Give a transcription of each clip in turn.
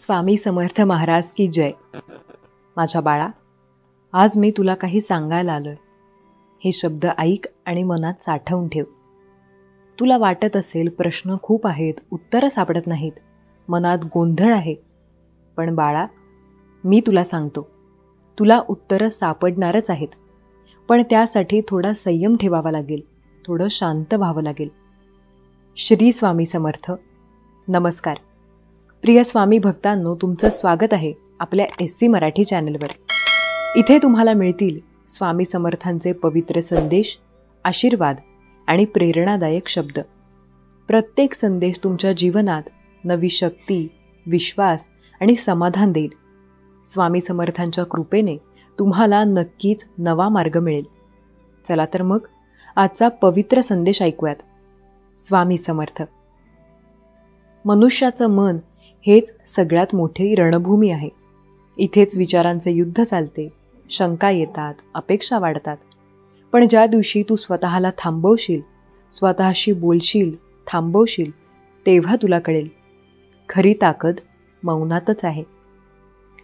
स्वामी समर्थ महाराज की जय. माझ्या बाळा, आज मी तुला काही सांगायला आलोय. हे शब्द ऐक आणि मनात साठवून ठेव. तुला वाटत असेल प्रश्न खूप आहेत, उत्तरं सापडत नाहीत, मनात गोंधळ आहे. पण बाळा, मी तुला सांगतो, तुला उत्तरं सापडणारच आहेत. पण त्यासाठी थोडा संयम ठेवावा लागेल, थोडं शांत व्हावं लागेल. श्री स्वामी समर्थ. नमस्कार प्रिय स्वामी भक्तांनो, तुमचं स्वागत आहे आपल्या SC मराठी चॅनलवर. इथे तुम्हाला मिळतील स्वामी समर्थांचे पवित्र संदेश, आशीर्वाद आणि प्रेरणादायक शब्द. प्रत्येक संदेश तुमच्या जीवनात नवी शक्ती, विश्वास आणि समाधान देईल. स्वामी समर्थांच्या कृपेने तुम्हाला नक्कीच नवा मार्ग मिळेल. चला तर मग आजचा पवित्र संदेश ऐकूयात. स्वामी समर्थ. मनुष्याचं मन हेच सगळ्यात मोठी रणभूमी आहे. इथेच विचारांचे युद्ध चालते, शंका येतात, अपेक्षा वाढतात. पण ज्या दिवशी तू स्वतःला थांबवशील, स्वतःशी बोलशील, थांबवशील, तेव्हा तुला कळेल खरी ताकद मौनातच आहे.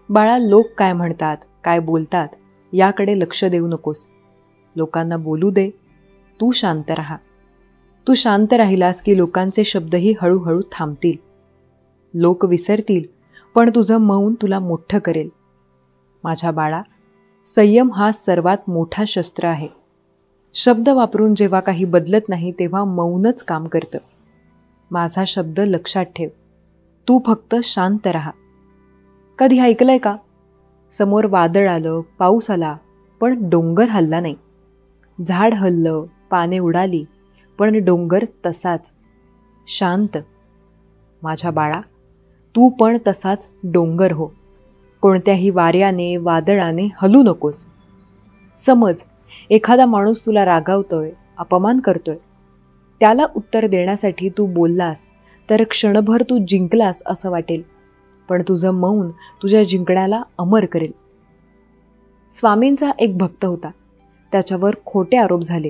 बाळा, लोक काय म्हणतात, काय बोलतात याकडे लक्ष देऊ नकोस. लोकांना बोलू दे, तू शांत राहा. तू शांत राहिलास की लोकांचे शब्दही हळूहळू थांबतील. लोक विसरतील, पण तुझं मौन तुला मोठं करेल. माझ्या बाळा, संयम हा सर्वात मोठा शस्त्र आहे. शब्द वापरून जेव्हा काही बदलत नाही तेव्हा मौनच काम करतं. माझा शब्द लक्षात ठेव. तू फक्त शांत राहा. कधी ऐकलंय का, समोर वादळ आलं, पाऊस आला, पण डोंगर हलला नाही. झाड हललं, पाने उडाली, पण डोंगर तसाच शांत. माझ्या बाळा, तू पण तसाच डोंगर हो. कोणत्याही वाऱ्याने, वादळाने हलू नकोस. समज एखादा माणूस तुला रागावतोय, अपमान करतोय. त्याला उत्तर देण्यासाठी तू बोललास तर क्षणभर तू जिंकलास असं वाटेल, पण तुझं मौन तुझ्या जिंकण्याला अमर करेल. स्वामींचा एक भक्त होता. त्याच्यावर खोटे आरोप झाले.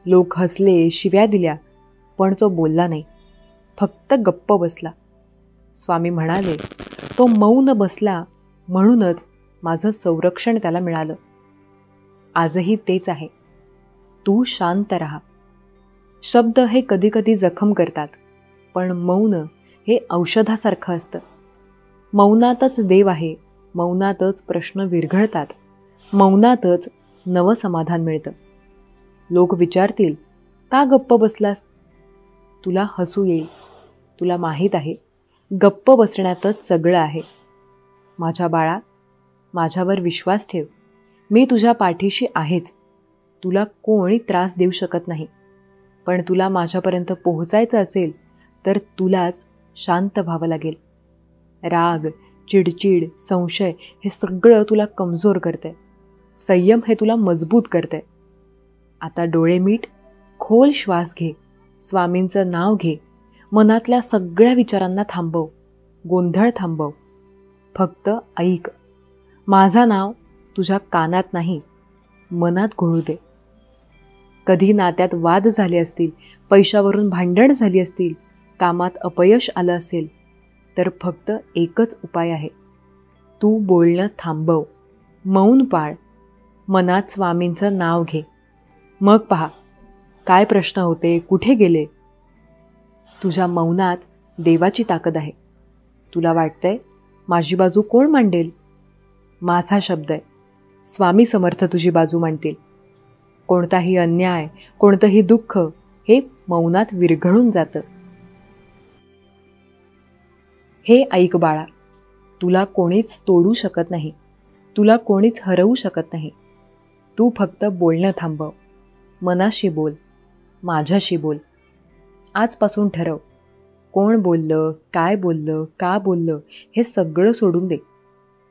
लोक हसले, शिव्या दिल्या, पण तो बोलला नाही, फक्त गप्प बसला. स्वामी म्हणाले, तो मौन बसला म्हणूनच माझं संरक्षण त्याला मिळालं. आजही तेच आहे. तू शांत राहा. शब्द हे कधीकधी जखम करतात, पण मौन हे औषधासारखं असतं. मौनातच देव आहे. मौनातच प्रश्न विरघळतात. मौनातच नवं समाधान मिळतं. लोक विचारतील, का गप्प बसलास? तुला हसू येईल. तुला माहीत आहे, गप्प बसण्यातच सगळं आहे. माझ्या बाळा, माझ्यावर विश्वास ठेव. मी तुझ्या पाठीशी आहेच. तुला कोणी त्रास देऊ शकत नाही. पण तुला माझ्यापर्यंत पोहोचायचं असेल तर तुलाच शांत व्हावं लागेल. राग, चिडचिड, संशय हे सगळं तुला कमजोर करतंय. संयम हे तुला मजबूत करतंय. आता डोळे मीट, खोल श्वास घे, स्वामींचं नाव घे. मनातल्या सगळ्या विचारांना थांबव, गोंधळ थांबव. फक्त ऐक. माझं नाव तुझ्या कानात नाही, मनात घोळू दे. कधी नात्यात वाद झाले असतील, पैशावरून भांडण झाली असतील, कामात अपयश आलं असेल, तर फक्त एकच उपाय आहे. तू बोलणं थांबव, मौन पाळ, मनात स्वामींचं नाव घे. मग पहा काय प्रश्न होते, कुठे गेले. तुझ्या मौनात देवाची ताकद आहे. तुला वाटतंय माझी बाजू कोण मांडेल? माझा शब्द आहे, स्वामी समर्थ तुझी बाजू मांडतील. कोणताही अन्याय, कोणतंही दुःख हे मौनात विरघळून जातं. हे ऐक बाळा, तुला कोणीच तोडू शकत नाही. तुला कोणीच हरवू शकत नाही. तू फक्त बोलणं थांबव. मनाशी बोल, माझ्याशी बोल. आजपासून ठरव, कोण बोललं, काय बोललं, का बोललं हे सगळं सोडून दे.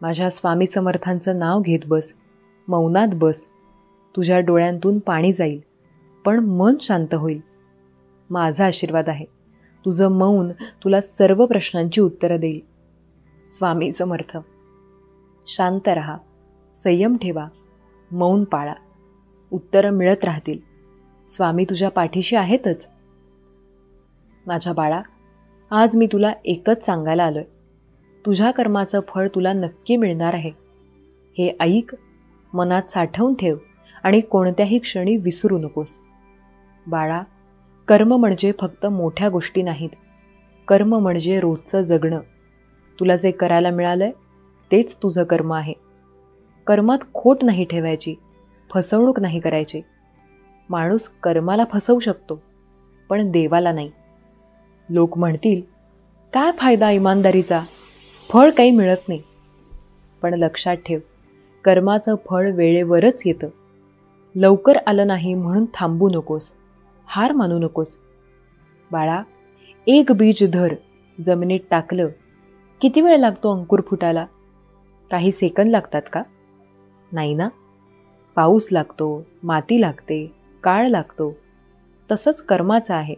माझ्या स्वामी समर्थांचं नाव घेत बस, मौनात बस. तुझ्या डोळ्यांतून पाणी जाईल, पण मन शांत होईल. माझा आशीर्वाद आहे. तुझं मौन तुला सर्व प्रश्नांची उत्तरं देईल. स्वामी समर्थ. शांत रहा, संयम ठेवा, मौन पाळा. उत्तरं मिळत राहतील. स्वामी तुझ्या पाठीशी आहेतच. माझ्या बाळा, आज मी तुला एकच सांगायला आलोय. तुझ्या कर्माचं फळ तुला नक्की मिळणार आहे. हे ऐक, मनात साठवून ठेव आणि कोणत्याही क्षणी विसरू नकोस. बाळा, कर्म म्हणजे फक्त मोठ्या गोष्टी नाहीत. कर्म म्हणजे रोजचं जगणं. तुला जे करायला मिळालंय तेच तुझं कर्म आहे. कर्मात खोट नाही ठेवायची, फसवणूक नाही करायची. माणूस कर्माला फसवू शकतो, पण देवाला नाही. लोक म्हणतील, काय फायदा इमानदारीचा, फळ काही मिळत नाही. पण लक्षात ठेव, कर्माचं फळ वेळेवरच येतं. लवकर आलं नाही म्हणून थांबू नकोस, हार मानू नकोस. बाळा, एक बीज धर, जमिनीत टाकलं, किती वेळ लागतो अंकुर फुटायला? काही सेकंद लागतात का? नाही ना. पाऊस लागतो, माती लागते, काळ लागतो. तसंच कर्माचं आहे.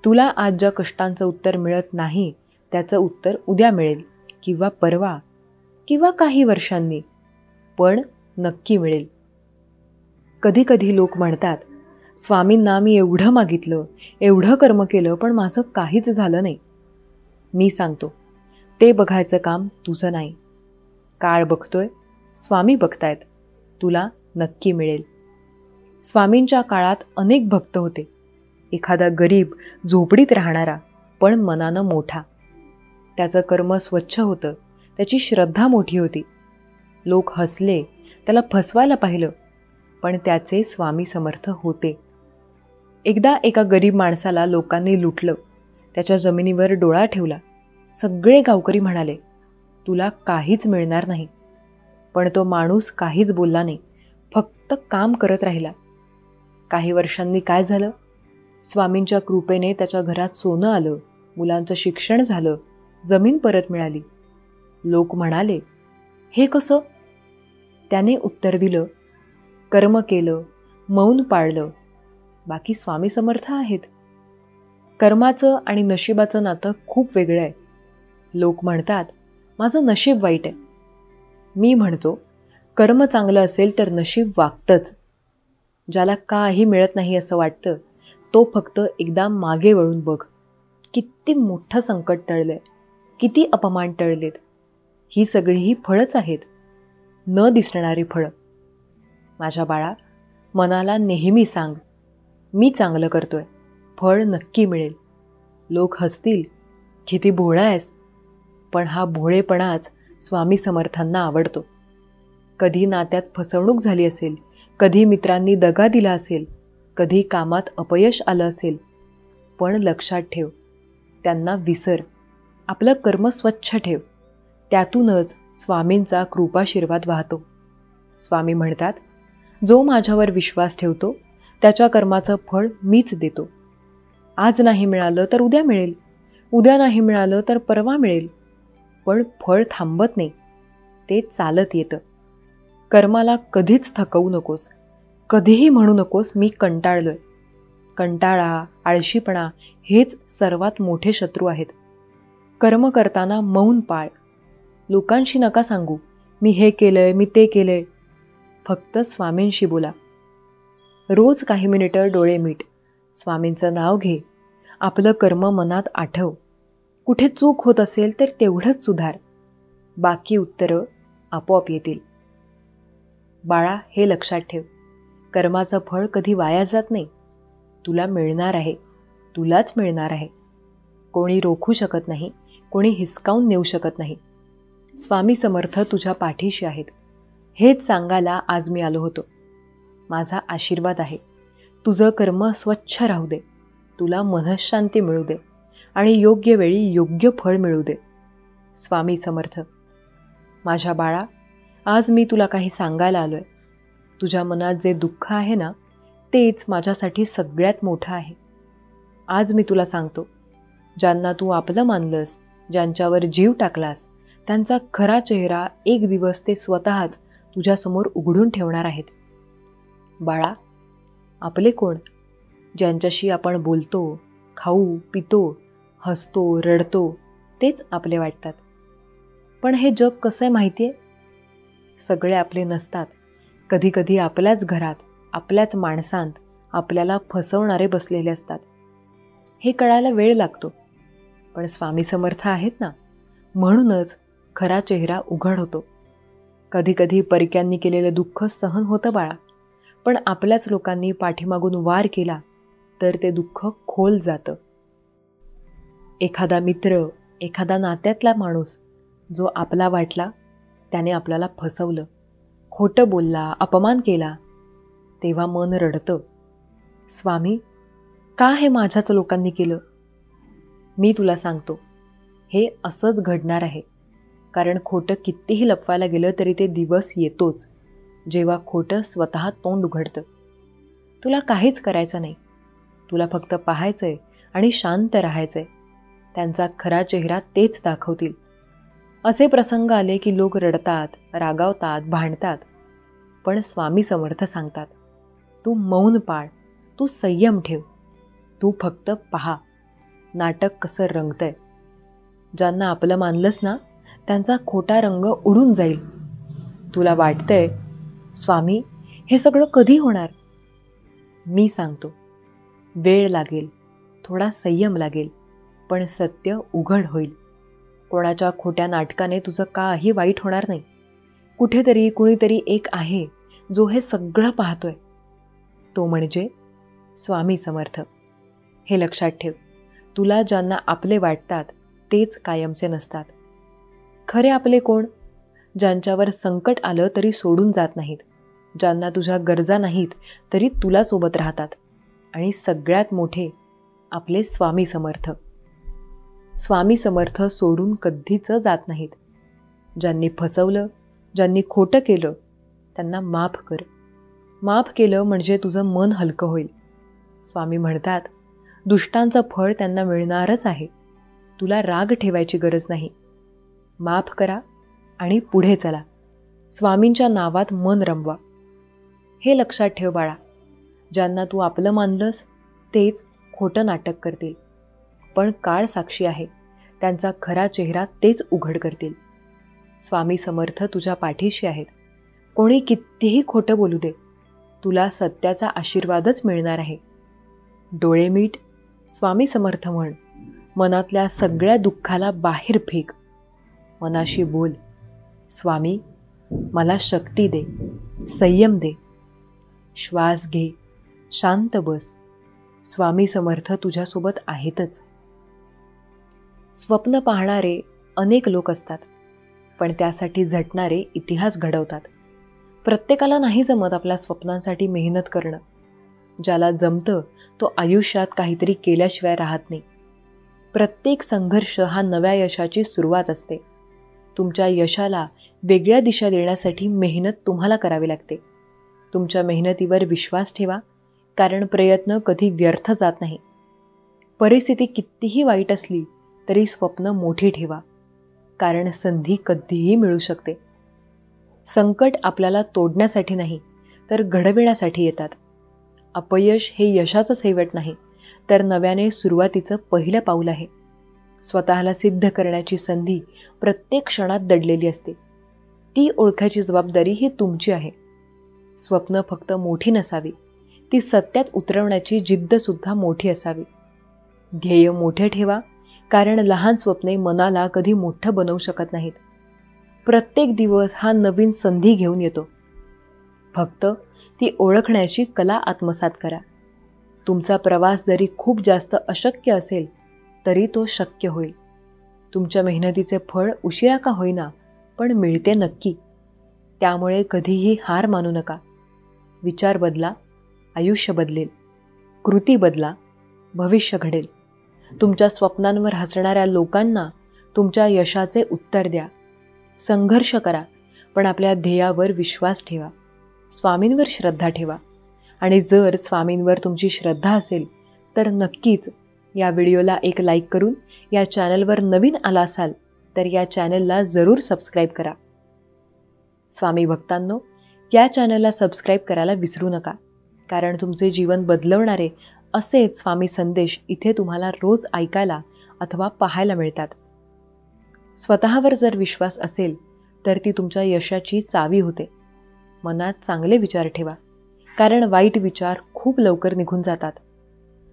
तुला आज ज्या कष्टांचं उत्तर मिळत नाही त्याचं उत्तर उद्या मिळेल, किंवा परवा, किंवा काही वर्षांनी, पण नक्की मिळेल. कधी कधी लोक म्हणतात, स्वामींना मी एवढं मागितलं, एवढं कर्म केलं, पण माझं काहीच झालं नाही. मी सांगतो, ते बघायचं काम तुझं नाही. काळ बघतोय, स्वामी बघतायत. तुला नक्की मिळेल. स्वामींच्या काळात अनेक भक्त होते. एखादा गरीब, झोपडीत राहणारा, पण मनानं मोठा. त्याचं कर्म स्वच्छ होतं, त्याची श्रद्धा मोठी होती. लोक हसले, त्याला फसवायला पाहिलं, पण त्याचे स्वामी समर्थ होते. एकदा एका गरीब माणसाला लोकांनी लुटलं. त्याच्या जमिनीवर डोळा ठेवला. सगळे गावकरी म्हणाले, तुला काहीच मिळणार नाही. पण तो माणूस काहीच बोलला नाही, फक्त काम करत राहिला. काही वर्षांनी काय झालं? स्वामींच्या कृपेने त्याच्या घरात सोनं आलं, मुलांचं शिक्षण झालं, जमीन परत मिळाली. लोक म्हणाले, हे कसं? त्याने उत्तर दिलं, कर्म केलं, मौन पाळलं, बाकी स्वामी समर्थ आहेत. कर्माचं आणि नशिबाचं नातं खूप वेगळं आहे. लोक म्हणतात, माझं नशीब वाईट आहे. मी म्हणतो, कर्म चांगलं असेल तर नशीब वागतंच. ज्याला काही मिळत नाही असं वाटतं, तो फक्त एकदा मागे वळून बघ. किती मोठं संकट टळलंय, किती अपमान टळलेत. ही सगळीही फळंच आहेत, न दिसणारी फळं. माझ्या बाळा, मनाला नेहमी सांग, मी चांगलं करतोय, फळ नक्की मिळेल. लोक हसतील, किती भोळा आहेस. पण हा भोळेपणाच स्वामी समर्थांना आवडतो. कधी नात्यात फसवणूक झाली असेल, कधी मित्रांनी दगा दिला असेल, कधी कामात अपयश आलं असेल, पण लक्षात ठेव, त्यांना विसर. आपलं कर्म स्वच्छ ठेव. त्यातूनच स्वामींचा कृपाशीर्वाद वाहतो. स्वामी म्हणतात, जो माझ्यावर विश्वास ठेवतो त्याच्या कर्माचं फळ मीच देतो. आज नाही मिळालं तर उद्या मिळेल, उद्या नाही मिळालं तर परवा मिळेल. पण फळ थांबत नाही, ते चालत येतं. कर्माला कधीच थकवू नकोस. कधीही म्हणू नकोस, मी कंटाळलोय. कंटाळा, आळशीपणा हेच सर्वात मोठे शत्रू आहेत. कर्म करताना मौन पाळ. लोकांशी नका सांगू, मी हे केलंय, मी ते केलंय. फक्त स्वामींशी बोला. रोज काही मिनिटं डोळे मीट, स्वामींचं नाव घे, आपलं कर्म मनात आठव. कुठे चूक होत असेल तर तेवढंच सुधार. बाकी उत्तरं आपोआप येतील. बाळा, हे लक्षात ठेव, कर्माचं फळ कधी वाया जात नाही. तुला मिळणार आहे, तुलाच मिळणार आहे. कोणी रोखू शकत नाही, कोणी हिसकावून नेऊ शकत नाही. स्वामी समर्थ तुझ्या पाठीशी आहेत. हेच सांगायला आज मी आलो होतो. माझा आशीर्वाद आहे, तुझं कर्म स्वच्छ राहू दे, तुला मनःशांती मिळू दे आणि योग्य वेळी योग्य फळ मिळू दे. स्वामी समर्थ. माझ्या बाळा, आज मी तुला काही सांगायला आलोय. तुझ्या मनात जे दुःख आहे ना, तेच माझ्यासाठी सगळ्यात मोठं आहे. आज मी तुला सांगतो, ज्यांना तू आपलं मानलंस, ज्यांच्यावर जीव टाकलास, त्यांचा खरा चेहरा एक दिवस ते स्वतःच तुझ्यासमोर उघडून ठेवणार आहेत. बाळा, आपले कोण? ज्यांच्याशी आपण बोलतो, खाऊ पितो, हसतो, रडतो, तेच आपले वाटतात. पण हे जग कसं आहे माहिती आहे? सगळे आपले नसतात. कधी कधी आपल्याच घरात, आपल्याच माणसांत आपल्याला फसवणारे बसलेले असतात. हे कळायला वेळ लागतो. पण स्वामी समर्थ आहेत ना, म्हणूनच खरा चेहरा उघड होतो. कधीकधी परक्यांनी केलेलं दुःख सहन होतं बाळा, पण आपल्याच लोकांनी पाठीमागून वार केला तर ते दुःख खोल जातं. एखादा मित्र, एखादा नात्यातला माणूस जो आपला वाटला त्याने आपल्याला फसवलं, खोटं बोलला, अपमान केला, तेव्हा मन रडतं. स्वामी, का हे माझ्याच लोकांनी केलं? मी तुला सांगतो, हे असंच घडणार आहे. कारण खोटं कितीही लपवायला गेलं तरी ते दिवस येतोच जेव्हा खोटं स्वतः तोंड उघडतं. तुला काहीच करायचं नाही. तुला फक्त पाहायचंय आणि शांत राहायचंय. त्यांचा खरा चेहरा तेच दाखवतील. असे प्रसंग आले की लोक रडतात, रागावतात, भांडतात. पण स्वामी समर्थ सांगतात, तू मौन पाळ, तू संयम ठेव, तू फक्त पहा नाटक कसं रंगतंय. ज्यांना आपलं मानलंस ना, त्यांचा खोटा रंग उडून जाईल. तुला वाटतंय, स्वामी हे सगळं कधी होणार? मी सांगतो, वेळ लागेल, थोडा संयम लागेल, पण सत्य उघड होईल. कोणाच्या खोट्या नाटकाने तुझं काही वाईट होणार नाही. कुठेतरी कुणीतरी एक आहे जो हे सगळं पाहतोय. तो म्हणजे स्वामी समर्थ. हे लक्षात ठेव, तुला ज्यांना आपले वाटतात तेच कायमचे नसतात. खरे आपले कोण? ज्यांच्यावर संकट आलं तरी सोडून जात नाहीत, ज्यांना तुझ्या गरजा नाहीत तरी तुला सोबत राहतात. आणि सगळ्यात मोठे आपले स्वामी समर्थ. स्वामी समर्थ सोडून कधीच जात नाहीत. ज्यांनी फसवलं, ज्यांनी खोटं केलं, त्यांना माफ कर. माफ केलं म्हणजे तुझं मन हलकं होईल. स्वामी म्हणतात, दुष्टांचं फळ त्यांना मिळणारच आहे. तुला राग ठेवायची गरज नाही. माफ करा आणि पुढे चला. स्वामींच्या नावात मन रमवा. हे लक्षात ठेव बाळा, ज्यांना तू आपलं मानलंस तेच खोटं नाटक करतील. पण काळ साक्षी आहे, त्यांचा खरा चेहरा तेच उघड करतील. स्वामी समर्थ तुझ्या पाठीशी आहेत. कोणी कितीही खोटं बोलू दे, तुला सत्याचा आशीर्वादच मिळणार आहे. डोळे मीट, स्वामी समर्थ म्हण. मनातल्या सगळ्या दुःखाला बाहेर फेक. मनाशी बोल, स्वामी मला शक्ती दे, संयम दे. श्वास घे, शांत बस. स्वामी समर्थ तुझ्यासोबत आहेतच. स्वप्न पाहणारे अनेक लोक असतात, पण त्यासाठी झटणारे इतिहास घडवतात. प्रत्येकाला नाही जमत आपल्या स्वप्नांसाठी मेहनत करणं. ज्याला जमतं तो आयुष्यात काहीतरी केल्याशिवाय राहत नाही. प्रत्येक संघर्ष हा नव्या यशाची सुरुवात असते. तुमच्या यशाला वेगळ्या दिशा देण्यासाठी मेहनत तुम्हाला करावी लागते. तुमच्या मेहनतीवर विश्वास ठेवा, कारण प्रयत्न कधी व्यर्थ जात नाही. परिस्थिती कितीही वाईट असली तरी स्वप्न मोठी ठेवा, कारण संधी कधीही मिळू शकते. संकट आपल्याला तोडण्यासाठी नाही तर घडविण्यासाठी येतात. अपयश हे यशाचं शेवट नाही, तर नव्याने सुरुवातीचं पहिलं पाऊल आहे. स्वतःला सिद्ध करण्याची संधी प्रत्येक क्षणात दडलेली असते. ती ओळखायची जबाबदारी ही तुमची आहे. स्वप्न फक्त मोठी नसावी, ती सत्यात उतरवण्याची जिद्दसुद्धा मोठी असावी. ध्येय मोठे ठेवा, कारण लहान स्वप्ने मनाला कधी मोठं बनवू शकत नाहीत. प्रत्येक दिवस हा नवीन संधी घेऊन येतो. फक्त ती ओळखण्याची कला आत्मसात करा. तुमचा प्रवास जरी खूप जास्त अशक्य असेल तरी तो शक्य होईल. तुमच्या मेहनतीचे फळ उशिरा का होईना, पण मिळते नक्की. त्यामुळे कधीही हार मानू नका. विचार बदला, आयुष्य बदलेल. कृती बदला, भविष्य घडेल. तुमच्या स्वप्नांवर हसणाऱ्या लोकांना तुमच्या यशाचे उत्तर द्या. संघर्ष करा, पण आपल्या ध्येयावर विश्वास ठेवा. स्वामींवर श्रद्धा ठेवा. आणि जर स्वामींवर तुमची श्रद्धा असेल तर नक्कीच या व्हिडिओला एक लाईक करून, या चॅनलवर नवीन आला असाल तर या चॅनलला जरूर सबस्क्राईब करा. स्वामी भक्तांनो, या चॅनलला सबस्क्राईब करायला विसरू नका, कारण तुमचे जीवन बदलवणारे असेच स्वामी संदेश इथे तुम्हाला रोज ऐकायला अथवा पाहायला मिळतात. स्वतःवर जर विश्वास असेल तर ती तुमच्या यशाची चावी होते. मनात चांगले विचार ठेवा, कारण वाईट विचार खूप लवकर निघून जातात.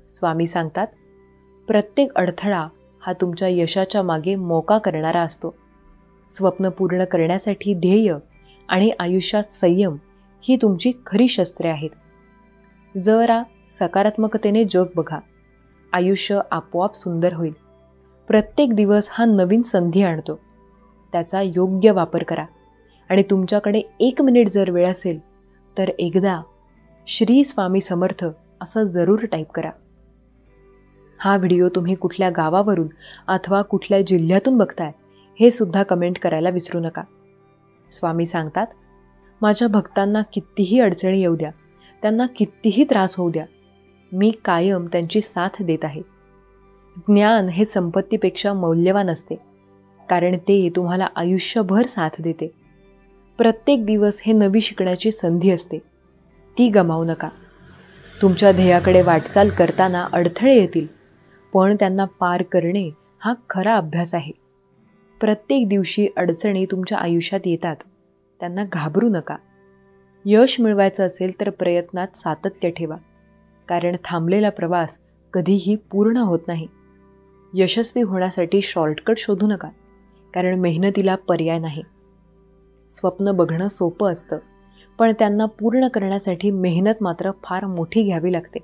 स्वामी सांगतात, प्रत्येक अडथळा हा तुमच्या यशाच्या मागे मोका करणारा असतो. स्वप्न पूर्ण करण्यासाठी ध्येय आणि आयुष्यात संयम ही तुमची खरी शस्त्रे आहेत. जरा सकारात्मकतेने जग बघा. आयुष्य आपोआप सुंदर होईल. प्रत्येक दिवस हा नवीन संधी आणतो. त्याचा योग्य वापर करा आणि तुमच्याकडे 1 मिनिट जर वेळ असेल तर एकदा श्री स्वामी समर्थ असं जरूर टाईप करा. हा व्हिडिओ तुम्ही कुठल्या गावावरून अथवा कुठल्या जिल्ह्यातून बघताय हे सुद्धा कमेंट करायला विसरू नका. स्वामी सांगतात, माझ्या भक्तांना कितीही अडचणी येऊ द्या, त्यांना कितीही त्रास होऊ द्या, मी कायम त्यांची साथ देत आहे. ज्ञान हे संपत्तीपेक्षा मौल्यवान असते, कारण ते तुम्हाला आयुष्यभर साथ देते. प्रत्येक दिवस हे नवी शिकण्याची संधी असते, ती गमावू नका. तुमच्या ध्येयाकडे वाटचाल करताना अडथळे येतील, पण त्यांना पार करणे हा खरा अभ्यास आहे. प्रत्येक दिवशी अडचणी तुमच्या आयुष्यात येतात, त्यांना घाबरू नका. यश मिळवायचं असेल तर प्रयत्नात सातत्य ठेवा, कारण थांबलेला प्रवास कधीही पूर्ण होत नाही. यशस्वी होण्यासाठी शॉर्टकट शोधू नका, कारण मेहनतीला पर्याय नाही. स्वप्न बघणं सोपं असतं, पण त्यांना पूर्ण करण्यासाठी मेहनत मात्र फार मोठी घ्यावी लागते.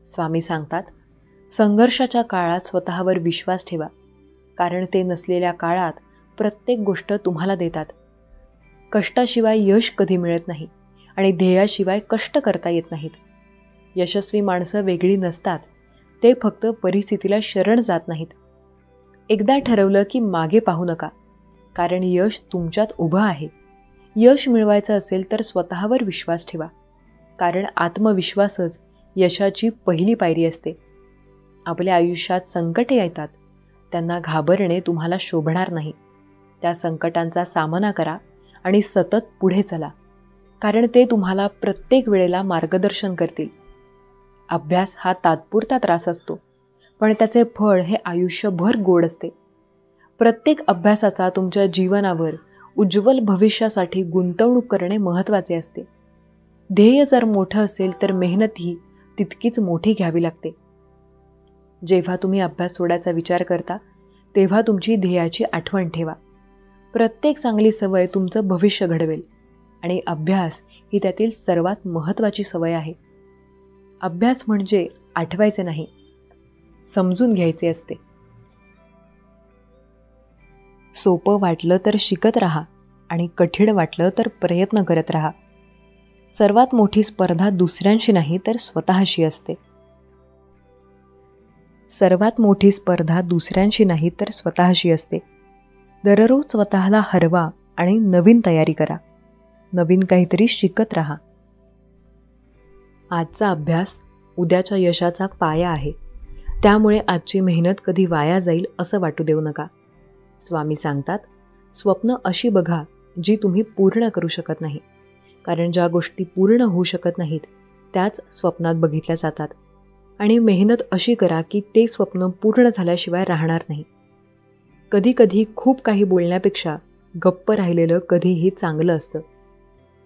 स्वामी सांगतात, संघर्षाच्या काळात स्वतःवर विश्वास ठेवा, कारण ते नसलेल्या काळात प्रत्येक गोष्ट तुम्हाला देतात. कष्टाशिवाय यश कधी मिळत नाही आणि ध्येयाशिवाय कष्ट करता येत नाहीत. यशस्वी माणसं वेगळी नसतात, ते फक्त परिस्थितीला शरण जात नाहीत. एकदा ठरवलं की मागे पाहू नका, कारण यश तुमच्यात उभं आहे. यश मिळवायचं असेल तर स्वतःवर विश्वास ठेवा, कारण आत्मविश्वासच यशाची पहिली पायरी असते. आपल्या आयुष्यात संकटे येतात, त्यांना घाबरणे तुम्हाला शोभणार नाही. त्या संकटांचा सामना करा आणि सतत पुढे चला, कारण ते तुम्हाला प्रत्येक वेळेला मार्गदर्शन करतील. अभ्यास हा तात्पुरता त्रास असतो, पण त्याचे फळ हे आयुष्यभर गोड असते. प्रत्येक अभ्यासाचा तुमच्या जीवनावर उज्ज्वल भविष्यासाठी गुंतवणूक करणे महत्त्वाचे असते. ध्येय जर मोठं असेल तर मेहनतही तितकीच मोठी घ्यावी लागते. जेव्हा तुम्ही अभ्यास सोडायचा विचार करता, तेव्हा तुमची ध्येयाची आठवण ठेवा. प्रत्येक चांगली सवय तुमचं भविष्य घडवेल आणि अभ्यास ही त्यातील सर्वात महत्त्वाची सवय आहे. अभ्यास म्हणजे आठवायचे नाही, समजून घ्यायचे असते. सोपं वाटलं तर शिकत राहा आणि कठीण वाटलं तर प्रयत्न करत राहा. सर्वात मोठी स्पर्धा दुसऱ्यांशी नाही तर स्वतःशी असते. सर्वात मोठी स्पर्धा दुसऱ्यांशी नाही तर स्वतःशी असते. दररोज स्वतःला हरवा आणि नवीन तयारी करा. नवीन काहीतरी शिकत राहा. आजचा अभ्यास उद्याच्या यशाचा पाया आहे, त्यामुळे आजची मेहनत कधी वाया जाईल असं वाटू देऊ नका. स्वामी सांगतात, स्वप्न अशी बघा जी तुम्ही पूर्ण करू शकत नाही, कारण ज्या गोष्टी पूर्ण होऊ शकत नाहीत त्याच स्वप्नात बघितल्या जातात. आणि मेहनत अशी करा की ते स्वप्न पूर्ण झाल्याशिवाय राहणार नाही. कधीकधी खूप काही बोलण्यापेक्षा गप्प राहिलेलं कधीही चांगलं असतं.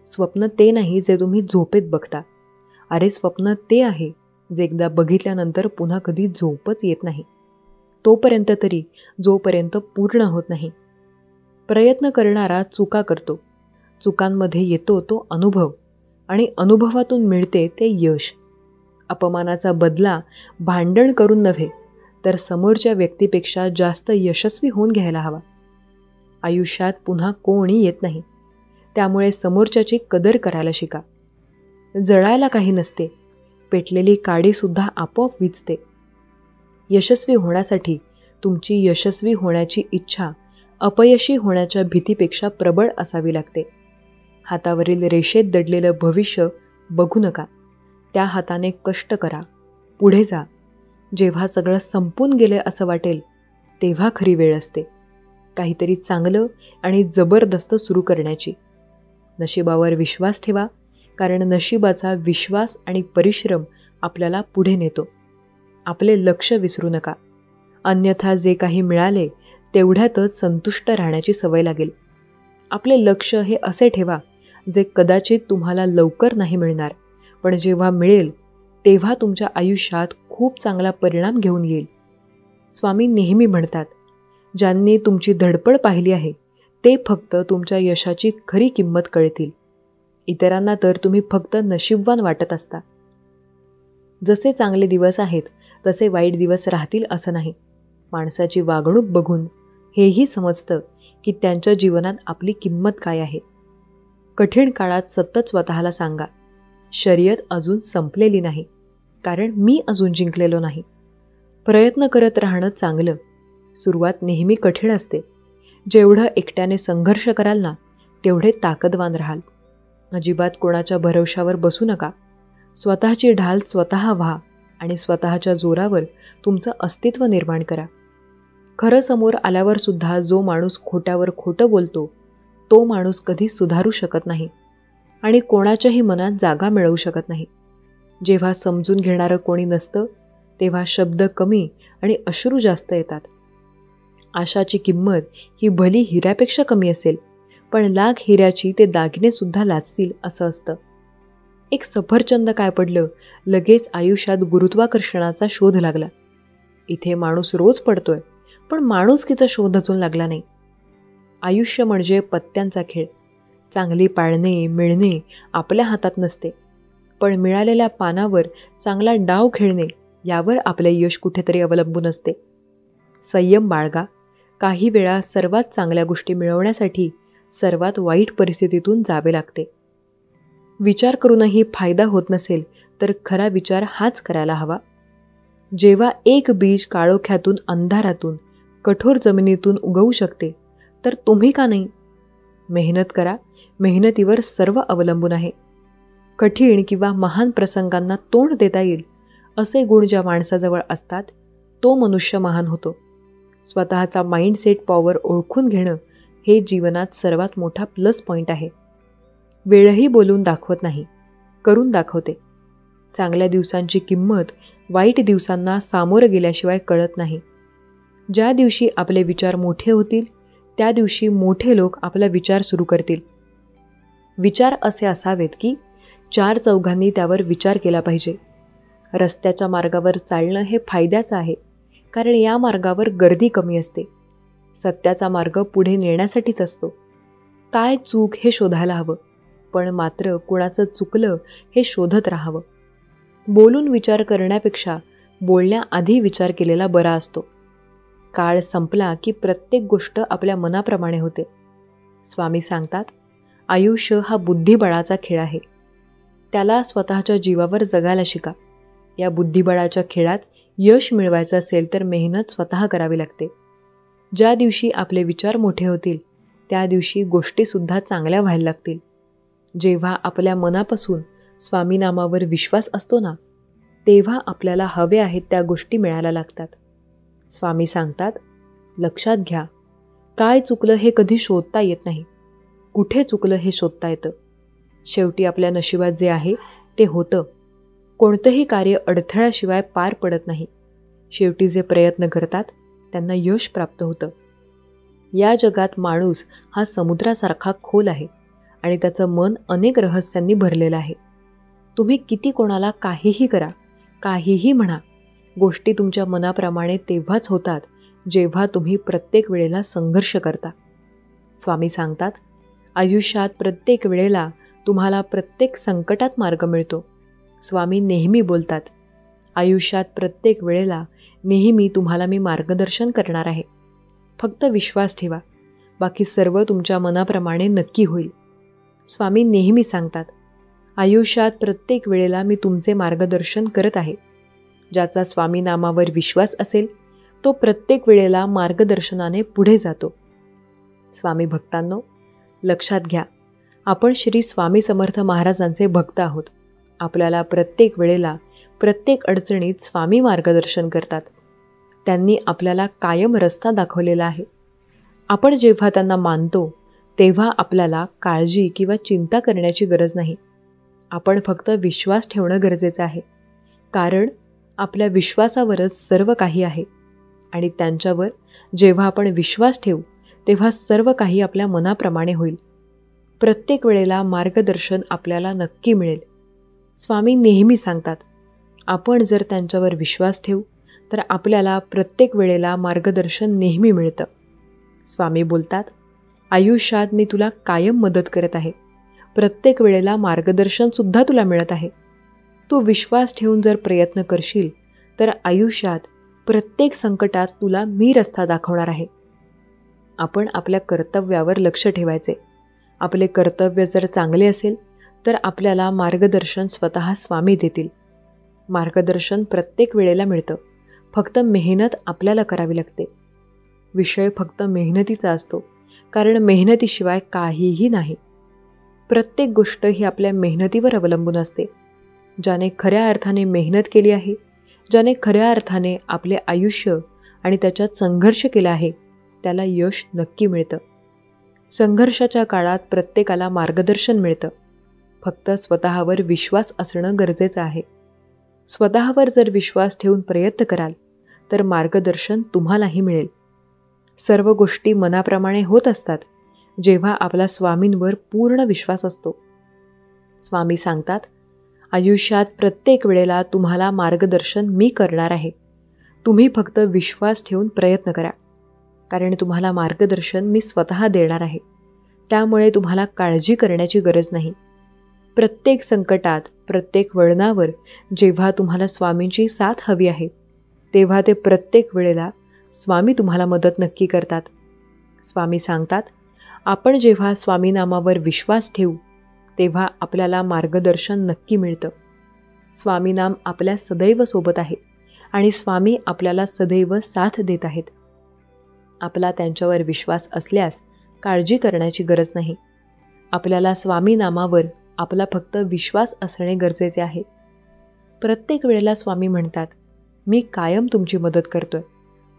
स्वप्न ते नाही जे तुम्ही झोपेत बघता. अरे, स्वप्न ते आहे जे एकदा बघितल्यानंतर पुन्हा कधी झोपच येत नाही, तोपर्यंत तरी जोपर्यंत पूर्ण होत नाही. प्रयत्न करणारा चुका करतो, चुकांमध्ये येतो तो अनुभव आणि अनुभवातून मिळते ते यश. अपमानाचा बदला भांडण करून नव्हे तर समोरच्या व्यक्तीपेक्षा जास्त यशस्वी होऊन घ्यायला हवा. आयुष्यात पुन्हा कोणी येत नाही, त्यामुळे समोरच्याची कदर करायला शिका. जळायला काही नसते, पेटलेली काडीसुद्धा आपोआप विझते. यशस्वी होण्यासाठी तुमची यशस्वी होण्याची इच्छा अपयशी होण्याच्या भीतीपेक्षा प्रबळ असावी लागते. हातावरील रेषेत दडलेलं भविष्य बघू नका, त्या हाताने कष्ट करा, पुढे जा. जेव्हा सगळं संपून गेलं असं वाटेल तेव्हा खरी वेळ असते काहीतरी चांगलं आणि जबरदस्त सुरू करण्याची. नशिबावर विश्वास ठेवा, कारण नशिबाचा विश्वास आणि परिश्रम आपल्याला पुढे नेतो. आपले लक्ष विसरू नका, अन्यथा जे काही मिळाले तेवढ्यातच संतुष्ट राहण्याची सवय लागेल. आपले लक्ष हे असे ठेवा जे कदाचित तुम्हाला लवकर नाही मिळणार, पण जेव्हा मिळेल तेव्हा तुमच्या आयुष्यात खूप चांगला परिणाम घेऊन येईल. स्वामी नेहमी म्हणतात, ज्यांनी तुमची धडपड पाहिली आहे ते फक्त तुमच्या यशाची खरी किंमत कळतील. इतरांना तर तुम्ही फक्त नशीबवान वाटत असता. जसे चांगले दिवस आहेत तसे वाईट दिवस राहतील असं नाही. माणसाची वागणूक बघून हेही समजतं की त्यांच्या जीवनात आपली किंमत काय आहे. कठीण काळात सतत स्वतःला सांगा, शर्यत अजून संपलेली नाही, कारण मी अजून जिंकलेलो नाही. प्रयत्न करत राहणं चांगलं. सुरुवात नेहमी कठीण असते. जेवढं एकट्याने संघर्ष कराल ना तेवढे ताकदवान राहाल. अजिबात कोणाच्या भरवशावर बसू नका. स्वतःची ढाल स्वतः व्हा आणि स्वतःच्या जोरावर तुमचं अस्तित्व निर्माण करा. खरं समोर आल्यावर सुद्धा जो माणूस खोट्यावर खोटं बोलतो तो माणूस कधी सुधारू शकत नाही आणि कोणाच्याही मनात जागा मिळवू शकत नाही. जेव्हा समजून घेणारं कोणी नसतं तेव्हा शब्द कमी आणि अश्रू जास्त येतात. आशाची किंमत ही भली हिऱ्यापेक्षा कमी असेल, पण लाख हिऱ्याची ते दागिनेसुद्धा लाजतील असं असतं. एक सफरचंद काय पडलं, लगेच आयुष्यात गुरुत्वाकर्षणाचा शोध लागला. इथे माणूस रोज पडतोय, पण माणुसकीचा शोध अजून लागला नाही. आयुष्य म्हणजे पत्त्यांचा खेळ. चांगली पाळणे मिळणे आपल्या हातात नसते, पण मिळालेल्या पानावर चांगला डाव खेळणे यावर आपले यश कुठेतरी अवलंबून असते. संयम बाळगा. काही वेळा सर्वात चांगल्या गोष्टी मिळवण्यासाठी सर्वात वाईट परिस्थितीतून जावे लागते. विचार करूनही फायदा होत नसेल तर खरा विचार हाच करायला हवा. जेव्हा एक बीज काळोख्यातून, अंधारातून, कठोर जमिनीतून उगवू शकते तर तुम्ही का नाही? मेहनत करा. मेहनतीवर सर्व अवलंबून आहे. कठीण किंवा महान प्रसंगांना तोंड देता येईल असे गुण ज्या माणसाजवळ असतात तो मनुष्य महान होतो. स्वतःचा माइंडसेट पॉवर ओळखून घेणं हे जीवनात सर्वात मोठा प्लस पॉईंट आहे. वेळही बोलून दाखवत नाही, करून दाखवते. चांगल्या दिवसांची किंमत वाईट दिवसांना सामोरं गेल्याशिवाय कळत नाही. ज्या दिवशी आपले विचार मोठे होतील त्या दिवशी मोठे लोक आपला विचार सुरू करतील. विचार असे असावेत की 4 चौघांनी त्यावर विचार केला पाहिजे. रस्त्याच्या मार्गावर चालणं हे फायद्याचं आहे, कारण या मार्गावर गर्दी कमी असते. सत्याचा मार्ग पुढे नेण्यासाठीच असतो. काय चूक हे शोधायला हवं, पण मात्र कुणाचं चुकलं हे शोधत राहावं. बोलून विचार करण्यापेक्षा बोलण्याआधी विचार केलेला बरा असतो. काळ संपला की प्रत्येक गोष्ट आपल्या मनाप्रमाणे होते. स्वामी सांगतात, आयुष्य हा बुद्धिबळाचा खेळ आहे. त्याला स्वतःच्या जीवावर जगायला शिका. या बुद्धिबळाच्या खेळात यश मिळवायचं असेल तर मेहनत स्वतः करावी लागते. ज्या दिवशी आपले विचार मोठे होतील त्या दिवशी गोष्टीसुद्धा चांगल्या व्हायला लागतील. जेव्हा आपल्या मनापासून स्वामी नामावर विश्वास असतो ना तेव्हा आपल्याला हवे आहेत त्या गोष्टी मिळायला लागतात. स्वामी सांगतात, लक्षात घ्या, काय चुकलं हे कधी शोधता येत नाही, कुठे चुकलं हे शोधता येतं. शेवटी आपल्या नशिबात जे आहे ते होतं. कोणतंही कार्य अडथळ्याशिवाय पार पडत नाही. शेवटी जे प्रयत्न करतात त्यांना यश प्राप्त होतं. या जगात माणूस हा समुद्रासारखा खोल आहे आणि त्याचं मन अनेक रहस्यांनी भरलेलं आहे. तुम्ही किती कोणाला काहीही करा, काहीही म्हणा, गोष्टी तुमच्या मनाप्रमाणे तेव्हाच होतात जेव्हा तुम्ही प्रत्येक वेळेला संघर्ष करता. स्वामी सांगतात, आयुष्यात प्रत्येक वेळेला तुम्हाला प्रत्येक संकटात मार्ग मिळतो. स्वामी नेहमी बोलतात, आयुष्यात प्रत्येक वेळेला नेहमी तुम्हाला मी मार्गदर्शन करणार आहे. फक्त विश्वास ठेवा, बाकी सर्व तुमच्या मनाप्रमाणे नक्की होईल. स्वामी नेहमी सांगतात, आयुष्यात प्रत्येक वेळेला मी तुमचे मार्गदर्शन करत आहे. ज्याचा स्वामी नामावर विश्वास असेल तो प्रत्येक वेळेला मार्गदर्शनाने पुढे जातो. स्वामी भक्तांनो, लक्षात घ्या, आपण श्री स्वामी समर्थ महाराजांचे भक्त आहोत. आपल्याला प्रत्येक वेळेला प्रत्येक अडचणीत स्वामी मार्गदर्शन करतात. त्यांनी आपल्याला कायम रस्ता दाखवलेला आहे. आपण जेव्हा त्यांना मानतो तेव्हा आपल्याला काळजी किंवा चिंता करण्याची गरज नाही. आपण फक्त विश्वास ठेवणं गरजेचं आहे, कारण आपल्या विश्वासावरच सर्व काही आहे आणि त्यांच्यावर जेव्हा आपण विश्वास ठेवू तेव्हा सर्व काही आपल्या मनाप्रमाणे होईल. प्रत्येक वेळेला मार्गदर्शन आपल्याला नक्की मिळेल. स्वामी नेहमी सांगतात, आपण जर त्यांच्यावर विश्वास ठेवू तर आपल्याला प्रत्येक वेळेला मार्गदर्शन नेहमी मिळतं. स्वामी बोलतात, आयुष्यात मी तुला कायम मदत करत आहे. प्रत्येक वेळेला मार्गदर्शनसुद्धा तुला मिळत आहे. तू विश्वास ठेवून जर प्रयत्न करशील तर आयुष्यात प्रत्येक संकटात तुला मी रस्ता दाखवणार आहे. आपण आपल्या कर्तव्यावर लक्ष ठेवायचे. आपले कर्तव्य जर चांगले असेल तर आपल्याला मार्गदर्शन स्वतः स्वामी देतील. मार्गदर्शन प्रत्येक वेळेला मिळतं. फक्त मेहनत आपल्याला करावी लागते. विषय फक्त मेहनतीचा असतो, कारण मेहनतीशिवाय काहीही नाही. प्रत्येक गोष्ट ही आपल्या मेहनतीवर अवलंबून असते. ज्याने खऱ्या अर्थाने मेहनत केली आहे, ज्याने खऱ्या अर्थाने आपले आयुष्य आणि त्याच्यात संघर्ष केला आहे, त्याला यश नक्की मिळतं. संघर्षाच्या काळात प्रत्येकाला मार्गदर्शन मिळतं. फक्त स्वतःवर विश्वास असणं गरजेचं आहे. स्वतःवर जर विश्वास ठेवून प्रयत्न कराल तर मार्गदर्शन तुम्हालाही मिळेल. सर्व गोष्टी मनाप्रमाणे होत असतात जेव्हा आपला स्वामींवर पूर्ण विश्वास असतो. स्वामी सांगतात, आयुष्यात प्रत्येक वेळेला तुम्हाला मार्गदर्शन मी करणार आहे. तुम्ही फक्त विश्वास ठेवून प्रयत्न करा, कारण तुम्हाला मार्गदर्शन मी स्वतः देणार आहे. त्यामुळे तुम्हाला काळजी करण्याची गरज नाही. प्रत्येक संकटात, प्रत्येक वळणावर जेव्हा तुम्हाला स्वामींची साथ हवी आहे, तेव्हा ते प्रत्येक वेळेला स्वामी तुम्हाला मदत नक्की करतात. स्वामी सांगतात, आपण जेव्हा स्वामी नामावर विश्वास ठेवू तेव्हा आपल्याला मार्गदर्शन नक्की मिळतं. स्वामी नाम आपल्या सदैव सोबत आहे आणि स्वामी आपल्याला सदैव साथ देत आहेत. आपला त्यांच्यावर विश्वास असल्यास काळजी करण्याची गरज नाही. आपल्याला स्वामी नामावर आपला फक्त विश्वास असणे गरजेचे आहे. प्रत्येक वेळेला स्वामी म्हणतात, मी कायम तुमची मदत करतोय.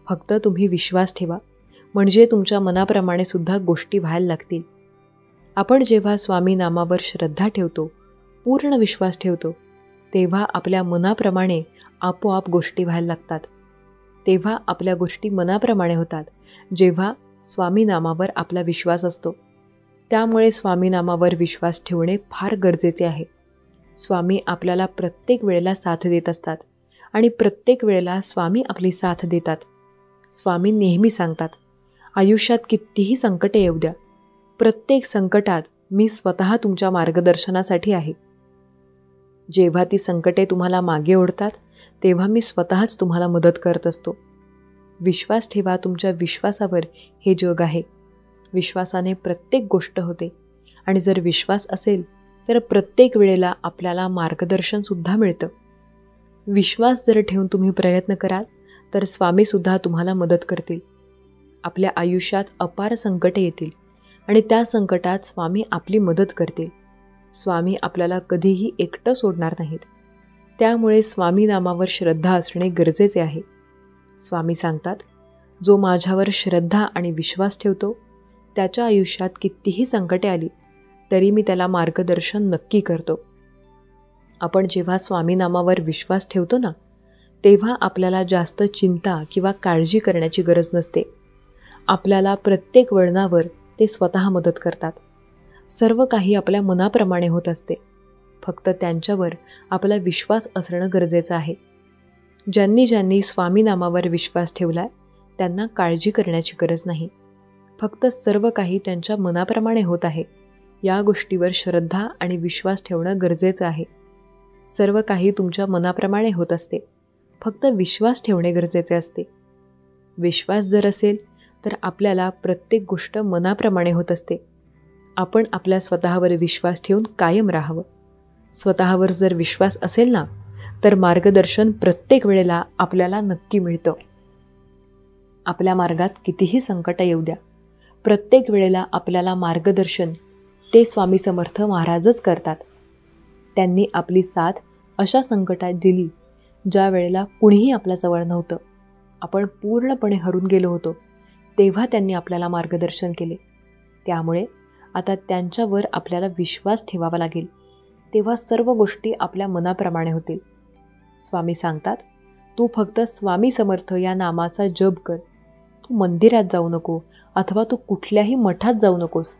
फक्त तुम्ही विश्वास ठेवा, म्हणजे तुमच्या मनाप्रमाणे सुद्धा गोष्टी व्हायला लागतील. आपण जेव्हा स्वामी नामावर श्रद्धा ठेवतो, पूर्ण विश्वास ठेवतो, तेव्हा आपल्या मनाप्रमाणे आपोआप गोष्टी व्हायला लागतात. तेव्हा आपल्या गोष्टी मनाप्रमाणे होतात जेव्हा स्वामी नामावर आपला विश्वास असतो. त्यामुळे स्वामी नामावर विश्वास ठेवणे फार गरजेचे आहे. स्वामी आपल्याला प्रत्येक वेळेला साथ देत असतात आणि प्रत्येक वेळेला स्वामी आपली साथ देतात. स्वामी नेहमी सांगतात, आयुष्यात कितीही संकटे येऊ द्या, प्रत्येक संकटात मी स्वतः तुमच्या मार्गदर्शनासाठी आहे. जेव्हा ती संकटे तुम्हाला मागे ओढतात तेव्हा मी स्वतःच तुम्हाला मदत करत असतो. विश्वास ठेवा, तुमच्या विश्वासावर हे जग आहे. विश्वासाने प्रत्येक गोष्ट होते आणि जर विश्वास असेल तर प्रत्येक वेळेला आपल्याला मार्गदर्शनसुद्धा मिळतं. विश्वास जर ठेवून तुम्ही प्रयत्न कराल तर स्वामीसुद्धा तुम्हाला मदत करतील. आपल्या आयुष्यात अपार संकटे येतील आणि त्या संकटात स्वामी आपली मदत करतील. स्वामी आपल्याला कधीही एकटं सोडणार नाहीत. त्यामुळे स्वामी नामावर श्रद्धा असणे गरजेचे आहे. स्वामी सांगतात, जो माझ्यावर श्रद्धा आणि विश्वास ठेवतो त्याच्या आयुष्यात कितीही संकटे आली तरी मी त्याला मार्गदर्शन नक्की करतो. आपण जेव्हा स्वामी नामावर विश्वास ठेवतो ना, तेव्हा आपल्याला जास्त चिंता किंवा काळजी करण्याची गरज नसते. आपल्याला प्रत्येक वळणावर ते स्वतः मदत करतात. सर्व काही आपल्या मनाप्रमाणे होत असते. फक्त त्यांच्यावर आपला विश्वास असणं गरजेचं आहे. ज्यांनी ज्यांनी स्वामी नामावर विश्वास ठेवलाय त्यांना काळजी करण्याची गरज नाही. फक्त सर्व काही त्यांच्या मनाप्रमाणे होत आहे या गोष्टीवर श्रद्धा आणि विश्वास ठेवणं गरजेचं आहे. सर्व काही तुमच्या मनाप्रमाणे होत असते. फक्त विश्वास ठेवणे गरजेचे असते. विश्वास जर असेल तर आपल्याला प्रत्येक गोष्ट मनाप्रमाणे होत असते. आपण आपल्या स्वतःवर विश्वास ठेवून कायम राहावं. स्वतःवर जर विश्वास असेल ना तर मार्गदर्शन प्रत्येक वेळेला आपल्याला नक्की मिळतं. आपल्या मार्गात कितीही संकट येऊ द्या, प्रत्येक वेळेला आपल्याला मार्गदर्शन ते स्वामी समर्थ महाराजच करतात. त्यांनी आपली साथ अशा संकटात दिली ज्या वेळेला कुणीही आपल्याजवळ नव्हतं. आपण पूर्णपणे हरून गेलो होतो तेव्हा त्यांनी आपल्याला मार्गदर्शन केले. त्यामुळे आता त्यांच्यावर आपल्याला विश्वास ठेवावा लागेल. तेव्हा सर्व गोष्टी आपल्या मनाप्रमाणे होतील. स्वामी सांगतात, तू फक्त स्वामी समर्थ या नामाचा जप कर. तू मंदिरात जाऊ नको अथवा तू कुठल्याही मठात जाऊ नकोस.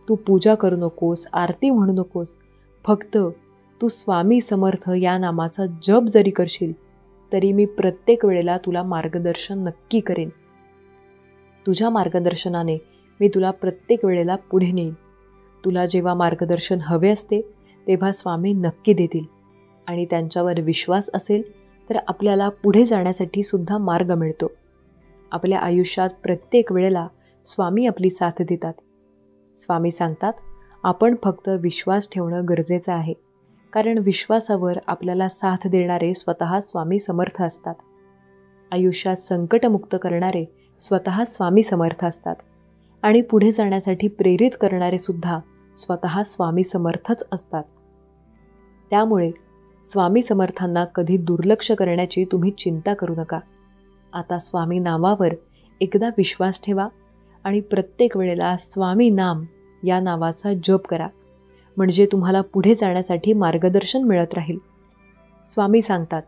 तू पूजा करू नकोस, आरती म्हणू नकोस. फक्त तू स्वामी समर्थ या नामाचा जप जरी करशील तरी मी प्रत्येक वेळेला तुला मार्गदर्शन नक्की करेन. तुझ्या मार्गदर्शनाने मी तुला प्रत्येक वेळेला पुढे नेईन. तुला जेव्हा मार्गदर्शन हवे असते तेव्हा स्वामी नक्की देतील आणि त्यांच्यावर विश्वास असेल तर आपल्याला पुढे जाण्यासाठी सुद्धा मार्ग मिळतो. आपल्या आयुष्यात प्रत्येक वेळेला स्वामी आपली साथ देतात. स्वामी सांगतात, आपण फक्त विश्वास ठेवणं गरजेचं आहे, कारण विश्वासावर आपल्याला साथ देणारे स्वतः स्वामी समर्थ असतात. आयुष्यात संकटमुक्त करणारे स्वतः स्वामी समर्थ असतात आणि पुढे जाण्यासाठी प्रेरित करणारे सुद्धा स्वतः स्वामी समर्थच असतात. त्यामुळे स्वामी समर्थांना कधी दुर्लक्ष करण्याची तुम्ही चिंता करू नका. आता स्वामी नामावर एकदा विश्वास ठेवा आणि प्रत्येक वेळेला स्वामी नाम या नावाचा जप करा, म्हणजे तुम्हाला पुढे जाण्यासाठी मार्गदर्शन मिळत राहील. स्वामी सांगतात,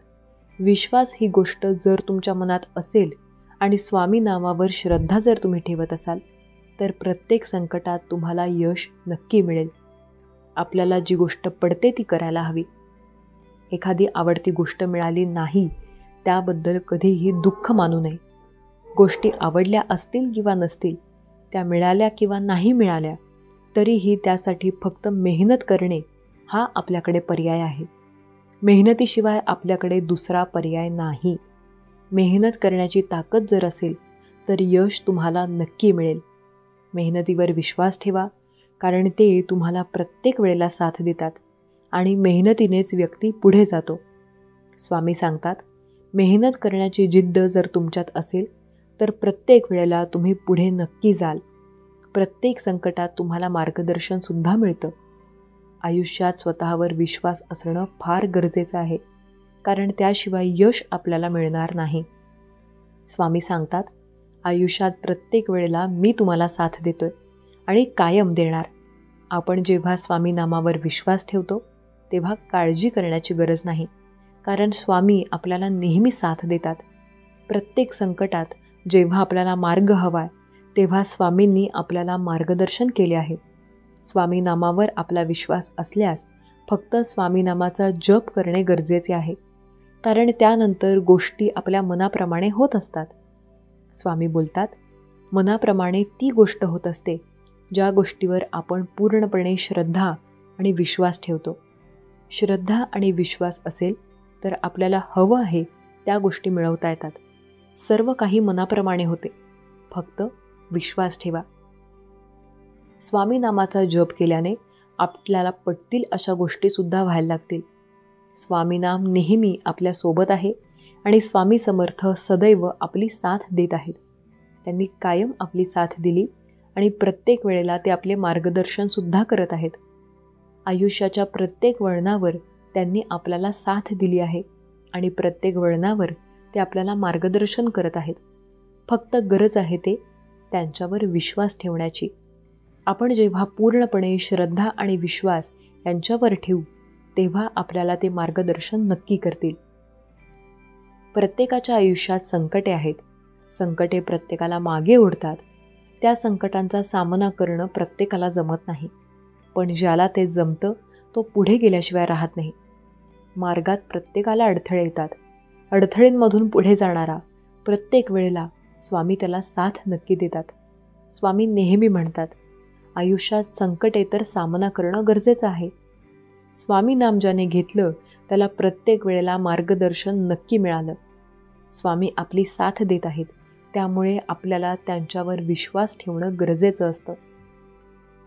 विश्वास ही गोष्ट जर तुमच्या मनात असेल आणि स्वामी नामावर श्रद्धा जर तुम्ही ठेवत असाल तर प्रत्येक संकटात तुम्हाला यश नक्की मिळेल. आपल्याला जी गोष्ट पडते ती करायला हवी. एखादी आवडती गोष्ट मिळाली नाही त्याबद्दल कधीही दुःख मानू नये. गोष्टी आवडल्या असतील किंवा नसतील, त्या मिळाल्या किंवा नाही मिळाल्या, तरीही त्यासाठी फक्त मेहनत करणे हा आपल्याकडे पर्याय आहे. मेहनतीशिवाय आपल्याकडे दुसरा पर्याय नाही. मेहनत करण्याची ताकद जर असेल तर यश तुम्हाला नक्की मिळेल. मेहनतीवर विश्वास ठेवा, कारण ते तुम्हाला प्रत्येक वेळेला साथ देतात आणि मेहनतीनेच व्यक्ती पुढे जातो. स्वामी सांगतात, मेहनत करण्याची जिद्द जर तुमच्यात असेल तर प्रत्येक वेळेला तुम्ही पुढे नक्की जाल. प्रत्येक संकटात तुम्हाला मार्गदर्शनसुद्धा मिळतं. आयुष्यात स्वतःवर विश्वास असणं फार गरजेचं आहे, कारण त्याशिवाय यश आपल्याला मिळणार नाही. स्वामी सांगतात, आयुष्यात प्रत्येक वेळेला मी तुम्हाला साथ देतोय आणि कायम देणार. आपण जेव्हा स्वामी नामावर विश्वास ठेवतो तेव्हा काळजी करण्याची गरज नाही, कारण स्वामी आपल्याला नेहमी साथ देतात. प्रत्येक संकटात जेव्हा आपल्याला मार्ग हवाय तेव्हा स्वामींनी आपल्याला मार्गदर्शन केले आहे. स्वामी नामावर आपला विश्वास असल्यास फक्त स्वामी नामाचा जप करणे गरजेचे आहे, कारण त्यानंतर गोष्टी आपल्या मनाप्रमाणे होत असतात. स्वामी बोलतात, मनाप्रमाणे ती गोष्ट होत असते ज्या गोष्टीवर आपण पूर्णपणे श्रद्धा आणि विश्वास ठेवतो. श्रद्धा आणि विश्वास असेल तर आपल्याला हवं आहे त्या गोष्टी मिळवता येतात. सर्व काही मनाप्रमाणे होते, फक्त विश्वास ठेवा. स्वामी नामाचा जप केल्याने आपल्याला पटतील अशा गोष्टीसुद्धा व्हायला लागतील. स्वामी नाम नेहमी आपल्यासोबत आहे आणि स्वामी समर्थ सदैव आपली साथ देत आहेत. त्यांनी कायम आपली साथ दिली आणि प्रत्येक वेळेला ते आपले मार्गदर्शनसुद्धा करत आहेत. आयुष्याच्या प्रत्येक वळणावर त्यांनी आपल्याला साथ दिली आहे आणि प्रत्येक वळणावर ते आपल्याला मार्गदर्शन करत आहेत. फक्त गरज आहे ते त्यांच्यावर विश्वास ठेवण्याची. आपण जेव्हा पूर्णपणे श्रद्धा आणि विश्वास यांच्यावर ठेवू तेव्हा आपल्याला ते मार्गदर्शन नक्की करतील. प्रत्येकाच्या आयुष्यात संकटे आहेत. संकटे प्रत्येकाला मागे ओढतात. त्या संकटांचा सामना करणं प्रत्येकाला जमत नाही, पण ज्याला ते जमतं तो पुढे गेल्याशिवाय राहत नाही. मार्गात प्रत्येकाला अडथळे येतात. अडथळींमधून पुढे जाणारा प्रत्येक वेळेला स्वामी त्याला साथ नक्की देतात. स्वामी नेहमी म्हणतात, आयुष्यात संकटे तर सामना करणं गरजेचं आहे. स्वामी नाम ज्याने घेतलं त्याला प्रत्येक वेळेला मार्गदर्शन नक्की मिळालं. स्वामी आपली साथ देत आहेत, त्यामुळे आपल्याला त्यांच्यावर विश्वास ठेवणं गरजेचं असतं.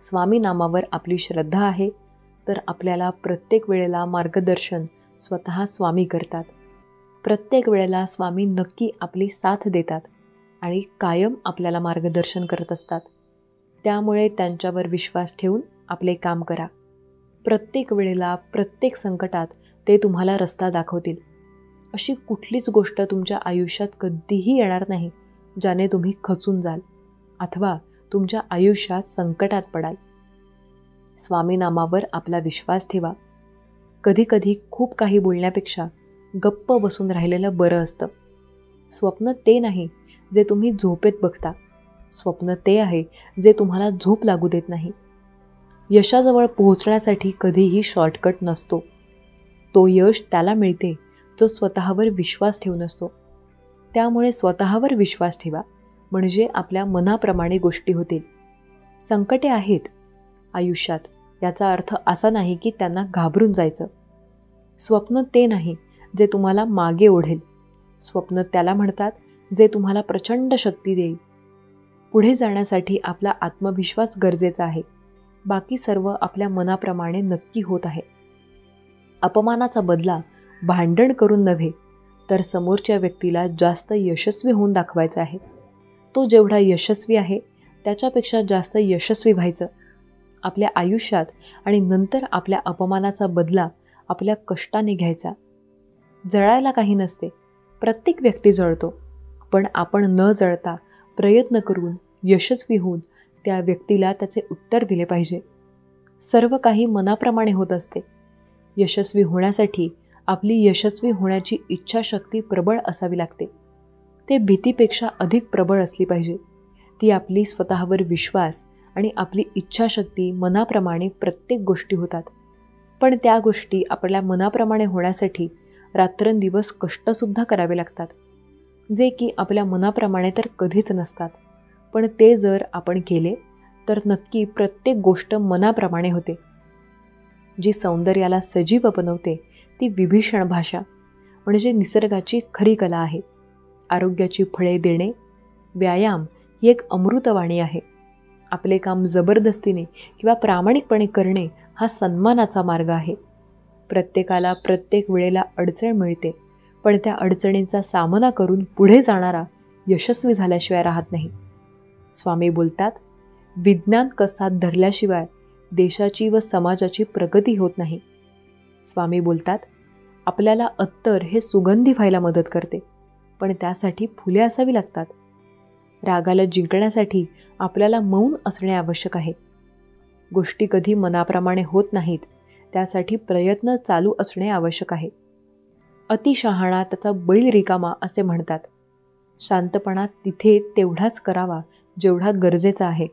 स्वामी नामावर आपली श्रद्धा आहे तर आपल्याला प्रत्येक वेळेला मार्गदर्शन स्वतः स्वामी करतात. प्रत्येक वेळेला स्वामी नक्की आपली साथ देतात आणि कायम आपल्याला मार्गदर्शन करत असतात. त्यामुळे त्यांच्यावर विश्वास ठेवून आपले काम करा. प्रत्येक वेळेला प्रत्येक संकटात ते तुम्हाला रस्ता दाखवतील. अशी कुठलीच गोष्ट तुमच्या आयुष्यात कधीही येणार नाही ज्याने तुम्ही खचून जाल अथवा तुमच्या आयुष्यात संकटात पडाल. स्वामी नामावर आपला विश्वास ठेवा. कधीकधी खूप काही बोलण्यापेक्षा गप्प बसून राहिलेलं बरं असतं. स्वप्न ते नाही जे तुम्ही झोपेत बघता. स्वप्न ते आहे जे तुम्हाला झोप लागू देत नाही. यशाजवळ पोहोचण्यासाठी कधीही शॉर्टकट नसतो. तो यश त्याला मिळते जो स्वतःवर विश्वास ठेवून असतो. त्यामुळे स्वतःवर विश्वास ठेवा, म्हणजे आपल्या मनाप्रमाणे गोष्टी होतील. संकटे आहेत आयुष्यात, याचा अर्थ असा नाही की त्यांना घाबरून जायचं. स्वप्न ते नाही जे तुम्हाला मागे ओढेल. स्वप्न त्याला म्हणतात जे तुम्हाला प्रचंड शक्ती देईल. पुढे जाण्यासाठी आपला आत्मविश्वास गरजेचा आहे. बाकी सर्व आपल्या मनाप्रमाणे नक्की होत आहे. अपमानाचा बदला भांडण करून नव्हे, तर समोरच्या व्यक्तीला जास्त यशस्वी होऊन दाखवायचं आहे. तो जेवढा यशस्वी आहे त्याच्यापेक्षा जास्त यशस्वी व्हायचं. आपल्या आयुष्यात आणि नंतर आपल्या अपमानाचा बदला आपल्या कष्टाने घ्यायचा. जळायला काही नसते. प्रत्येक व्यक्ती जळतो. पण आपण न जळता प्रयत्न करून यशस्वी होऊन त्या व्यक्तीला त्याचे उत्तर दिले पाहिजे. सर्व काही मनाप्रमाणे होत असते. यशस्वी होण्यासाठी आपली यशस्वी होण्याची इच्छाशक्ती प्रबळ असावी लागते. ते भीतीपेक्षा अधिक प्रबळ असली पाहिजे. ती आपली स्वतःवर विश्वास आणि आपली इच्छाशक्ती मनाप्रमाणे प्रत्येक गोष्टी होतात. पण त्या गोष्टी आपल्या मनाप्रमाणे होण्यासाठी रात्रंदिवस कष्टसुद्धा करावे लागतात, जे की आपल्या मनाप्रमाणे तर कधीच नसतात. पण ते जर आपण केले तर नक्की प्रत्येक गोष्ट मनाप्रमाणे होते. जी सौंदर्याला सजीव बनवते ती विभीषण भाषा, म्हणजे निसर्गाची खरी कला आहे. आरोग्याची फळे देणे, व्यायाम ही एक अमृतवाणी आहे. आपले काम जबरदस्तीने किंवा प्रामाणिकपणे करणे हा सन्मानाचा मार्ग आहे. प्रत्येकाला प्रत्येक वेळेला अडचण मिळते, पण त्या अडचणींचा सामना करून पुढे जाणारा यशस्वी झाल्याशिवाय राहत नाही. स्वामी बोलतात, विज्ञान कसात धरल्याशिवाय देशाची व समाजाची प्रगती होत नाही. स्वामी बोलतात, आपल्याला अत्तर हे सुगंधी व्हायला मदत करते, पण त्यासाठी फुले असावी लागतात. रागाला जिंकण्यासाठी आपल्याला मौन असणे आवश्यक आहे. गोष्टी कधी मनाप्रमाणे होत नाहीत, त्यासाठी प्रयत्न चालू असणे आवश्यक आहे. अतिशहाणा त्याचा बैल रिकामा असे म्हणतात. शांतपणा तिथे तेवढाच करावा जेवढा गरजेचा आहे.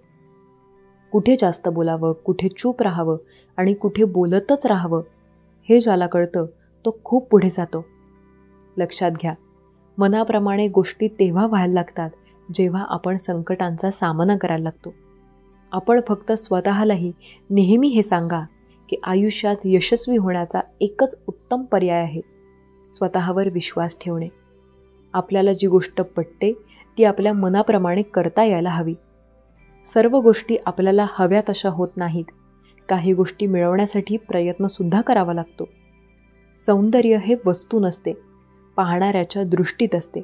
कुठे जास्त बोलावं, कुठे चूप राहावं आणि कुठे बोलतच राहावं, हे ज्याला कळतं तो खूप पुढे जातो. लक्षात घ्या, मनाप्रमाणे गोष्टी तेव्हा व्हायला लागतात जेव्हा आपण संकटांचा सामना करायला लागतो. आपण फक्त स्वतःलाही नेहमी हे सांगा की आयुष्यात यशस्वी होण्याचा एकच उत्तम पर्याय आहे, स्वतःवर विश्वास ठेवणे. आपल्याला जी गोष्ट पटते ती आपल्या मनाप्रमाणे करता यायला हवी. सर्व गोष्टी आपल्याला हव्या तशा होत नाहीत. काही गोष्टी मिळवण्यासाठी प्रयत्नसुद्धा करावा लागतो. सौंदर्य हे वस्तू नसते, पाहणाऱ्याच्या दृष्टीत असते.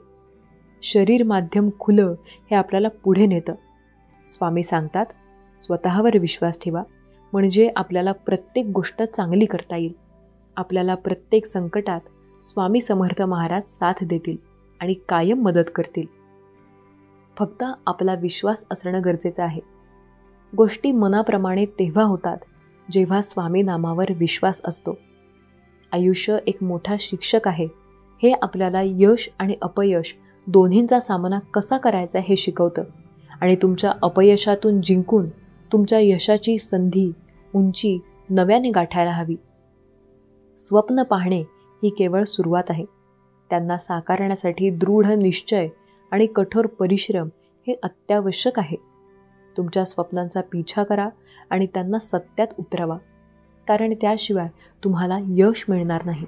शरीर माध्यम खुलं हे आपल्याला पुढे नेतं. स्वामी सांगतात, स्वतःवर विश्वास ठेवा, म्हणजे आपल्याला प्रत्येक गोष्ट चांगली करता येईल. आपल्याला प्रत्येक संकटात स्वामी समर्थ महाराज साथ देतील आणि कायम मदत करतील. फक्त आपला विश्वास असणं गरजेचं आहे. गोष्टी मनाप्रमाणे तेव्हा होतात जेव्हा स्वामी नामावर विश्वास असतो. आयुष्य एक मोठा शिक्षक आहे. हे आपल्याला यश आणि अपयश दोन्हींचा सामना कसा करायचा हे शिकवतं आणि तुमच्या अपयशातून जिंकून तुमच्या यशाची संधी, उंची नव्याने गाठायला हवी. स्वप्न पाहणे ही केवळ सुरुवात आहे. त्यांना साकारण्यासाठी दृढ निश्चय आणि कठोर परिश्रम हे अत्यावश्यक आहे. तुमच्या स्वप्नांचा पिछा करा आणि त्यांना सत्यात उतरवा, कारण त्याशिवाय तुम्हाला यश मिळणार नाही.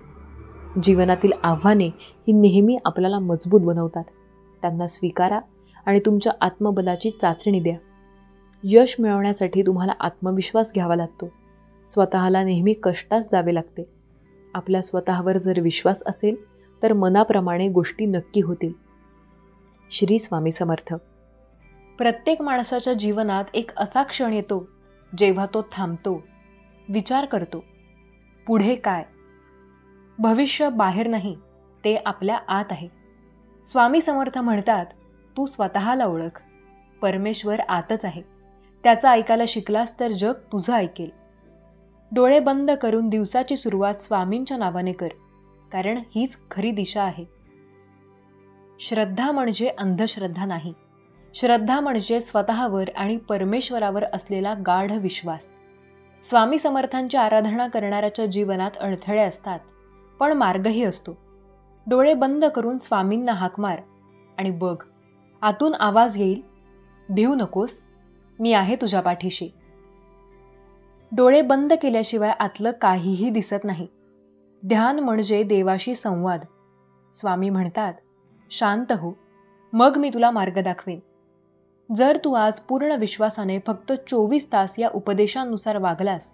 जीवनातील आव्हाने ही नेहमी आपल्याला मजबूत बनवतात. त्यांना स्वीकारा आणि तुमच्या आत्मबलाची चाचणी द्या. यश मिळवण्यासाठी तुम्हाला आत्मविश्वास घ्यावा लागतो. स्वतःला नेहमी कष्टास जावे लागते. आपल्या स्वतःवर जर विश्वास असेल तर मनाप्रमाणे गोष्टी नक्की होतील. श्री स्वामी समर्थ. प्रत्येक माणसाच्या जीवनात एक असा क्षण येतो जेव्हा तो थांबतो, विचार करतो, पुढे काय? भविष्य बाहेर नाही, ते आपल्या आत आहे. स्वामी समर्थ म्हणतात, तू स्वतःला ओळख. परमेश्वर आतच आहे. त्याचं ऐकायला शिकलास तर जग तुझं ऐकेल. डोळे बंद करून दिवसाची सुरुवात स्वामींच्या नावाने कर, कारण हीच खरी दिशा आहे. श्रद्धा म्हणजे अंधश्रद्धा नाही. श्रद्धा म्हणजे स्वतःवर आणि परमेश्वरावर असलेला गाढ विश्वास. स्वामी समर्थांची आराधना करणाऱ्याच्या जीवनात अडथळे असतात, पण मार्गही असतो. डोळे बंद करून स्वामींना हाक मार आणि बघ, आतून आवाज येईल, भिवू नकोस, मी आहे तुझ्या पाठीशी. डोळे बंद केल्याशिवाय आतलं काहीही दिसत नाही. ध्यान म्हणजे देवाशी संवाद. स्वामी म्हणतात, शांत हो, मग मी तुला मार्ग दाखवेन. जर तू आज पूर्ण विश्वासाने फक्त 24 तास या उपदेशांनुसार वागलास,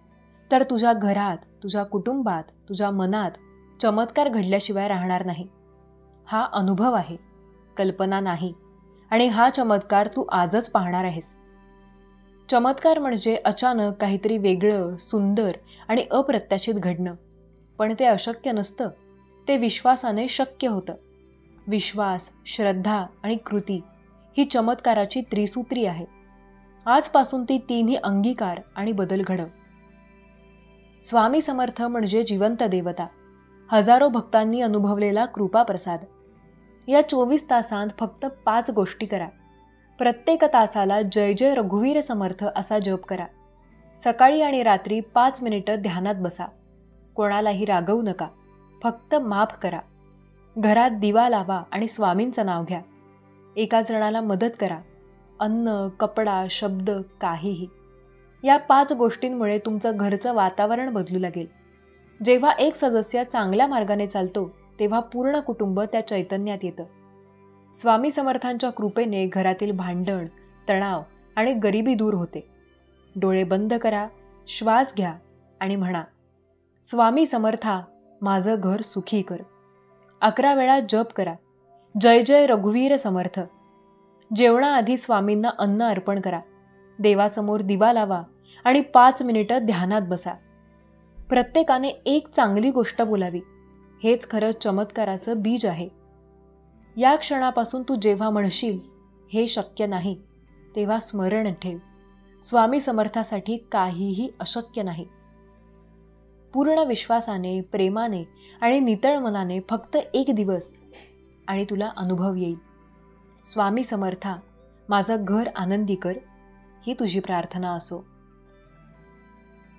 तर तुझ्या घरात, तुझ्या कुटुंबात, तुझ्या मनात चमत्कार घडल्याशिवाय राहणार नाही. हा अनुभव आहे, कल्पना नाही. आणि हा चमत्कार तू आजच पाहणार आहेस. चमत्कार म्हणजे अचानक काहीतरी वेगळं, सुंदर आणि अप्रत्याशित घडणं. पण ते अशक्य नसतं, ते विश्वासाने शक्य होतं. विश्वास, श्रद्धा आणि कृती ही चमत्काराची त्रिसूत्री आहे. आजपासून ती तिन्ही अंगीकार आणि बदल घडव. स्वामी समर्थ म्हणजे जिवंत देवता, हजारो भक्तांनी अनुभवलेला कृपा प्रसाद. या 24 तासांत फक्त 5 गोष्टी करा. प्रत्येक तासाला जय जय रघुवीर समर्थ असा जप करा. सकाळी आणि रात्री 5 मिनिटं ध्यानात बसा. कोणालाही रागवू नका, फक्त माफ करा. घरात दिवा लावा आणि स्वामींचं नाव घ्या. एका जणाला मदत करा. अन्न, कपडा, शब्द, काहीही. या 5 गोष्टींमुळे तुमचं घरचं वातावरण बदलू लागेल. जेव्हा एक सदस्य चांगल्या मार्गाने चालतो, तेव्हा पूर्ण कुटुंब त्या चैतन्यात येतं. स्वामी समर्थांच्या कृपेने घरातील भांडण, तणाव आणि गरिबी दूर होते. डोळे बंद करा, श्वास घ्या आणि म्हणा, स्वामी समर्था, माझं घर सुखी कर. 11 वेळा जप करा, जय जय रघुवीर समर्थ. जेवणाआधी स्वामींना अन्न अर्पण करा. देवासमोर दिवा लावा आणि 5 मिनिटं ध्यानात बसा. प्रत्येकाने एक चांगली गोष्ट बोलावी. हेच खरं चमत्काराचं बीज आहे. या क्षणापासून तू जेव्हा म्हणशील हे शक्य नाही, तेव्हा स्मरण ठेव, स्वामी समर्थासाठी काहीही अशक्य नाही. पूर्ण विश्वासाने, प्रेमाने आणि नितळ मनाने फक्त 1 दिवस आणि तुला अनुभव येईल. स्वामी समर्था, माझं घर आनंदी कर, ही तुझी प्रार्थना असो.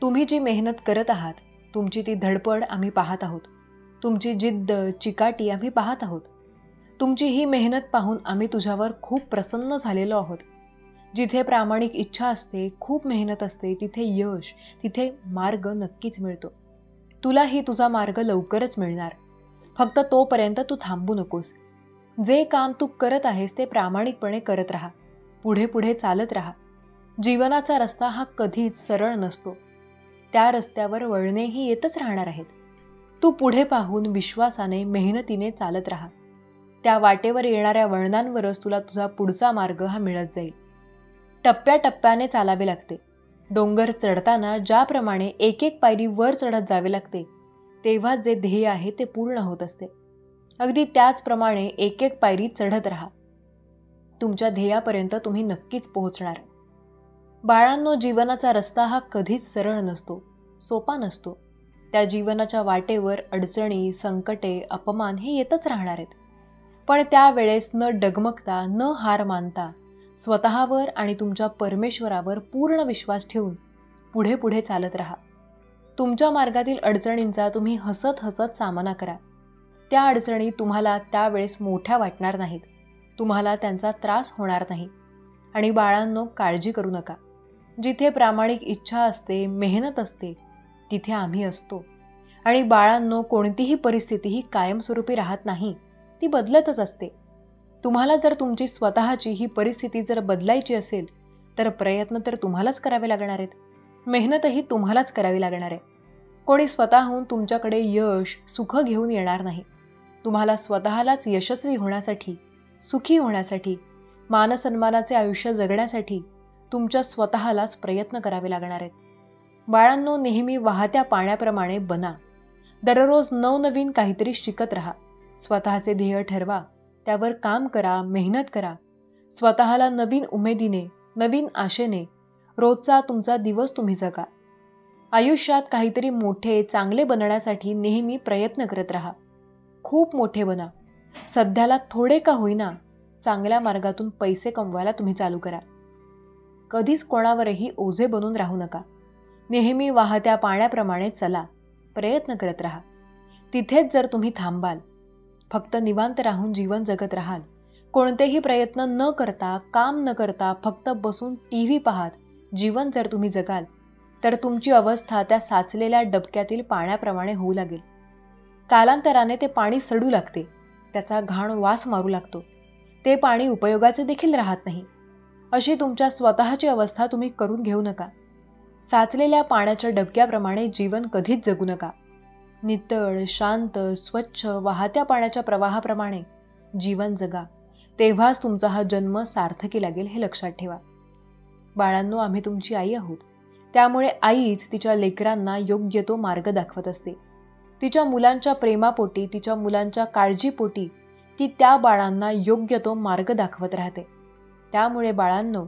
तुम्ही जी मेहनत करत आहात, तुमची ती धडपड आम्ही पाहत आहोत. तुमची जिद्द, चिकाटी आम्ही पाहत आहोत. तुमची ही मेहनत पाहून आम्ही तुझ्यावर खूप प्रसन्न झालेलो आहोत. जिथे प्रामाणिक इच्छा असते, खूप मेहनत असते, तिथे यश, तिथे मार्ग नक्कीच मिळतो. तुलाही तुझा मार्ग लवकरच मिळणार. फक्त तोपर्यंत तू थांबू नकोस. जे काम तू करत आहेस ते प्रामाणिकपणे करत राहा. पुढे पुढे चालत राहा. जीवनाचा रस्ता हा कधीच सरळ नसतो. त्या रस्त्यावर वळणेही येतच राहणार आहेत. तू पुढे पाहून विश्वासाने, मेहनतीने चालत राहा. त्या वाटेवर येणाऱ्या वळणांवरच तुला तुझा पुढचा मार्ग हा मिळत जाईल. टप्प्याटप्प्याने चालावे लागते. डोंगर चढताना ज्याप्रमाणे एक एक पायरी वर चढत जावे लागते, तेव्हा जे ध्येय आहे ते पूर्ण होत असते. अगदी त्याचप्रमाणे एक एक पायरी चढत राहा. तुमच्या ध्येयापर्यंत तुम्ही नक्कीच पोहोचणार. बाळांनो, जीवनाचा रस्ता हा कधीच सरळ नसतो, सोपा नसतो. त्या जीवनाच्या वाटेवर अडचणी, संकटे, अपमान हे येतच राहणार आहेत. पण त्यावेळेस न डगमगता, न हार मानता, स्वतःवर आणि तुमच्या परमेश्वरावर पूर्ण विश्वास ठेवून पुढे पुढे चालत राहा. तुमच्या मार्गातील अडचणींचा तुम्ही हसत हसत सामना करा. त्या अडचणी तुम्हाला त्यावेळेस मोठ्या वाटणार नाहीत. तुम्हाला त्यांचा त्रास होणार नाही. आणि बाळांनो, काळजी करू नका. जिथे प्रामाणिक इच्छा असते, मेहनत असते, तिथे आम्ही असतो. आणि बाळांनो, कोणतीही परिस्थिती ही कायमस्वरूपी राहत नाही, ती बदलतच असते. तुम्हाला जर तुमची स्वतःची ही परिस्थिती जर बदलायची असेल, तर प्रयत्न तर तुम्हालाच करावे लागणार आहेत. मेहनतही तुम्हालाच करावी लागणार आहे. कोणी स्वतःहून तुमच्याकडे यश, सुख घेऊन येणार नाही. तुम्हाला स्वतःलाच यशस्वी होण्यासाठी, सुखी होण्यासाठी, मानसन्मानाचे आयुष्य जगण्यासाठी तुमच्या स्वतःलाच प्रयत्न करावे लागणार आहेत. बाळांनो, नेहमी वाहत्या पाण्याप्रमाणे बना. दररोज नवनवीन काहीतरी शिकत राहा. स्वतःचे ध्येय ठरवा, त्यावर काम करा, मेहनत करा. स्वतःला नवीन उमेदीने, नवीन आशेने रोजचा तुमचा दिवस तुम्ही जगा. आयुष्यात काहीतरी मोठे, चांगले बनण्यासाठी नेहमी प्रयत्न करत राहा. खूप मोठे बना. सध्याला थोडे का होईना चांगल्या मार्गातून पैसे कमवायला तुम्ही चालू करा. कधीच कोणावरही ओझे बनून राहू नका. नेहमी वाहत्या पाण्याप्रमाणे चला, प्रयत्न करत राहा. तिथेच जर तुम्ही थांबाल, फक्त निवांत राहून जीवन जगत राहाल, कोणतेही प्रयत्न न करता, काम न करता, फक्त बसून TV पाहत जीवन जर तुम्ही जगाल, तर तुमची अवस्था त्या साचलेल्या डबक्यातील पाण्याप्रमाणे होऊ लागेल. कालांतराने ते पाणी सडू लागते, त्याचा घाण वास मारू लागतो, ते पाणी उपयोगाचे देखील राहत नाही. अशी तुमच्या स्वतःची अवस्था तुम्ही करून घेऊ नका. साचलेल्या पाण्याच्या डबक्याप्रमाणे जीवन कधीच जगू नका. नितळ, शांत, स्वच्छ, वाहत्या पाण्याच्या प्रवाहाप्रमाणे जीवन जगा. तेव्हाच तुमचा हा जन्म सार्थकी लागेल, हे लक्षात ठेवा. बाळांनो, आम्ही तुमची आई आहोत. त्यामुळे आईच तिच्या लेकरांना योग्य तो मार्ग दाखवत असते. तिच्या मुलांच्या प्रेमापोटी, तिच्या मुलांच्या काळजीपोटी ती त्या बाळांना योग्य तो मार्ग दाखवत राहते. त्यामुळे बाळांनो,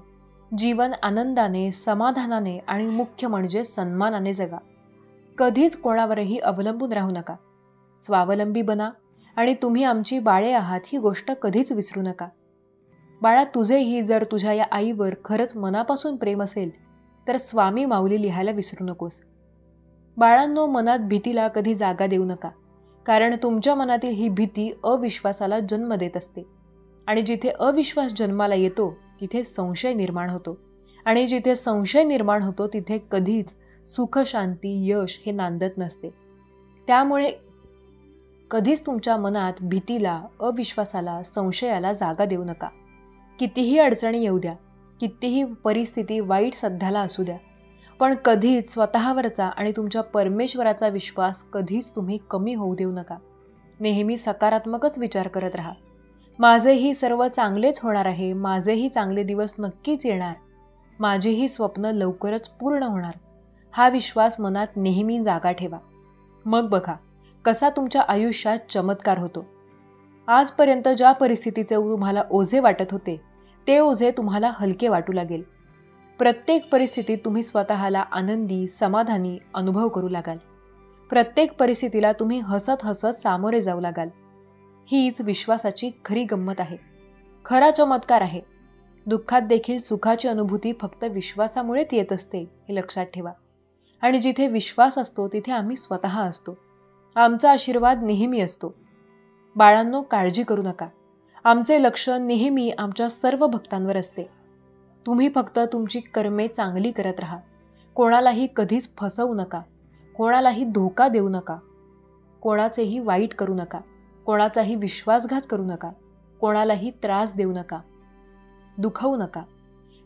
जीवन आनंदाने, समाधानाने आणि मुख्य म्हणजे सन्मानाने जगा. कधीच कोणावरही अवलंबून राहू नका. स्वावलंबी बना आणि तुम्ही आमची बाळे आहात ही गोष्ट कधीच विसरू नका. बाळा, तुझेही जर तुझ्या या आईवर खरंच मनापासून प्रेम असेल तर स्वामी माऊली लिहायला विसरू नकोस. बाळांनो, मनात भीतीला कधी जागा देऊ नका, कारण तुमच्या मनातील ही भीती अविश्वासाला जन्म देत असते. आणि जिथे अविश्वास जन्माला येतो तिथे संशय निर्माण होतो, आणि जिथे संशय निर्माण होतो तिथे कधीच सुख, शांती, यश हे नांदत नसते. त्यामुळे कधीच तुमच्या मनात भीतीला, अविश्वासाला, संशयाला जागा देऊ नका. कितीही अडचणी येऊ द्या, कितीही परिस्थिती वाईट सध्याला असू द्या, पण कधीच स्वतःवरचा आणि तुमच्या परमेश्वराचा विश्वास कधीच तुम्ही कमी होऊ देऊ नका. नेहमी सकारात्मकच विचार करत राहा. माझेही सर्व चांगलेच होणार आहे, माझेही चांगले दिवस नक्कीच येणार, माझीही स्वप्न लवकरच पूर्ण होणार, हा विश्वास मनात नेहमी जागा ठेवा. मग बघा कसा तुमच्या आयुष्यात चमत्कार होतो. आजपर्यंत ज्या परिस्थितीचे तुम्हाला ओझे वाटत होते ते ओझे तुम्हाला हलके वाटू लागेल. प्रत्येक परिस्थितीत तुम्ही स्वतःला आनंदी, समाधानी अनुभव करू लागाल. प्रत्येक परिस्थितीला तुम्ही हसत हसत सामोरे जाऊ लागाल. हीच विश्वासाची खरी गंमत आहे, खरा चमत्कार आहे. दुःखात देखील सुखाची अनुभूती फक्त विश्वासामुळेच येत असते, हे लक्षात ठेवा. आणि जिथे विश्वास असतो तिथे आम्ही स्वतः असतो. आमचा आशीर्वाद नेहमी असतो. बाळांनो, काळजी करू नका. आमचे लक्ष नेहमी आमच्या सर्व भक्तांवर असते. तुम्ही फक्त तुमची कर्मे चांगली करत राहा. कोणालाही कधीच फसवू नका, कोणालाही धोका देऊ नका, कोणाचेही वाईट करू नका, कोणाचाही विश्वासघात करू नका, कोणालाही त्रास देऊ नका, दुखवू नका.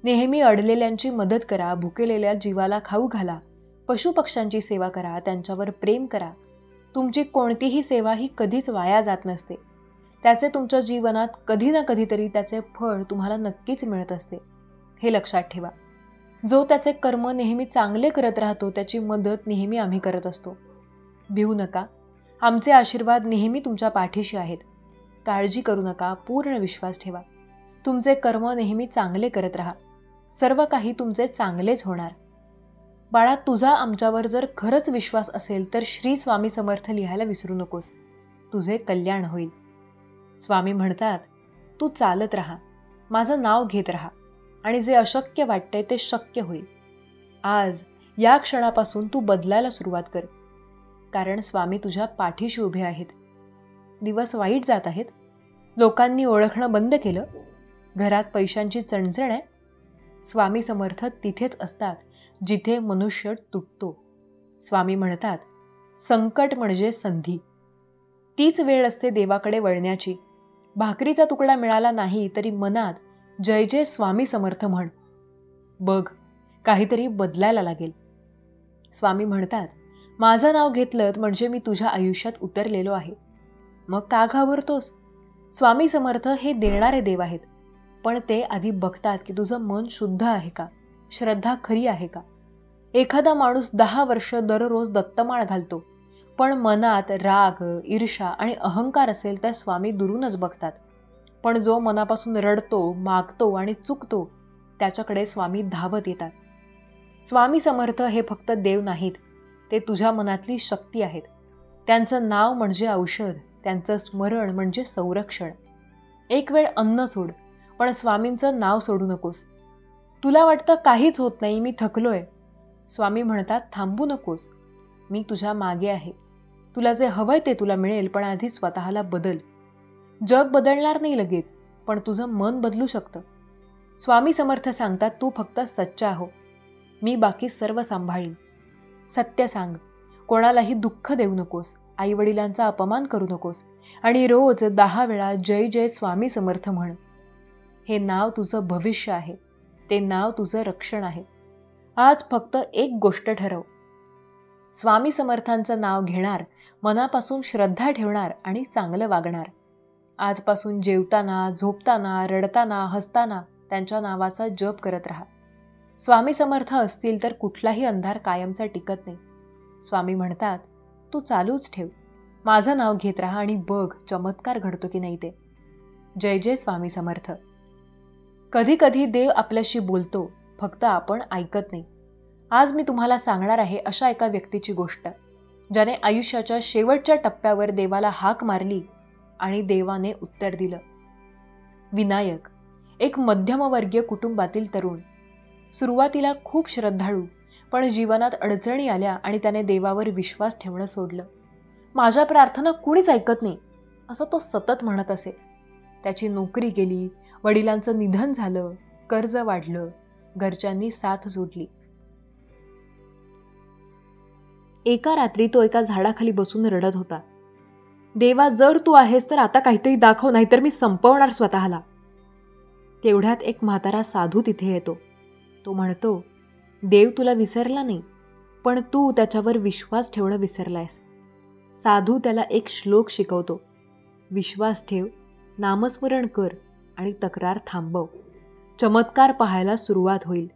नेहमी अडलेल्यांची मदत करा, भुकेलेल्या जीवाला खाऊ घाला, पशुपक्ष्यांची सेवा करा, त्यांच्यावर प्रेम करा. तुमची कोणतीही सेवा ही कधीच वाया जात नसते. त्याचे तुमच्या जीवनात कधी ना कधीतरी त्याचे फळ तुम्हाला नक्कीच मिळत असते, हे लक्षात ठेवा. जो त्याचे कर्म नेहमी चांगले करत राहतो त्याची मदत नेहमी आम्ही करत असतो. भिवू नका. आमचे आशीर्वाद नेहमी तुमच्या पाठीशी आहेत. काळजी करू नका, पूर्ण विश्वास ठेवा. तुमचे कर्म नेहमी चांगले करत राहा. सर्व काही तुमचे चांगलेच होणार. बाळा, तुझा आमच्यावर जर खरंच विश्वास असेल तर श्री स्वामी समर्थ लिहायला विसरू नकोस. तुझे कल्याण होईल. स्वामी म्हणतात, तू चालत राहा, माझं नाव घेत राहा, आणि जे अशक्य वाटतंय ते शक्य होईल. आज या क्षणापासून तू बदलायला सुरुवात कर, कारण स्वामी तुझ्या पाठीशी उभे आहेत. दिवस वाईट जात आहेत, लोकांनी ओळखणं बंद केलं, घरात पैशांची चणचण आहे. स्वामी समर्थ तिथेच असतात जिथे मनुष्य तुटतो. स्वामी म्हणतात, संकट म्हणजे संधी. तीच वेळ असते देवाकडे वळण्याची. भाकरीचा तुकडा मिळाला नाही तरी मनात जय जय स्वामी समर्थ म्हण. बघ, काहीतरी बदलायला लागेल. स्वामी म्हणतात, माझं नाव घेतलं म्हणजे मी तुझ्या आयुष्यात उतरलेलो आहे. मग का घाबरतोस? स्वामी समर्थ हे देणारे देव आहेत, पण ते आधी बघतात की तुझं मन शुद्ध आहे का, श्रद्धा खरी आहे का. एखादा माणूस 10 वर्ष दररोज दत्तमाळ घालतो, पण मनात राग, ईर्ष्या आणि अहंकार असेल तर स्वामी दुरूनच बघतात. पण जो मनापासून रडतो, मागतो आणि चुकतो त्याच्याकडे स्वामी धावत येतात. स्वामी समर्थ हे फक्त देव नाहीत, ते तुझ्या मनातली शक्ती आहेत. त्यांचं नाव म्हणजे औषध, त्यांचं स्मरण म्हणजे संरक्षण. एक वेळ अन्न सोड, पण स्वामींचं नाव सोडू नकोस. तुला वाटतं काहीच होत नाही, मी थकलोय. स्वामी म्हणतात, थांबू नकोस, मी तुझ्या मागे आहे. तुला जे हवंय ते तुला मिळेल, पण आधी स्वतःला बदल. जग बदलणार नाही लगेच, पण तुझं मन बदलू शकतं. स्वामी समर्थ सांगतात, तू फक्त सच्चा हो, मी बाकी सर्व सांभाळीन. सत्य सांग, कोणालाही दुःख देऊ नकोस, आईवडिलांचा अपमान करू नकोस आणि रोज 10 वेळा जय जय स्वामी समर्थ म्हण. हे नाव तुझं भविष्य आहे, ते नाव तुझं रक्षण आहे. आज फक्त एक गोष्ट ठरव, स्वामी समर्थांचं नाव घेणार, मनापासून श्रद्धा ठेवणार आणि चांगलं वागणार. आजपासून जेवताना, झोपताना, रडताना, हसताना त्यांच्या नावाचा जप करत राहा. स्वामी समर्थ असतील तर कुठलाही अंधार कायमचा टिकत नाही. स्वामी म्हणतात, तू चालूच ठेव, माझं नाव घेत राहा आणि बघ चमत्कार घडतो की नाही ते. जय जय स्वामी समर्थ. कधी कधी देव आपल्याशी बोलतो, फक्त आपण ऐकत नाही. आज मी तुम्हाला सांगणार आहे अशा एका व्यक्तीची गोष्ट, ज्याने आयुष्याच्या शेवटच्या टप्प्यावर देवाला हाक मारली आणि देवाने उत्तर दिलं. विनायक, एक मध्यमवर्गीय कुटुंबातील तरुण. सुरुवातीला खूप श्रद्धाळू, पण जीवनात अडचणी आल्या आणि त्याने देवावर विश्वास ठेवणं सोडलं. माझ्या प्रार्थना कुणीच ऐकत नाही, असं तो सतत म्हणत असे. त्याची नोकरी गेली, वडिलांचं निधन झालं, कर्ज वाढलं, घरच्यांनी साथ सोडली. एका रात्री तो एका झाडाखाली बसून रडत होता. देवा, जर तू आहेस तर आता काहीतरी दाखव, नाहीतर मी संपवणार स्वतःला. तेवढ्यात एक म्हातारा साधू तिथे येतो. तो म्हणतो, देव तुला विसरला नाही, पण तू त्याच्यावर विश्वास ठेवणं विसरलायस. साधू त्याला एक श्लोक शिकवतो. विश्वास ठेव, नामस्मरण कर आणि तक्रार थांबव. चमत्कार पाहायला सुरुवात होईल.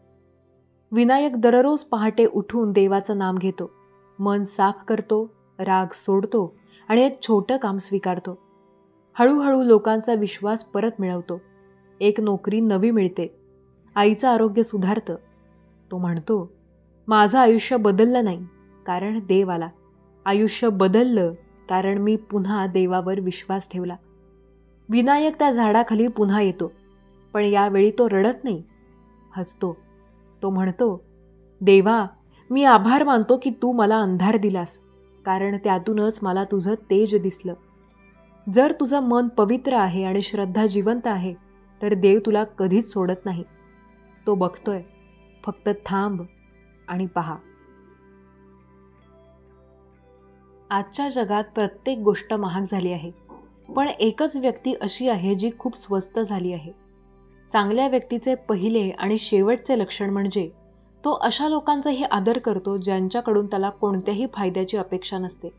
विनायक दररोज पहाटे उठून देवाचं नाम घेतो, मन साफ करतो, राग सोडतो आणि एक छोटं काम स्वीकारतो. हळूहळू लोकांचा विश्वास परत मिळवतो. एक नोकरी नवी मिळते, आईचं आरोग्य सुधारतं. तो म्हणतो, माझं आयुष्य बदललं नाही कारण देव आला, आयुष्य बदललं कारण मी पुन्हा देवावर विश्वास ठेवला. विनायक त्या झाडाखाली पुन्हा येतो, पण यावेळी तो रडत नाही, हसतो. तो म्हणतो, देवा, मी आभार मानतो की तू मला अंधार दिलास, कारण त्यातूनच मला तुझं तेज दिसलं. जर तुझं मन पवित्र आहे आणि श्रद्धा जिवंत आहे तर देव तुला कधीच सोडत नाही. तो बघतोय, फक्त थांब आणि पहा. आजच्या जगात प्रत्येक गोष्ट महाग झाली आहे, पण एकच व्यक्ती अशी आहे जी खूप स्वस्त झाली आहे. चांगल्या व्यक्तीचे पहिले आणि शेवटचे लक्षण म्हणजे तो अशा लोकांचाही आदर करतो ज्यांच्याकडून त्याला कोणत्याही फायद्याची अपेक्षा नसते.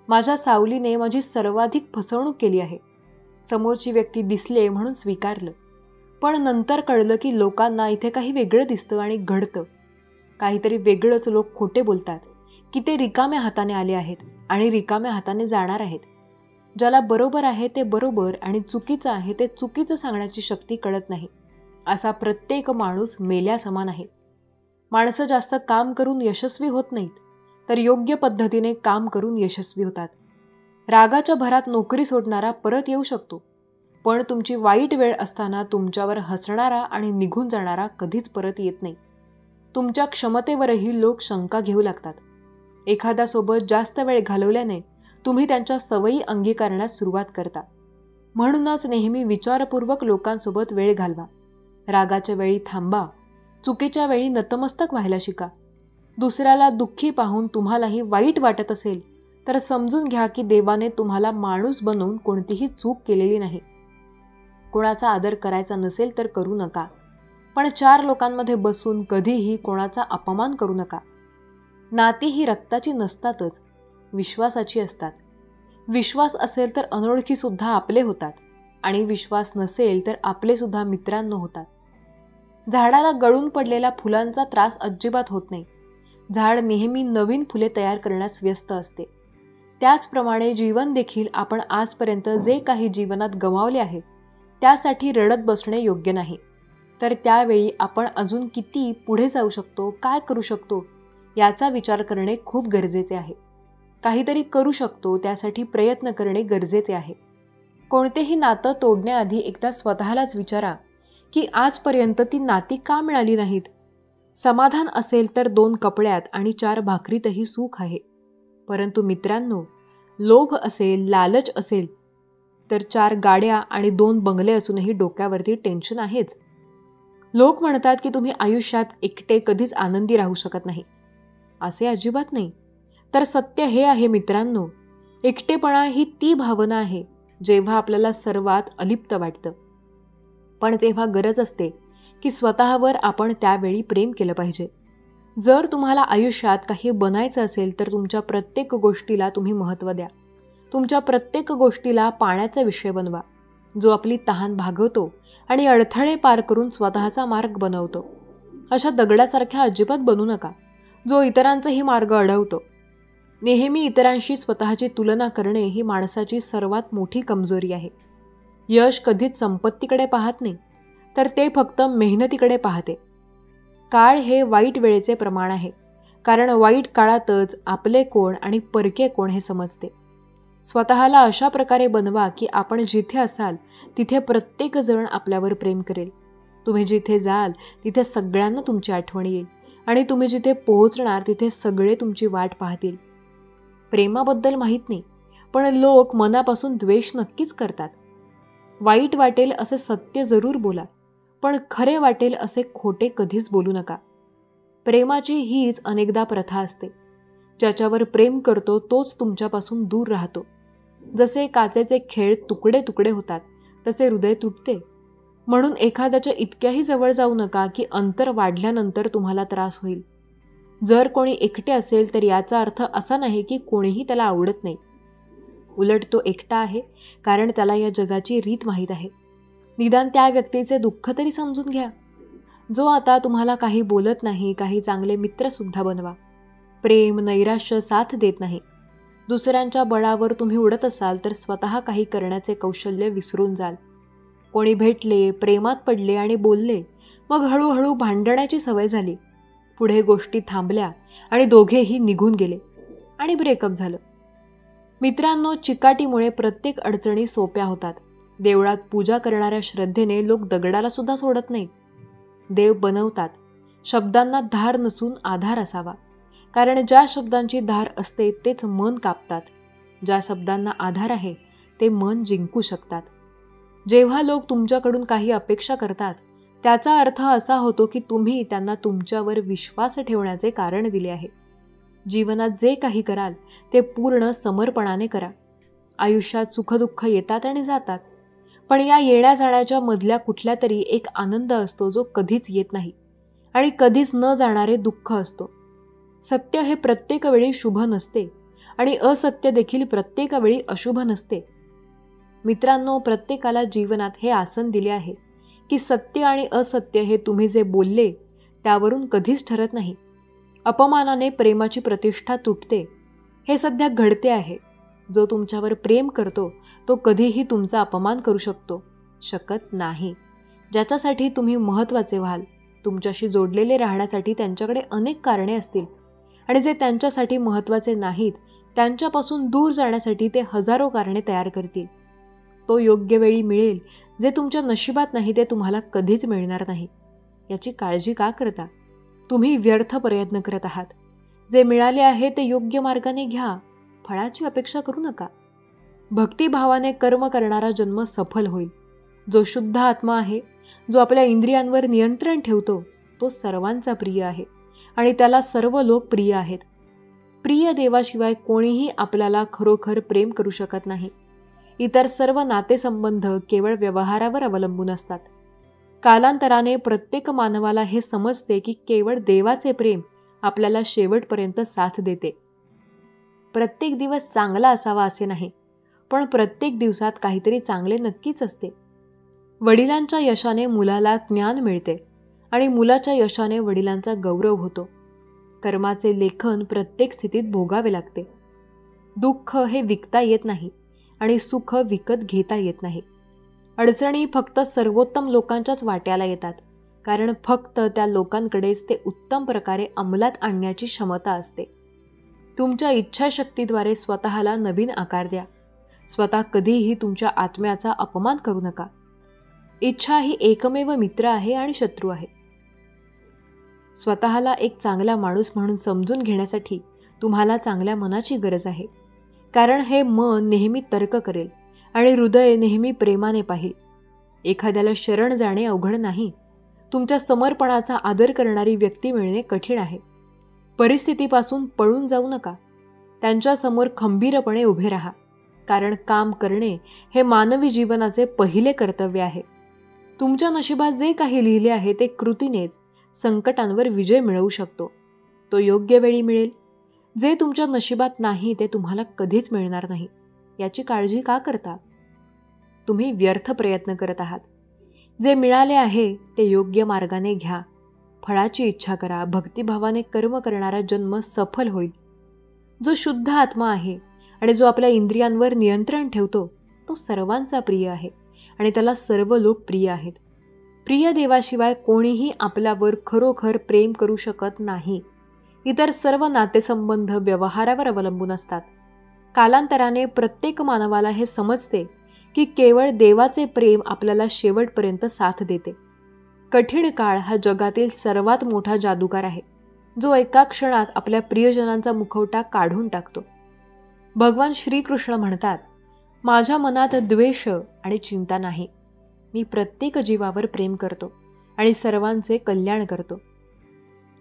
माझ्या सावलीने माझी सर्वाधिक फसवणूक केली आहे. समोरची व्यक्ती दिसले म्हणून स्वीकारलं, पण नंतर कळलं की लोकांना इथे काही वेगळं दिसतं आणि घडतं. काहीतरी वेगळंच लोक खोटे बोलतात की ते रिकाम्या हाताने आले आहेत आणि रिकाम्या हाताने जाणार आहेत. ज्याला बरोबर आहे ते बरोबर आणि चुकीचं आहे ते चुकीचं सांगण्याची शक्ती कळत नाही. असा प्रत्येक माणूस मेल्या समान आहे. माणसं जास्त काम करून यशस्वी होत नाहीत, तर योग्य पद्धतीने काम करून यशस्वी होतात. रागाच्या भरात नोकरी सोडणारा परत येऊ शकतो, पण तुमची वाईट वेळ असताना तुमच्यावर हसणारा आणि निघून जाणारा कधीच परत येत नाही. तुमच्या क्षमतेवरही लोक शंका घेऊ लागतात. एखाद्यासोबत जास्त वेळ घालवल्याने तुम्ही त्यांच्या सवयी अंगीकारण्यास सुरुवात करता. म्हणूनच नेहमी विचारपूर्वक लोकांसोबत वेळ घालवा. रागाच्या वेळी थांबा, चुकीच्या वेळी नतमस्तक व्हायला शिका. दुसऱ्याला दुःखी पाहून तुम्हालाही वाईट वाटत असेल तर समजून घ्या की देवाने तुम्हाला माणूस बनवून कोणतीही चूक केलेली नाही. कोणाचा आदर करायचा नसेल तर करू नका, पण 4 लोकांमध्ये बसून कधीही कोणाचा अपमान करू नका. नाती ही रक्ताची नसतातच, विश्वासाची असतात. विश्वास असेल तर अनोळखीसुद्धा आपले होतात आणि विश्वास नसेल तर आपलेसुद्धा मित्रांनो होतात. झाडाला गळून पडलेल्या फुलांचा त्रास अजिबात होत नाही. झाड नेहमी नवीन फुले तयार करण्यास व्यस्त असते. त्याचप्रमाणे जीवन देखील आपण आजपर्यंत जे काही जीवनात गमावले आहे त्यासाठी रडत बसणे योग्य नाही. तर त्यावेळी आपण अजून किती पुढे जाऊ शकतो, काय करू शकतो याचा विचार करणे खूप गरजेचे आहे. काहीतरी करू शकतो त्यासाठी प्रयत्न करणे गरजेचे आहे. कोणतेही नातं तोडण्याआधी एकदा स्वतःलाच विचारा की आजपर्यंत ती नाती का मिळाली नाहीत. समाधान असेल तर 2 कपड्यात आणि 4 भाकरीतही सुख आहे. परंतु मित्रांनो, लोभ असेल, लालच असेल तर 4 गाड्या आणि 2 बंगले असूनही डोक्यावरती टेन्शन आहेच. लोक म्हणतात की तुम्ही आयुष्यात एकटे कधीच आनंदी राहू शकत नाही. असे अजिबात नाही. तर सत्य हे आहे मित्रांनो, एकटेपणा ही ती भावना आहे जेव्हा आपल्याला सर्वात अलिप्त वाटतं. पण तेव्हा गरज असते की स्वतःवर आपण त्यावेळी प्रेम केलं पाहिजे. जर तुम्हाला आयुष्यात काही बनायचं असेल तर तुमच्या प्रत्येक गोष्टीला तुम्ही महत्त्व द्या. तुमच्या प्रत्येक गोष्टीला पाण्याचा विषय बनवा, जो आपली तहान भागवतो आणि अडथळे पार करून स्वतःचा मार्ग बनवतो. अशा दगडासारख्या अजिबात बनू नका, जो इतरांचाही मार्ग अडवतो. नेहमी इतरांशी स्वतःची तुलना करणे ही माणसाची सर्वात मोठी कमजोरी आहे. यश कधीच संपत्तीकडे पाहत नाही, तर ते फक्त मेहनतीकडे पाहते. काळ हे वाईट वेळेचे प्रमाण आहे, कारण वाईट काळातच आपले कोण आणि परके कोण हे समजते. स्वतःला अशा प्रकारे बनवा की आपण जिथे असाल तिथे प्रत्येक जण आपल्यावर प्रेम करेल. तुम्ही जिथे जाल तिथे सगळ्यांना तुमची आठवण येईल आणि तुम्ही जिथे पोहोचणार तिथे सगळे तुमची वाट पाहतील. प्रेमाबद्दल माहीत नाही, पण लोक मनापासून द्वेष नक्कीच करतात. वाईट वाटेल असे सत्य जरूर बोला, पण खरे वाटेल असे खोटे कधीच बोलू नका. प्रेमाची हीच अनेकदा प्रथा असते. ज्याच्यावर प्रेम करतो तोच तुमच्यापासून दूर राहतो. जसे काचेचे खेळ तुकडे तुकडे होतात, तसे हृदय तुटते. म्हणून एखाद्याच्या इतक्याही जवळ जाऊ नका की अंतर वाढल्यानंतर तुम्हाला त्रास होईल. जर कोणी एकटे असेल तर याचा अर्थ असा नाही की कोणीही त्याला आवडत नाही. उलट तो एकटा आहे कारण त्याला या जगाची रीत माहीत आहे. निदान त्या व्यक्तीचे दुःख तरी समजून घ्या. जो आता तुम्हाला काही बोलत नाही, काही चांगले मित्रसुद्धा बनवा. प्रेम नैराश्य साथ देत नाही. दुसऱ्यांच्या बळावर तुम्ही उडत असाल तर स्वतः काही करण्याचे कौशल्य विसरून जाल. कोणी भेटले, प्रेमात पडले आणि बोलले, मग हळूहळू भांडण्याची सवय झाली. पुढे गोष्टी थांबल्या आणि दोघेही निघून गेले आणि ब्रेकअप झालं. मित्रांनो, चिकाटीमुळे प्रत्येक अडचणी सोप्या होतात. देवळात पूजा करणाऱ्या श्रद्धेने लोक दगडाला सुद्धा सोडत नाहीत. देव बनवतात. शब्दांना धार नसून आधार असावा, कारण ज्या शब्दांची धार असते तेच मन कापतात. ज्या शब्दांना आधार आहे ते मन जिंकू शकतात. जेव्हा लोक तुमच्याकडून काही अपेक्षा करतात त्याचा अर्थ असा होतो की तुम्ही त्यांना तुमच्यावर विश्वास ठेवण्याचे कारण दिले आहे. जीवनात जे काही कराल ते पूर्ण समर्पणाने करा. आयुष्यात सुखदुःख येतात आणि जातात, पण या येण्या जाण्याच्या मधल्या कुठल्या तरी एक आनंद असतो जो कधीच येत नाही आणि कधीच न जाणारे दुःख असतो. सत्य हे प्रत्येक वेळी शुभ नसते आणि असत्य देखील प्रत्येक वेळी अशुभ नसते. मित्रांनो, प्रत्येकाला जीवनात हे आसन दिले आहे की सत्य आणि असत्य हे तुम्ही जे बोलले त्यावरून कधीच ठरत नाही. अपमानाने प्रेमाची प्रतिष्ठा तुटते. हे सध्या घडते आहे. जो तुमच्यावर प्रेम करतो तो कधीही तुमचा अपमान करू शकत नाही. ज्याच्यासाठी तुम्ही महत्त्वाचे व्हाल, तुमच्याशी जोडलेले राहण्यासाठी त्यांच्याकडे अनेक कारणे असतील आणि जे त्यांच्यासाठी महत्त्वाचे नाहीत त्यांच्यापासून दूर जाण्यासाठी ते हजारो कारणे तयार करतील. तो योग्य वेळी मिळेल. जे तुमच्या नशिबात नाही ते तुम्हाला कधीच मिळणार नाही. याची काळजी का करता? तुम्ही व्यर्थ प्रयत्न करत आहात. जे मिळाले आहे ते योग्य मार्गाने घ्या. फळाची अपेक्षा करू नका. भक्तिभावाने कर्म करणारा जन्म सफल होईल. जो शुद्ध आत्मा आहे, जो आपल्या इंद्रियांवर नियंत्रण ठेवतो, तो सर्वांचा प्रिय आहे आणि त्याला सर्व लोक प्रिय आहेत. प्रिय देवाशिवाय कोणीही आपल्याला खरोखर प्रेम करू शकत नाही. इतर सर्व नातेसंबंध केवळ व्यवहारावर अवलंबून असतात. कालांतराने प्रत्येक मानवाला हे समजते की केवळ देवाचे प्रेम आपल्याला शेवटपर्यंत साथ देते. प्रत्येक दिवस चांगला असावा असे नाही, पण प्रत्येक दिवसात काहीतरी चांगले नक्कीच असते. वडिलांच्या यशाने मुलाला ज्ञान मिळते आणि मुलाच्या यशाने वडिलांचा गौरव होतो. कर्माचे लेखन प्रत्येक स्थितीत भोगावे लागते. दुःख हे विकता येत नाही आणि सुख विकत घेता येत नाही. अडचणी फक्त सर्वोत्तम लोकांच्याच वाट्याला येतात, कारण फक्त त्या लोकांकडेच ते उत्तम प्रकारे अंमलात आणण्याची क्षमता असते. तुमच्या इच्छाशक्तीद्वारे स्वतःला नवीन आकार द्या. स्वतः कधीही तुमच्या आत्म्याचा अपमान करू नका. इच्छा ही एकमेव मित्र आहे आणि शत्रू आहे. स्वतःला एक चांगला माणूस म्हणून समजून घेण्यासाठी तुम्हाला चांगल्या मनाची गरज आहे, कारण हे मन नेहमी तर्क करेल आणि हृदय नेहमी प्रेमाने पाहिल. एखाद्याला शरण जाणे अवघड नाही. तुमच्या समर्पणाचा आदर करणारी व्यक्ती मिळणे कठीण आहे. परिस्थितीपासून पळून जाऊ नका. त्यांच्यासमोर खंबीरपणे उभे राहा. कारण काम करणे हे मानवी जीवनाचे पहिले कर्तव्य आहे. तुमच्या नशिबात जे काही लिहिले आहे ते कृतीनेच संकटांवर विजय मिळवू शकतो. तो योग्य वेळी मिळेल. जे तुमच्या नशिबात नाही ते तुम्हाला कधीच मिळणार नाही. याची काळजी का करता? तुम्ही व्यर्थ प्रयत्न करत आहात. जे मिळाले आहे ते योग्य मार्गाने घ्या. फळाची इच्छा करा. भक्तिभावाने कर्म करणारा जन्म सफल होईल. जो शुद्ध आत्मा आहे आणि जो आपल्या इंद्रियांवर नियंत्रण ठेवतो तो सर्वांचा प्रिय आहे आणि त्याला सर्व लोक प्रिय आहेत. प्रिय देवाशिवाय कोणीही आपल्यावर खरोखर प्रेम करू शकत नाही. इतर सर्व नातेसंबंध व्यवहारावर अवलंबून असतात. कालांतराने प्रत्येक मानवाला हे समजते की केवळ देवाचे प्रेम आपल्याला शेवटपर्यंत साथ देते. कठीण काळ हा जगातील सर्वात मोठा जादूगार आहे, जो एका क्षणात आपल्या प्रियजनांचा मुखवटा काढून टाकतो. भगवान श्रीकृष्ण म्हणतात, माझ्या मनात द्वेष आणि चिंता नाही. मी प्रत्येक जीवावर प्रेम करतो आणि सर्वांचे कल्याण करतो.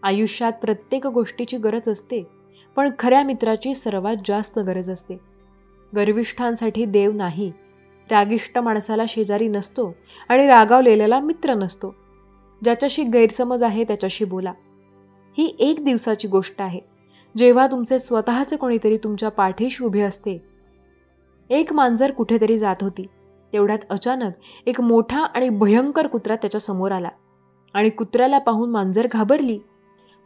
आयुष्यात प्रत्येक गोष्टीची गरज असते, पण खऱ्या मित्राची सर्वात जास्त गरज असते. गर्विष्ठांसाठी देव नाही. रागिष्ट माणसाला शेजारी नसतो आणि रागावलेल्याला मित्र नसतो. ज्याच्याशी गैरसमज आहे त्याच्याशी बोला. ही एक दिवसाची गोष्ट आहे, जेव्हा तुमचे स्वतःचे कोणीतरी तुमच्या पाठीशी उभे असते. एक मांजर कुठेतरी जात होती. तेवढ्यात अचानक एक मोठा आणि भयंकर कुत्रा त्याच्या समोर आला आणि कुत्र्याला पाहून मांजर घाबरली.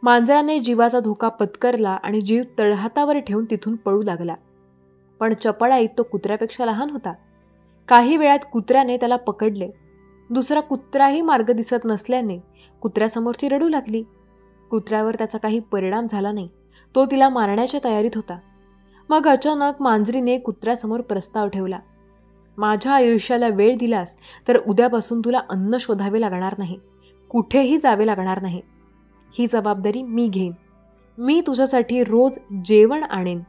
मांजराने जीवाचा धोका पत्करला आणि जीव तळहातावर ठेवून तिथून पळू लागला. पण चपळाईत तो कुत्र्यापेक्षा लहान होता. काही वेळात कुत्र्याने त्याला पकडले. दुसरा कुत्राही मार्ग दिसत नसल्याने कुत्र्यासमोर ती रडू लागली. कुत्र्यावर त्याचा काही परिणाम झाला नाही. तो तिला मारण्याच्या तयारीत होता. मग अचानक मांजरीने कुत्र्यासमोर प्रस्ताव ठेवला, माझ्या आयुष्याला वेळ दिलास तर उद्यापासून तुला अन्न शोधावे लागणार नाही, कुठेही जावे लागणार नाही. ही जबाबदारी मी घेईन. मी तुझ्यासाठी रोज जेवण आणेन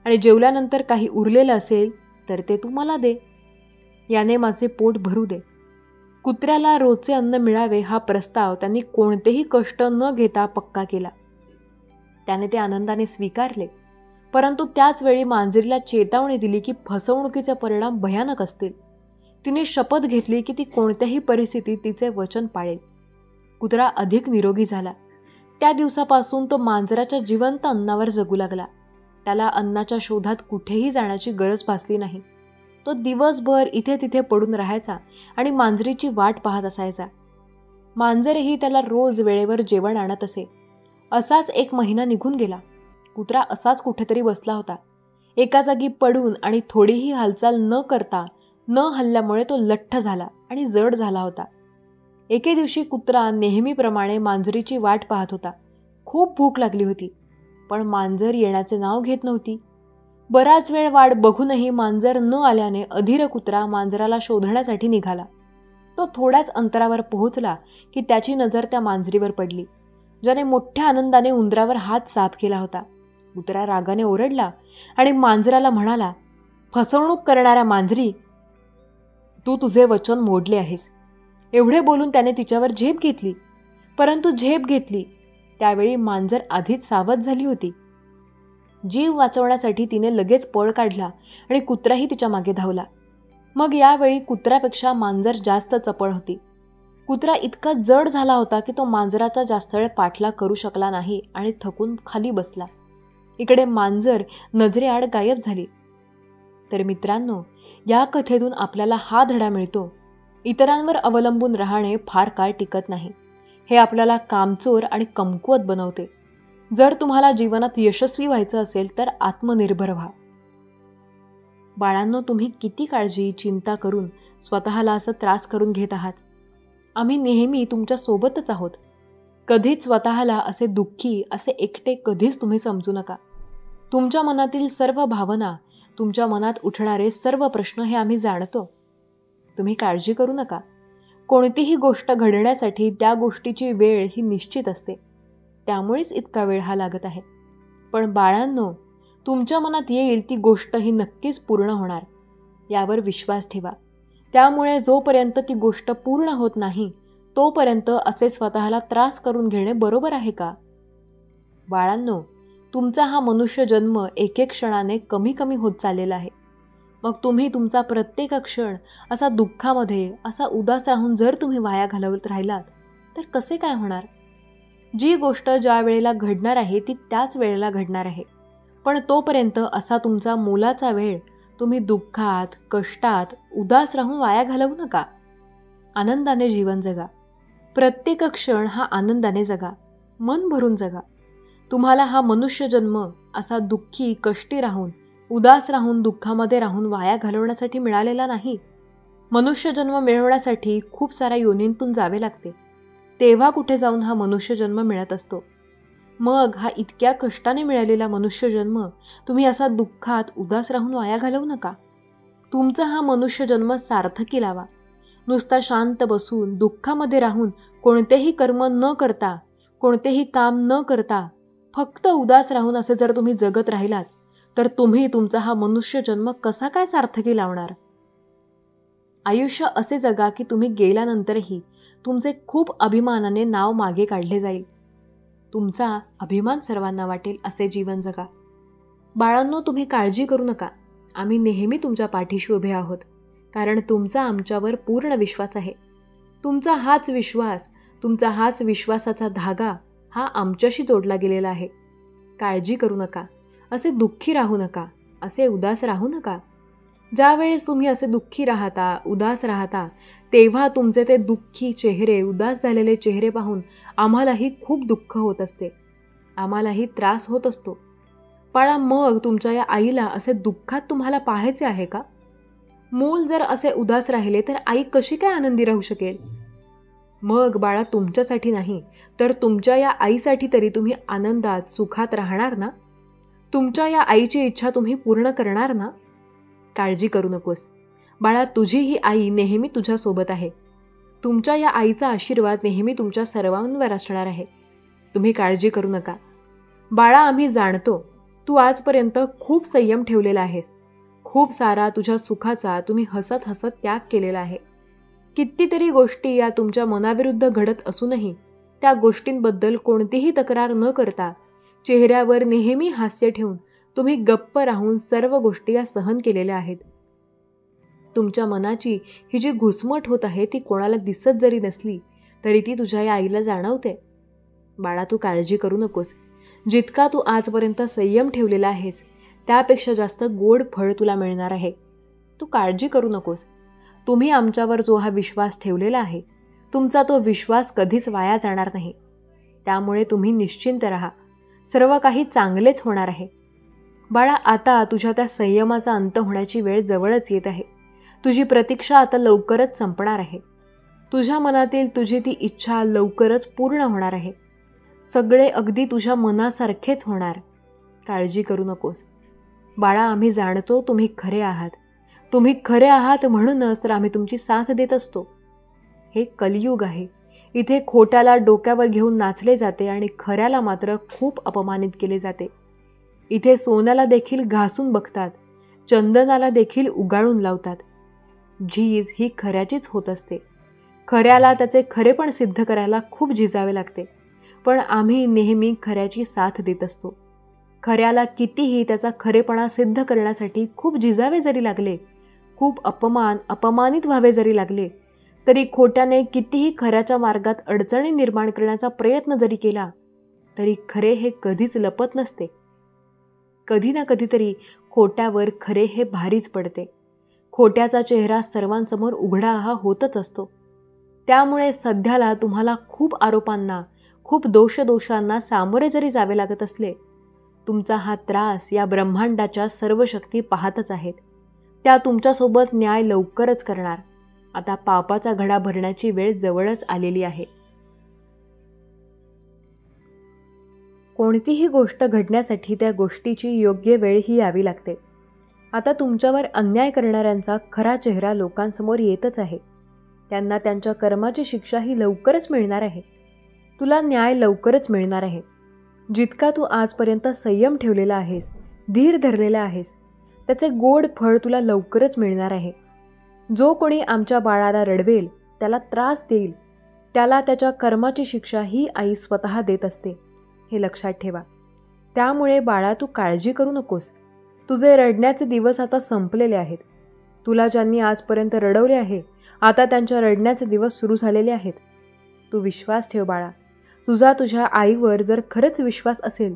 आणि जेवल्यानंतर काही उरलेलं असेल तर ते तू मला दे. याने माझे पोट भरू दे. कुत्र्याला रोजचे अन्न मिळावे हा प्रस्ताव त्यांनी कोणतेही कष्ट न घेता पक्का केला. त्याने ते आनंदाने स्वीकारले. परंतु त्याच वेळी मांजरीला चेतावणी दिली की फसवणुकीचे परिणाम भयानक असतील. तिने शपथ घेतली की ती कोणत्याही परिस्थितीत तिचे वचन पाळेल. कुत्रा अधिक निरोगी झाला. त्या दिवसापासून तो मांजराच्या जिवंत अन्नावर जगू लागला. त्याला अन्नाच्या शोधात कुठेही जाण्याची गरज भासली नाही. तो दिवसभर इथे तिथे पडून राहायचा आणि मांजरीची वाट पाहत असायचा. मांजरही त्याला रोज वेळेवर जेवण आणत असे. असाच 1 महिना निघून गेला. कुत्रा असाच कुठेतरी बसला होता. एका जागी पडून आणि थोडीही हालचाल न करता न हलल्यामुळे तो लठ्ठ झाला आणि जड झाला होता. एके दिवशी कुत्रा नेहमीप्रमाणे मांजरीची वाट पाहत होता. खूप भूक लागली होती, पण मांजर येण्याचे नाव घेत नव्हती. बराच वेळ वाट बघूनही मांजर न आल्याने अधीर कुत्रा मांजराला शोधण्यासाठी निघाला. तो थोड्याच अंतरावर पोहोचला की त्याची नजर त्या मांजरीवर पडली, ज्याने मोठ्या आनंदाने उंदरावर हात साफ केला होता. कुत्रा रागाने ओरडला आणि मांजराला म्हणाला, फसवणूक करणाऱ्या मांजरी, तू तुझे वचन मोडले आहेस. एवढे बोलून त्याने तिच्यावर झेप घेतली. परंतु झेप घेतली त्यावेळी मांजर आधीच सावध झाली होती. जीव वाचवण्यासाठी तिने लगेच पळ काढला आणि कुत्राही तिच्या मागे धावला. मग यावेळी कुत्र्यापेक्षा मांजर जास्त चपळ होती. कुत्रा इतका जड झाला होता की तो मांजराचा जास्त वेळ पाठलाग करू शकला नाही आणि थकून खाली बसला. इकडे मांजर नजरेआड गायब झाली. तर मित्रांनो, या कथेतून आपल्याला हा धडा मिळतो, इतरांवर अवलंबून राहणे फार काळ टिकत नाही. हे आपल्याला कामचोर आणि कमकुवत बनवते. जर तुम्हाला जीवनात यशस्वी व्हायचं असेल तर आत्मनिर्भर व्हा. बाळांनो, तुम्ही किती काळजी चिंता करून स्वतःला असं त्रास करून घेत आहात. आम्ही नेहमी तुमच्या सोबतच आहोत. कधीच स्वतःला असे दुःखी, असे एकटे कधीच तुम्ही समजू नका. तुमच्या मनातील सर्व भावना, तुमच्या मनात उठणारे सर्व प्रश्न हे आम्ही जाणतो. तुम्ही काळजी करू नका. कोणतीही गोष्ट घडण्यासाठी त्या गोष्टीची वेळ ही निश्चित असते. त्यामुळेच इतका वेळ हा लागत आहे. पण बाळांनो, तुमच्या मनात येईल ती गोष्ट ही नक्कीच पूर्ण होणार. यावर विश्वास ठेवा. त्यामुळे जोपर्यंत ती गोष्ट पूर्ण होत नाही तोपर्यंत असे स्वतःला त्रास करून घेणे बरोबर आहे का? बाळांनो, तुमचा हा मनुष्य जन्म एक एक क्षणाने कमी कमी होत चाललेला आहे. मग तुम्ही तुमचा प्रत्येक क्षण असा दुःखामध्ये, असा उदास राहून जर तुम्ही वाया घालवत राहिलात तर कसे काय होणार? जी गोष्ट ज्या वेळेला घडणार आहे ती त्याच वेळेला घडणार आहे. पण तोपर्यंत असा तुमचा मोलाचा वेळ तुम्ही दुःखात, कष्टात, उदास राहून वाया घालवू नका. आनंदाने जीवन जगा. प्रत्येक क्षण हा आनंदाने जगा, मन भरून जगा. तुम्हाला हा मनुष्य जन्म असा दुःखी, कष्टी राहून, उदास राहून, दुःखामध्ये राहून वाया घालवण्यासाठी मिळालेला नाही. मनुष्य जन्म मिळवण्यासाठी खूप साऱ्या योनींतून जावे लागते. तेव्हा कुठे जाऊन हा मनुष्य जन्म मिळत असतो. मग हा इतक्या कष्टाने मिळालेला मनुष्य जन्म तुम्ही असा दुःखात, उदास राहून वाया घालवू नका. तुमचा हा मनुष्य जन्म सार्थकी लावा. नुसता शांत बसून, दुःखामध्ये राहून, कोणतेही कर्म न करता, कोणतेही काम न करता, फक्त उदास राहून असे जर तुम्ही जगत राहिलात तर तुम्ही तुमचा हा मनुष्य जन्म कसा काय सार्थकी लावणार? आयुष्य असे जगा की तुम्ही गेल्यानंतरही तुमचे खूप अभिमानाने नाव मागे काढले जाईल. तुमचा अभिमान सर्वांना वाटेल असे जीवन जगा. बाळांनो, तुम्ही काळजी करू नका. आम्ही नेहमी तुमच्या पाठीशी उभे आहोत, कारण तुमचा आमच्यावर पूर्ण विश्वास आहे. तुमचा हाच विश्वास, तुमचा हाच विश्वासाचा धागा हा आमच्याशी जोडला गेलेला आहे. काळजी करू नका. असे दुःखी राहू नका, असे उदास राहू नका. ज्यावेळेस तुम्ही असे दुःखी राहता, उदास राहता, तेव्हा तुमचे ते दुःखी चेहरे, उदास झालेले चेहरे पाहून आम्हालाही खूप दुःख होत असते, आम्हालाही त्रास होत असतो. बाळा, मग तुमच्या या आईला असे दुःखात तुम्हाला पाहायचे आहे का? मूल जर असे उदास राहिले तर आई कशी काय आनंदी राहू शकेल? मग बाळा, तुमच्यासाठी नाही तर तुमच्या या आईसाठी तरी तुम्ही आनंदात, सुखात राहणार ना? तुमच्या या आईची इच्छा तुम्ही पूर्ण करणार ना? काळजी करू नकोस बाळा, तुझी ही आई नेहमी तुझ्यासोबत आहे. तुमच्या या आईचा आशीर्वाद नेहमी तुमच्या सर्वांवर असणार आहे. तुम्ही काळजी करू नका. बाळा, आम्ही जाणतो तू आजपर्यंत खूप संयम ठेवलेला आहेस. खूप सारा तुझ्या सुखाचा तुम्ही हसत हसत त्याग केलेला आहे. कितीतरी गोष्टी या तुमच्या मनाविरुद्ध घडत असूनही त्या गोष्टींबद्दल कोणतीही तक्रार न करता, चेहऱ्यावर नेहमी हास्य ठेवून तुम्ही गप्प राहून सर्व गोष्टी या सहन केलेल्या आहेत. तुमच्या मनाची ही जी घुसमट होत आहे ती कोणाला दिसत जरी नसली तरी ती तुझ्या या आईला जाणवते. बाळा, तू काळजी करू नकोस. जितका तू आजपर्यंत संयम ठेवलेला आहेस त्यापेक्षा जास्त गोड फळ तुला मिळणार आहे. तू काळजी करू नकोस. तुम्ही आमच्यावर जो हा विश्वास ठेवलेला आहे, तुमचा तो विश्वास कधीच वाया जाणार नाही. त्यामुळे तुम्ही निश्चिंत राहा. सर्व काही चांगलेच होणार आहे. बाळा, आता तुझ्या त्या संयमाचा अंत होण्याची वेळ जवळच येत आहे. तुझी प्रतीक्षा आता लवकरच संपणार आहे. तुझ्या मनातील तुझी ती इच्छा लवकरच पूर्ण होणार आहे. सगळे अगदी तुझ्या मनासारखेच होणार. काळजी करू नकोस. बाळा, आम्ही जाणतो तुम्ही खरे आहात. तुम्ही खरे आहात म्हणूनच तर आम्ही तुमची साथ देत असतो. हे कलियुग आहे. इथे खोट्याला डोक्यावर घेऊन नाचले जाते आणि खऱ्याला मात्र खूप अपमानित केले जाते. इथे सोन्याला देखील घासून बघतात, चंदनाला देखील उगाळून लावतात. झीज ही खऱ्याचीच होत असते. खऱ्याला त्याचे खरेपण सिद्ध करायला खूप झिजावे लागते, पण आम्ही नेहमी खऱ्याची साथ देत असतो. खऱ्याला कितीही त्याचा खरेपणा सिद्ध करण्यासाठी खूप झिजावे जरी लागले, खूप अपमानित व्हावे जरी लागले, तरी खोट्याने कितीही खऱ्याच्या मार्गात अडचणी निर्माण करण्याचा प्रयत्न जरी केला तरी खरे हे कधीच लपत नसते. कधी ना कधीतरी खोट्यावर खरे हे भारीच पडते. खोट्याचा चेहरा सर्वांसमोर उघडा हा होतच असतो. त्यामुळे सध्याला तुम्हाला खूप आरोपांना, खूप दोषांना सामोरे जरी जावे लागत असले, तुमचा हा त्रास या ब्रह्मांडाच्या सर्व शक्ती पाहतच आहेत. त्या तुमच्यासोबत न्याय लवकरच करणार. आता पापाचा घडा भरण्याची वेळ जवळच आलेली आहे. कोणतीही गोष्ट घडण्यासाठी त्या गोष्टीची योग्य वेळ ही यावी लागते. आता तुमच्यावर अन्याय करणाऱ्यांचा खरा चेहरा लोकांसमोर येतच आहे. त्यांना त्यांच्या कर्माची शिक्षा ही लवकरच मिळणार आहे. तुला न्याय लवकरच मिळणार आहे. जितका तू आजपर्यंत संयम ठेवलेला आहेस, धीर धरलेला आहेस, त्याचे गोड फळ तुला लवकरच मिळणार आहे. जो कोणी आमच्या बाळाला रडवेल, त्याला त्रास देईल, त्याला त्याच्या कर्माची शिक्षा ही आई स्वतः देत असते, हे लक्षात ठेवा. त्यामुळे बाळा, तू काळजी करू नकोस. तुझे रडण्याचे दिवस आता संपलेले आहेत. तुला ज्यांनी आजपर्यंत रडवले आहे, आता त्यांच्या रडण्याचे दिवस सुरू झालेले आहेत. तू विश्वास ठेव बाळा. तुझ्या आईवर जर खरंच विश्वास असेल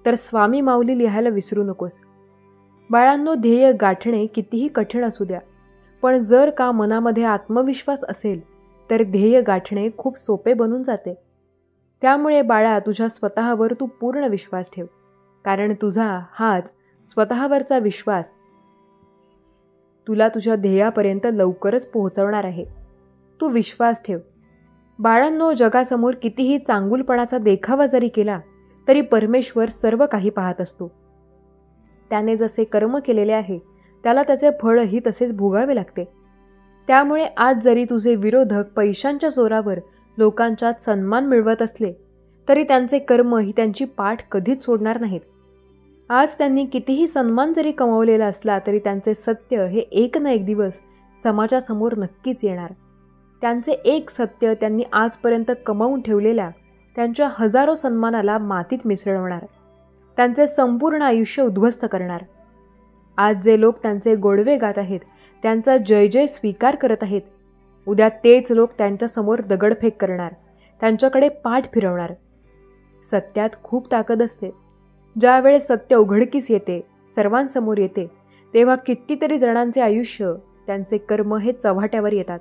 तर स्वामी माऊली लिहायला विसरू नकोस. बाळांनो, ध्येय गाठणे कितीही कठीण असू द्या, पण जर का मनामध्ये आत्मविश्वास असेल तर ध्येय गाठणे खूप सोपे बनून जाते. त्यामुळे बाळा, तुझ्या स्वतःवर तू पूर्ण विश्वास ठेव, कारण तुझा हाच स्वतःवरचा विश्वास तुला तुझ्या ध्येयापर्यंत लवकरच पोहोचवणार आहे. तू विश्वास ठेव. बाळांनो, जगासमोर कितीही चांगुलपणाचा देखावा जरी केला तरी परमेश्वर सर्व काही पाहत असतो. त्याने जसे कर्म केलेले आहे त्याला त्याचे फळही तसेच भोगावे लागते. त्यामुळे आज जरी तुझे विरोधक पैशांच्या जोरावर लोकांच्यात सन्मान मिळवत असले तरी त्यांचे कर्म ही त्यांची पाठ कधीच सोडणार नाहीत. आज त्यांनी कितीही सन्मान जरी कमावलेला असला तरी त्यांचे सत्य हे एक ना एक दिवस समाजासमोर नक्कीच येणार. त्यांचे एक सत्य त्यांनी आजपर्यंत कमावून ठेवलेल्या त्यांच्या हजारो सन्मानाला मातीत मिसळवणार, त्यांचे संपूर्ण आयुष्य उद्ध्वस्त करणार. आज जे लोक त्यांचे गोडवे गात आहेत, त्यांचा जय जय स्वीकार करत आहेत, उद्या तेच लोक त्यांच्यासमोर दगडफेक करणार, त्यांच्याकडे पाठ फिरवणार. सत्यात खूप ताकद असते. ज्यावेळेस सत्य उघडकीस येते, सर्वांसमोर येते, तेव्हा कितीतरी जणांचे आयुष्य, त्यांचे कर्म हे चव्हाट्यावर येतात.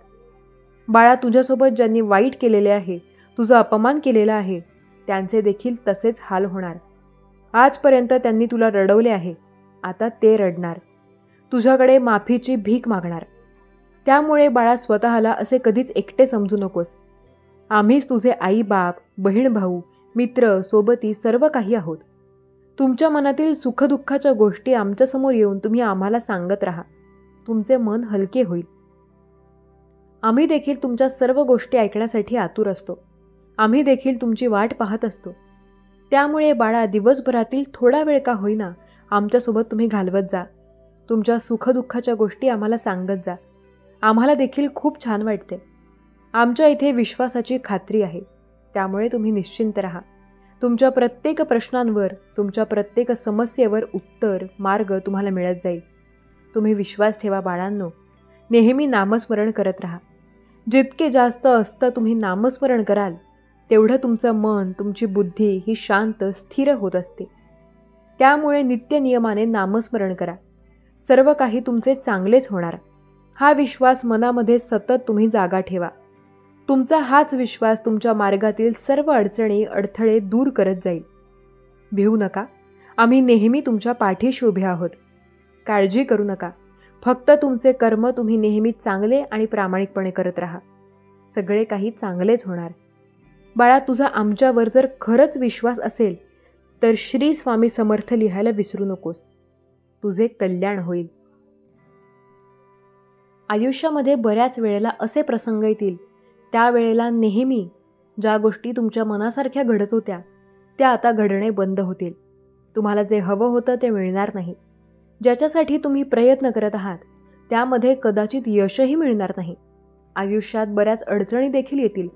बाळा, तुझ्यासोबत ज्यांनी वाईट केलेले आहे, तुझा अपमान केलेला आहे, त्यांचे देखील तसेच हाल होणार. आजपर्यंत त्यांनी तुला रडवले आहे, आता ते रडणार, तुझ्याकडे माफीची भीक मागणार. त्यामुळे बाळा, स्वतःला असे कधीच एकटे समजू नकोस. आम्हीच तुझे आई बाप, बहीण भाऊ, मित्र, सोबती सर्व काही आहोत. तुमच्या मनातील सुखदुःखाच्या गोष्टी आमच्यासमोर येऊन तुम्ही आम्हाला सांगत राहा. तुमचे मन हलके होईल. आम्ही देखील तुमच्या सर्व गोष्टी ऐकण्यासाठी आतुर असतो. आम्ही देखील तुमची वाट पाहत असतो. त्यामुळे बाळा, दिवसभरातील थोडा वेळ का होईना आमच्यासोबत तुम्ही घालवत जा. तुमच्या सुखदुःखाच्या गोष्टी आम्हाला सांगत जा. आम्हाला देखील खूप छान वाटते. आमच्या इथे विश्वासाची खात्री आहे. त्यामुळे तुम्ही निश्चिंत राहा. तुमच्या प्रत्येक प्रश्नांवर, तुमच्या प्रत्येक समस्येवर उत्तर, मार्ग तुम्हाला मिळत जाईल. तुम्ही विश्वास ठेवा बाळांनो. नेहमी नामस्मरण करत राहा. जितके जास्त असतं तुम्ही नामस्मरण कराल तेवढं तुमचं मन, तुमची बुद्धी ही शांत, स्थिर होत असते. त्यामुळे नित्यनियमाने नामस्मरण करा. सर्व काही तुमचे चांगलेच होणार. हा विश्वास मनामध्ये सतत तुम्ही जागा ठेवा. तुमचा हाच विश्वास तुमच्या मार्गातील सर्व अडचणी, अडथळे दूर करत जाईल. भिवू नका. आम्ही नेहमी तुमच्या पाठीशी उभे आहोत. काळजी करू नका. फक्त तुमचे कर्म तुम्ही नेहमी चांगले आणि प्रामाणिकपणे करत राहा. सगळे काही चांगलेच होणार. बाळा, तुझा आमच्यावर जर खरंच विश्वास असेल तर श्री स्वामी समर्थ लिहायला विसरू नकोस. तुझे कल्याण होईल. आयुष्यामध्ये बऱ्याच वेळेला असे प्रसंग येतील, त्यावेळेला नेहमी ज्या गोष्टी तुमच्या मनासारख्या घडत होत्या त्या आता घडणे बंद होतील. तुम्हाला जे हवं होतं ते मिळणार नाही. ज्याच्यासाठी तुम्ही प्रयत्न करत आहात त्यामध्ये कदाचित यशही मिळणार नाही. आयुष्यात बऱ्याच अडचणी देखील येतील,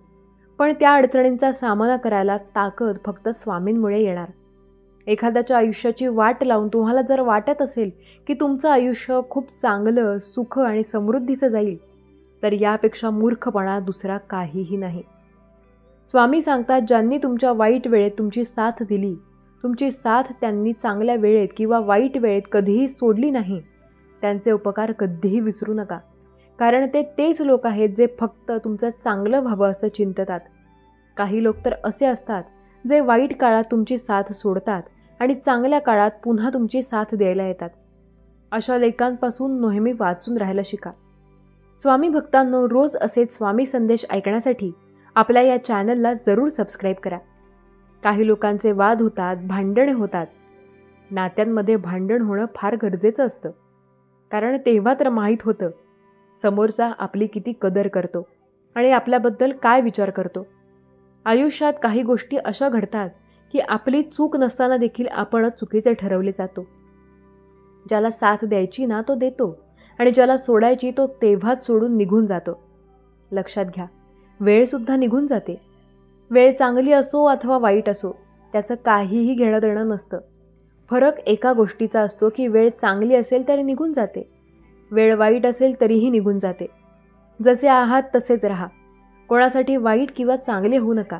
पण त्या अडचणींचा सामना करायला ताकद फक्त स्वामींमुळे येणार. एखाद्याच्या आयुष्याची वाट लावून तुम्हाला जर वाटत असेल की तुमचं आयुष्य खूप चांगलं, सुख आणि समृद्धीचं जाईल, तर यापेक्षा मूर्खपणा दुसरा काहीही नाही. स्वामी सांगतात, ज्यांनी तुमच्या वाईट वेळेत तुमची साथ दिली, तुमची साथ त्यांनी चांगल्या वेळेत किंवा वाईट वेळेत कधीही सोडली नाही, त्यांचे उपकार कधीही विसरू नका. कारण ते तेच लोक आहेत जे फक्त तुमचं चांगलं व्हावं असं चिंततात. काही लोक तर असे असतात जे वाईट काळात तुमची साथ सोडतात आणि चांगल्या काळात पुन्हा तुमची साथ द्यायला येतात. अशा लेखांपासून नेहमी वाचून राहायला शिका. स्वामी भक्तांनो, रोज असेच स्वामी संदेश ऐकण्यासाठी आपल्या या चॅनलला जरूर सबस्क्राईब करा. काही लोकांचे वाद होतात, भांडणे होतात. नात्यांमध्ये भांडण होणं फार गरजेचं असतं, कारण तेव्हा तर माहीत होतं समोरचा आपली किती कदर करतो आणि आपल्याबद्दल काय विचार करतो. आयुष्यात काही गोष्टी अशा घडतात की आपली चूक नसताना देखील आपणच चुकीचे ठरवले जातो. ज्याला साथ द्यायची ना तो देतो आणि ज्याला सोडायची तो तेव्हाच सोडून निघून जातो. लक्षात घ्या, वेळसुद्धा निघून जाते. वेळ चांगली असो अथवा वाईट असो, त्याचं काहीही घेणं देणं नसतं. फरक एका गोष्टीचा असतो की वेळ चांगली असेल तरी निघून जाते, वेळ वाईट असेल तरीही निघून जाते. जसे आहात तसेच राहा. कोणासाठी वाईट किंवा चांगले होऊ नका.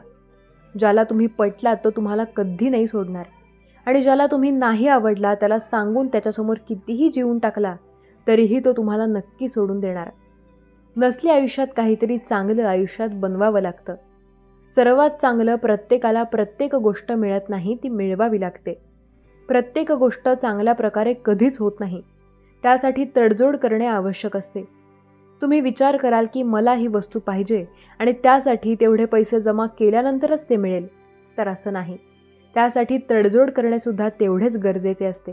ज्याला तुम्ही पटलात तो तुम्हाला कधी नाही सोडणार आणि ज्याला तुम्ही नाही आवडला त्याला सांगून त्याच्यासमोर कितीही जीवन टाकला तरीही तो तुम्हाला नक्की सोडून देणार. नसली आयुष्यात काहीतरी चांगलं आयुष्यात बनवावं लागतं. सर्वात चांगलं प्रत्येकाला प्रत्येक गोष्ट मिळत नाही, ती मिळवावी लागते. प्रत्येक गोष्ट चांगल्या प्रकारे कधीच होत नाही, त्यासाठी तडजोड करणे आवश्यक असते. तुम्ही विचार कराल की मला ही वस्तू पाहिजे आणि त्यासाठी तेवढे पैसे जमा केल्यानंतरच ते मिळेल, तर असं नाही. त्यासाठी तडजोड करणेसुद्धा तेवढेच गरजेचे असते.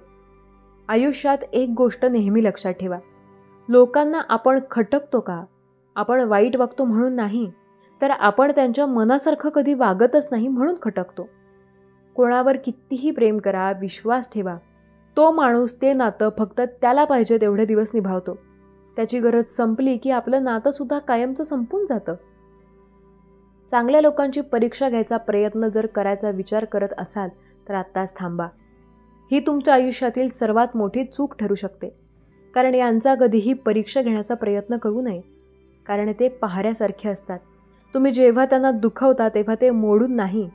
आयुष्यात एक गोष्ट नेहमी लक्षात ठेवा, लोकांना आपण खटकतो का, आपण वाईट वागतो म्हणून नाही, तर आपण त्यांच्या मनासारखं कधी वागतच नाही म्हणून खटकतो. कोणावर कितीही प्रेम करा, विश्वास ठेवा, तो माणूस ते नातं फक्त त्याला पाहिजे तेवढे दिवस निभावतो. त्याची गरज संपली की आपलं नातंसुद्धा कायमचं संपून जातं. चांगल्या लोकांची परीक्षा घ्यायचा प्रयत्न जर करायचा विचार करत असाल तर आत्ताच थांबा. ही तुमच्या आयुष्यातील सर्वात मोठी चूक ठरू शकते. कारण यांचा कधीही परीक्षा घेण्याचा प्रयत्न करू नये, कारण ते पहाऱ्यासारखे असतात. तुम्ही जेव्हा त्यांना दुखवता तेव्हा ते मोडून नाही,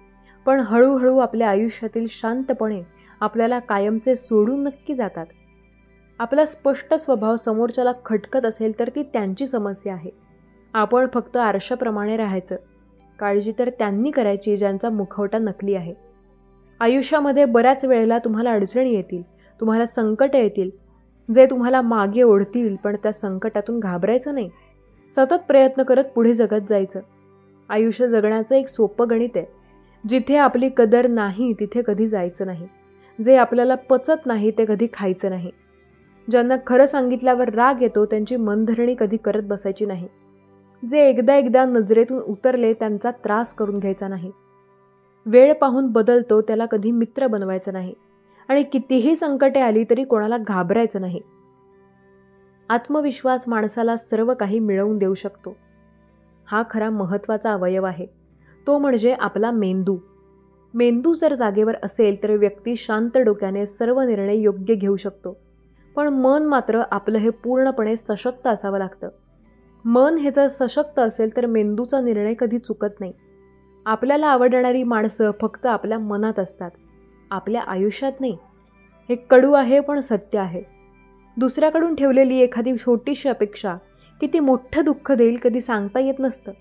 पण हळूहळू आपल्या आयुष्यातील शांतपणे आपल्याला कायमचे सोडून नक्की जातात. आपला स्पष्ट स्वभाव समोरच्याला खटकत असेल तर ती त्यांची समस्या आहे. आपण फक्त आरशाप्रमाणे राहायचं. काळजी तर त्यांनी करायची ज्यांचा मुखवटा नकली आहे. आयुष्यामध्ये बऱ्याच वेळेला तुम्हाला अडचणी येतील, तुम्हाला संकट येतील, जे तुम्हाला मागे ओढतील, पण त्या संकटातून घाबरायचं नाही. सतत प्रयत्न करत पुढे जगत जायचं. आयुष्य जगण्याचं एक सोपं गणित आहे. जिथे आपली कदर नाही तिथे कधी जायचं नाही. जे आपल्याला पचत नाही ते कधी खायचं नाही. ज्यांना खरं सांगितल्यावर राग येतो त्यांची मनधरणी कधी करत बसायची नाही. जे एकदा नजरेतून उतरले त्यांचा त्रास करून घ्यायचा नाही. वेळ पाहून बदलतो त्याला कधी मित्र बनवायचं नाही आणि कितीही संकटे आली तरी कोणाला घाबरायचं नाही. आत्मविश्वास माणसाला सर्व काही मिळवून देऊ शकतो. हा खरा महत्त्वाचा अवयव आहे, तो म्हणजे आपला मेंदू. मेंदू जर जागेवर असेल तर व्यक्ती शांत डोक्याने सर्व निर्णय योग्य घेऊ शकतो. पण मन मात्र आपलं हे पूर्णपणे सशक्त असावं लागतं. मन हे जर सशक्त असेल तर मेंदूचा निर्णय कधी चुकत नाही. आपल्याला आवडणारी माणसं फक्त आपल्या मनात असतात, आपल्या आयुष्यात नाही. हे कडू आहे पण सत्य आहे. दुसऱ्याकडून ठेवलेली एखादी छोटीशी अपेक्षा किती मोठं दुःख देईल कधी सांगता येत नसतं.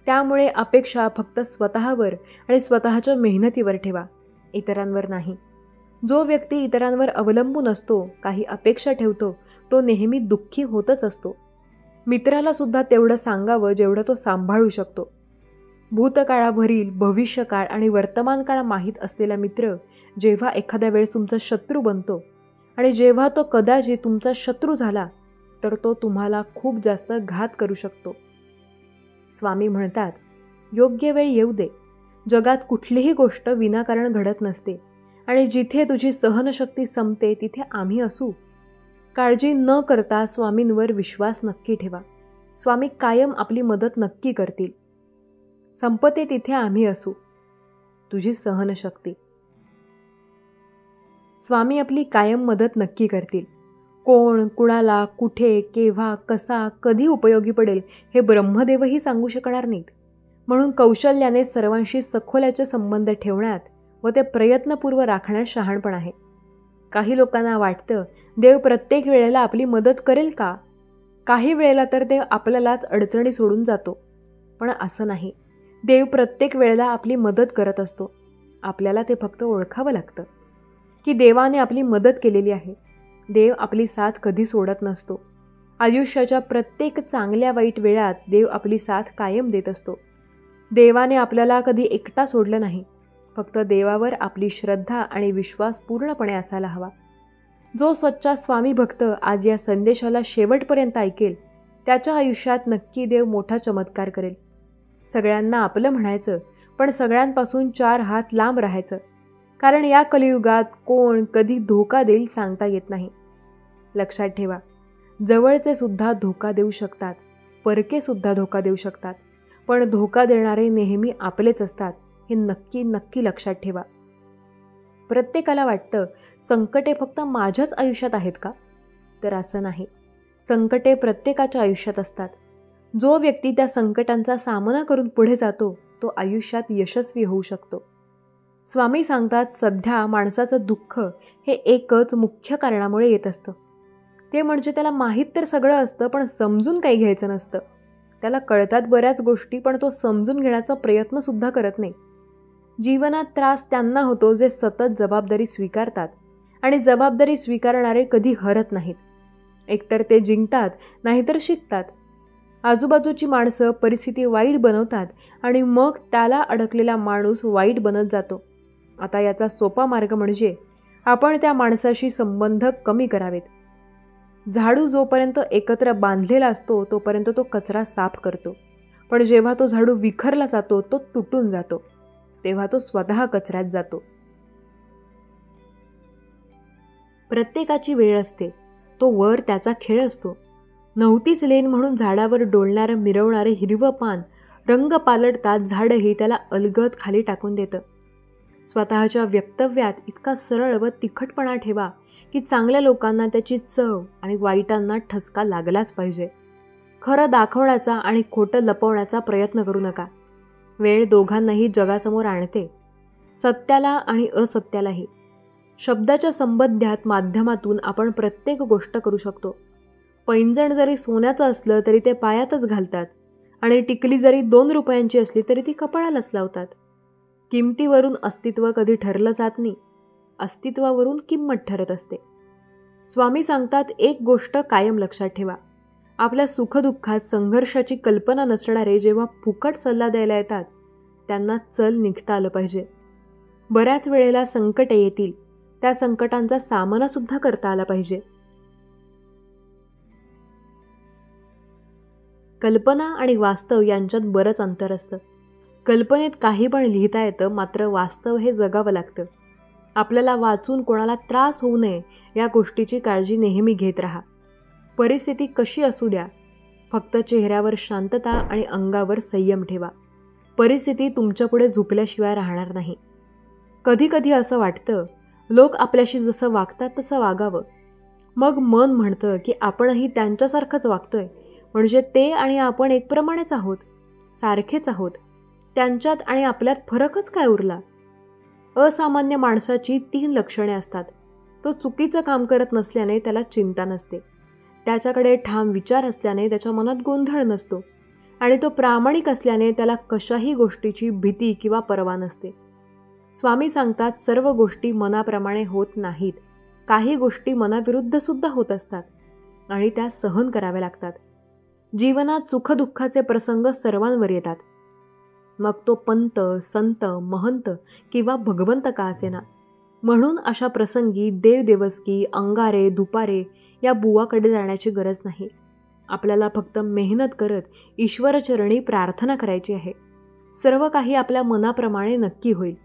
त्यामुळे अपेक्षा फक्त स्वतःवर आणि स्वतःच्या मेहनतीवर ठेवा, इतरांवर नाही. जो व्यक्ती इतरांवर अवलंबून असतो, काही अपेक्षा ठेवतो, तो नेहमी दुःखी होतच असतो. मित्राला सुद्धा तेवढं सांगावं जेवढं तो सांभाळू शकतो. भूतकाळाभरील, भविष्यकाळ आणि वर्तमान काळ माहीत असलेला मित्र जेव्हा एखाद्या वेळेस तुमचा शत्रू बनतो आणि जेव्हा तो कदाचित तुमचा शत्रू झाला तर तो तुम्हाला खूप जास्त घात करू शकतो. स्वामी म्हणतात, योग्य वेळ येऊ दे. जगात कुठलीही गोष्ट विनाकारण घडत नसते आणि जिथे तुझी सहनशक्ती संपते तिथे आम्ही असू. काळजी न करता स्वामींवर विश्वास नक्की ठेवा. स्वामी कायम आपली मदत नक्की करतील. संपते तिथे आम्ही असू. तुझी सहनशक्ती. स्वामी आपली कायम मदत नक्की करतील. कोण, कुणाला, कुठे, केव्हा, कसा, कधी उपयोगी पडेल हे ब्रह्मदेवही सांगू शकणार नाहीत. म्हणून कौशल्याने सर्वांशी सखोल्याचे संबंध ठेवण्यात व ते प्रयत्नपूर्व राखण्यात शहाणपण आहे. काही लोकांना वाटतं देव प्रत्येक वेळेला आपली मदत करेल का? काही वेळेला तर देव आपल्यालाच अडचणी सोडून जातो. पण असं नाही. देव प्रत्येक वेळेला आपली मदत करत असतो. आपल्याला ते फक्त ओळखावं लागतं की देवाने आपली मदत केलेली आहे. देव आपली साथ कधी सोडत नसतो. आयुष्याच्या प्रत्येक चांगल्या वाईट वेळात देव आपली साथ कायम देत असतो. देवाने आपल्याला कधी एकटा सोडलं नाही. फक्त देवावर आपली श्रद्धा आणि विश्वास पूर्णपणे असायला हवा. जो सच्चा स्वामी भक्त आज या संदेशाला शेवटपर्यंत ऐकेल त्याच्या आयुष्यात नक्की देव मोठा चमत्कार करेल. सगळ्यांना आपलं म्हणायचं, पण सगळ्यांपासून 4 हात लांब राहायचं. कारण या कलियुगात कोण कधी धोका देईल सांगता येत नाही. लक्षात ठेवा, जवळचे सुद्धा धोका देऊ शकतात, परके सुद्धा धोका देऊ शकतात, पण धोका देणारे नेहमी आपलेच असतात, हे नक्की नक्की लक्षात ठेवा. प्रत्येकाला वाटतं संकटे फक्त माझ्याच आयुष्यात आहेत का? तर असं नाही. संकटे प्रत्येकाच्या आयुष्यात असतात. जो व्यक्ती त्या संकटांचा सामना करून पुढे जातो तो आयुष्यात यशस्वी होऊ शकतो. स्वामी सांगतात, सध्या माणसाचं दुःख हे एकच मुख्य कारणामुळे येत असतं. ते म्हणजे त्याला माहीत तर सगळं असतं, पण समजून काही घ्यायचं नसतं. त्याला कळतात बऱ्याच गोष्टी, पण तो समजून घेण्याचा प्रयत्नसुद्धा करत नाही. जीवनात त्रास त्यांना होतो जे सतत जबाबदारी स्वीकारतात, आणि जबाबदारी स्वीकारणारे कधी हरत नाहीत. एकतर ते जिंकतात, नाहीतर शिकतात. आजूबाजूची माणसं परिस्थिती वाईट बनवतात आणि मग त्याला अडकलेला माणूस वाईट बनत जातो. आता याचा सोपा मार्ग म्हणजे आपण त्या माणसाशी संबंध कमी करावेत. झाडू जोपर्यंत एकत्र बांधलेला असतो तोपर्यंत तो कचरा साफ करतो, पण जेव्हा तो झाडू विखरला जातो, तो तुटून जातो, तेव्हा तो स्वतः कचऱ्यात जातो. प्रत्येकाची वेळ असते, तो वर त्याचा खेळ असतो. नव्हतीच लेन म्हणून झाडावर डोलणारं मिरवणारे हिरवं पान रंग पालटतात, झाडही त्याला अलगद खाली टाकून देतं. स्वतःच्या वक्तव्यात इतका सरळ व तिखटपणा ठेवा की चांगल्या लोकांना त्याची चव आणि वाईटांना ठसका लागलाच पाहिजे. खरं दाखवण्याचा आणि खोटं लपवण्याचा प्रयत्न करू नका. वेळ दोघांनाही जगासमोर आणते, सत्याला आणि असत्यालाही. शब्दाच्या संबंधात माध्यमातून आपण प्रत्येक गोष्ट करू शकतो. पैंजण जरी सोन्याचं असलं तरी ते पायातच घालतात, आणि टिकली जरी 2 रुपयांची असली तरी ती कपाळालाच लावतात. किमतीवरून अस्तित्व कधी ठरलं जात नाही, अस्तित्वावरून किंमत ठरत असते. स्वामी सांगतात, एक गोष्ट कायम लक्षात ठेवा, आपल्या सुखदुःखात संघर्षाची कल्पना नसणारे जेव्हा फुकट सल्ला द्यायला येतात त्यांना चल निघता आलं पाहिजे. बऱ्याच वेळेला संकटे येतील, त्या संकटांचा सामनासुद्धा करता आला पाहिजे. कल्पना आणि वास्तव यांच्यात बरंच अंतर असतं. कल्पनेत काही पण लिहिता येतं, मात्र वास्तव हे जगावं लागतं. आपल्याला वाचून कोणाला त्रास होऊ नये या गोष्टीची काळजी नेहमी घेत राहा. परिस्थिती कशी असू द्या, फक्त चेहऱ्यावर शांतता आणि अंगावर संयम ठेवा. परिस्थिती तुमच्यापुढे झुकल्याशिवाय राहणार नाही. कधी कधी असं वाटतं लोक आपल्याशी जसं वागतात तसं वागावं. मग मन म्हणतं की आपणही त्यांच्यासारखंच वागतोय, म्हणजे ते आणि आपण एकप्रमाणेच आहोत, सारखेच आहोत. त्यांच्यात आणि आपल्यात फरकच काय उरला? असामान्य माणसाची 3 लक्षणे असतात. तो चुकीचं काम करत नसल्याने त्याला चिंता नसते, त्याच्याकडे ठाम विचार असल्याने त्याच्या मनात गोंधळ नसतो, आणि तो प्रामाणिक असल्याने त्याला कशाही गोष्टीची भीती किंवा पर्वा नसते. स्वामी सांगतात, सर्व गोष्टी मनाप्रमाणे होत नाहीत. काही गोष्टी मनाविरुद्धसुद्धा होत असतात आणि त्या सहन कराव्या लागतात. जीवनात सुखदुःखाचे प्रसंग सर्वांवर येतात, मग तो पंत, संत, महंत किंवा भगवंत का असेना. म्हणून अशा प्रसंगी देवदेवस्की, अंगारे, दुपारे या बुवाकडे जाण्याची गरज नाही. आपल्याला फक्त मेहनत करत ईश्वरचरणी प्रार्थना करायची आहे. सर्व काही आपल्या मनाप्रमाणे नक्की होईल.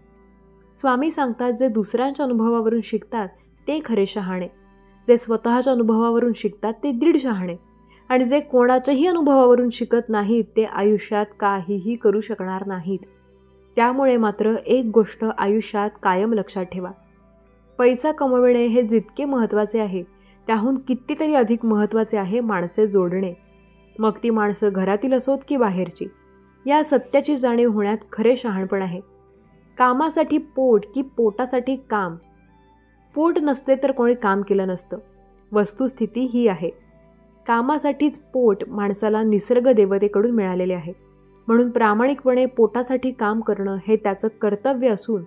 स्वामी सांगतात, जे दुसऱ्यांच्या अनुभवावरून शिकतात ते खरे शहाणे, जे स्वतःच्या अनुभवावरून शिकतात ते दृढ शहाणे, आणि जे कोणाच्याही अनुभवावरून शिकत नाहीत ते आयुष्यात काहीही करू शकणार नाहीत. त्यामुळे मात्र एक गोष्ट आयुष्यात कायम लक्षात ठेवा, पैसा कमविणे हे जितके महत्त्वाचे आहे त्याहून कितीतरी अधिक महत्त्वाचे आहे माणसे जोडणे. मग ती माणसं घरातील असोत की बाहेरची. या सत्याची जाणीव होण्यात खरे शहाणपण आहे. कामासाठी पोट की पोटासाठी काम? पोट नसते तर कोणी काम केलं नसतं. वस्तुस्थिती ही आहे. कामासाठीच पोट माणसाला निसर्ग देवतेकडून मिळालेले आहे. म्हणून प्रामाणिकपणे पोटासाठी काम करणं हे त्याचं कर्तव्य असून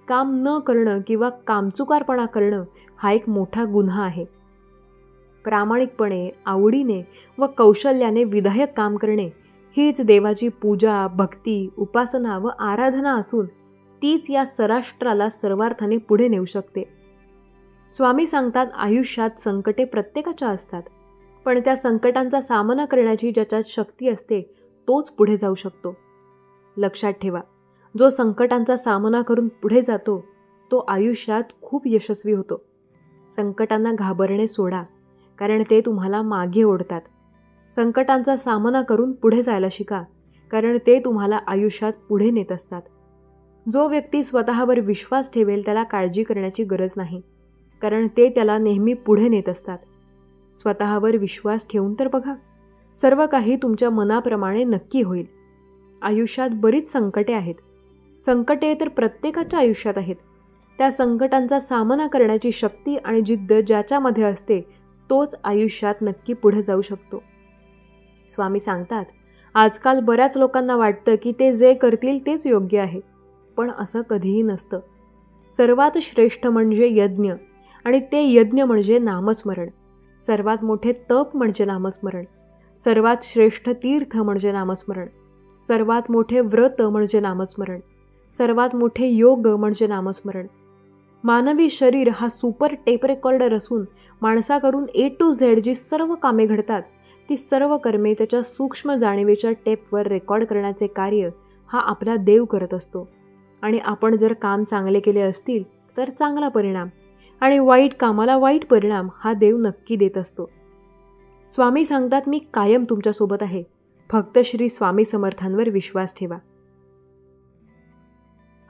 काम न करणं किंवा कामचुकारपणा करणं हा एक मोठा गुन्हा आहे. प्रामाणिकपणे, आवडीने व कौशल्याने विधायक काम करणे हीच देवाची पूजा, भक्ती, उपासना व आराधना असून तीच या सराष्ट्राला सर्वार्थाने पुढे नेऊ शकते. स्वामी सांगतात, आयुष्यात संकटे प्रत्येकाच्या असतात, पण त्या संकटांचा सामना करण्याची ज्याच्यात शक्ती असते तोच पुढे जाऊ शकतो. लक्षात ठेवा, जो संकटांचा सामना करून पुढे जातो तो आयुष्यात खूप यशस्वी होतो. संकटांना घाबरणे सोडा कारण ते तुम्हाला मागे ओढतात. संकटांचा सामना करून पुढे जायला शिका, कारण ते तुम्हाला आयुष्यात पुढे नेत असतात. जो व्यक्ती स्वतःवर विश्वास ठेवेल त्याला काळजी करण्याची गरज नाही, कारण ते त्याला नेहमी पुढे नेत असतात. स्वतःवर विश्वास ठेवून तर बघा, सर्व काही तुमच्या मनाप्रमाणे नक्की होईल. आयुष्यात बरीच संकटे आहेत. संकटे तर प्रत्येकाच्या आयुष्यात आहेत. त्या संकटांचा सामना करण्याची शक्ती आणि जिद्द ज्याच्यामध्ये असते तोच आयुष्यात नक्की पुढे जाऊ शकतो. स्वामी सांगतात, आजकाल बऱ्याच लोकांना वाटतं की ते जे करतील तेच योग्य आहे, पण असं कधीही नसतं. सर्वात श्रेष्ठ म्हणजे यज्ञ, आणि ते यज्ञ म्हणजे नामस्मरण. सर्वात मोठे तप म्हणजे नामस्मरण. सर्वात श्रेष्ठ तीर्थ म्हणजे नामस्मरण. सर्वात मोठे व्रत म्हणजे नामस्मरण. सर्वात मोठे योग म्हणजे नामस्मरण. मानवी शरीर हा सुपर टेप रेकॉर्डर असून माणसाकडून A to Z जी सर्व कामे घडतात ती सर्व कर्मे त्याच्या सूक्ष्म जाणीवेच्या टेपवर रेकॉर्ड करण्याचे कार्य हा आपला देव करत असतो. आणि आपण जर काम चांगले केले असतील तर चांगला परिणाम, आणि वाईट कामाला वाईट परिणाम हा देव नक्की देत असतो. स्वामी सांगतात, मी कायम तुमच्यासोबत आहे. फक्त श्री स्वामी समर्थांवर विश्वास ठेवा.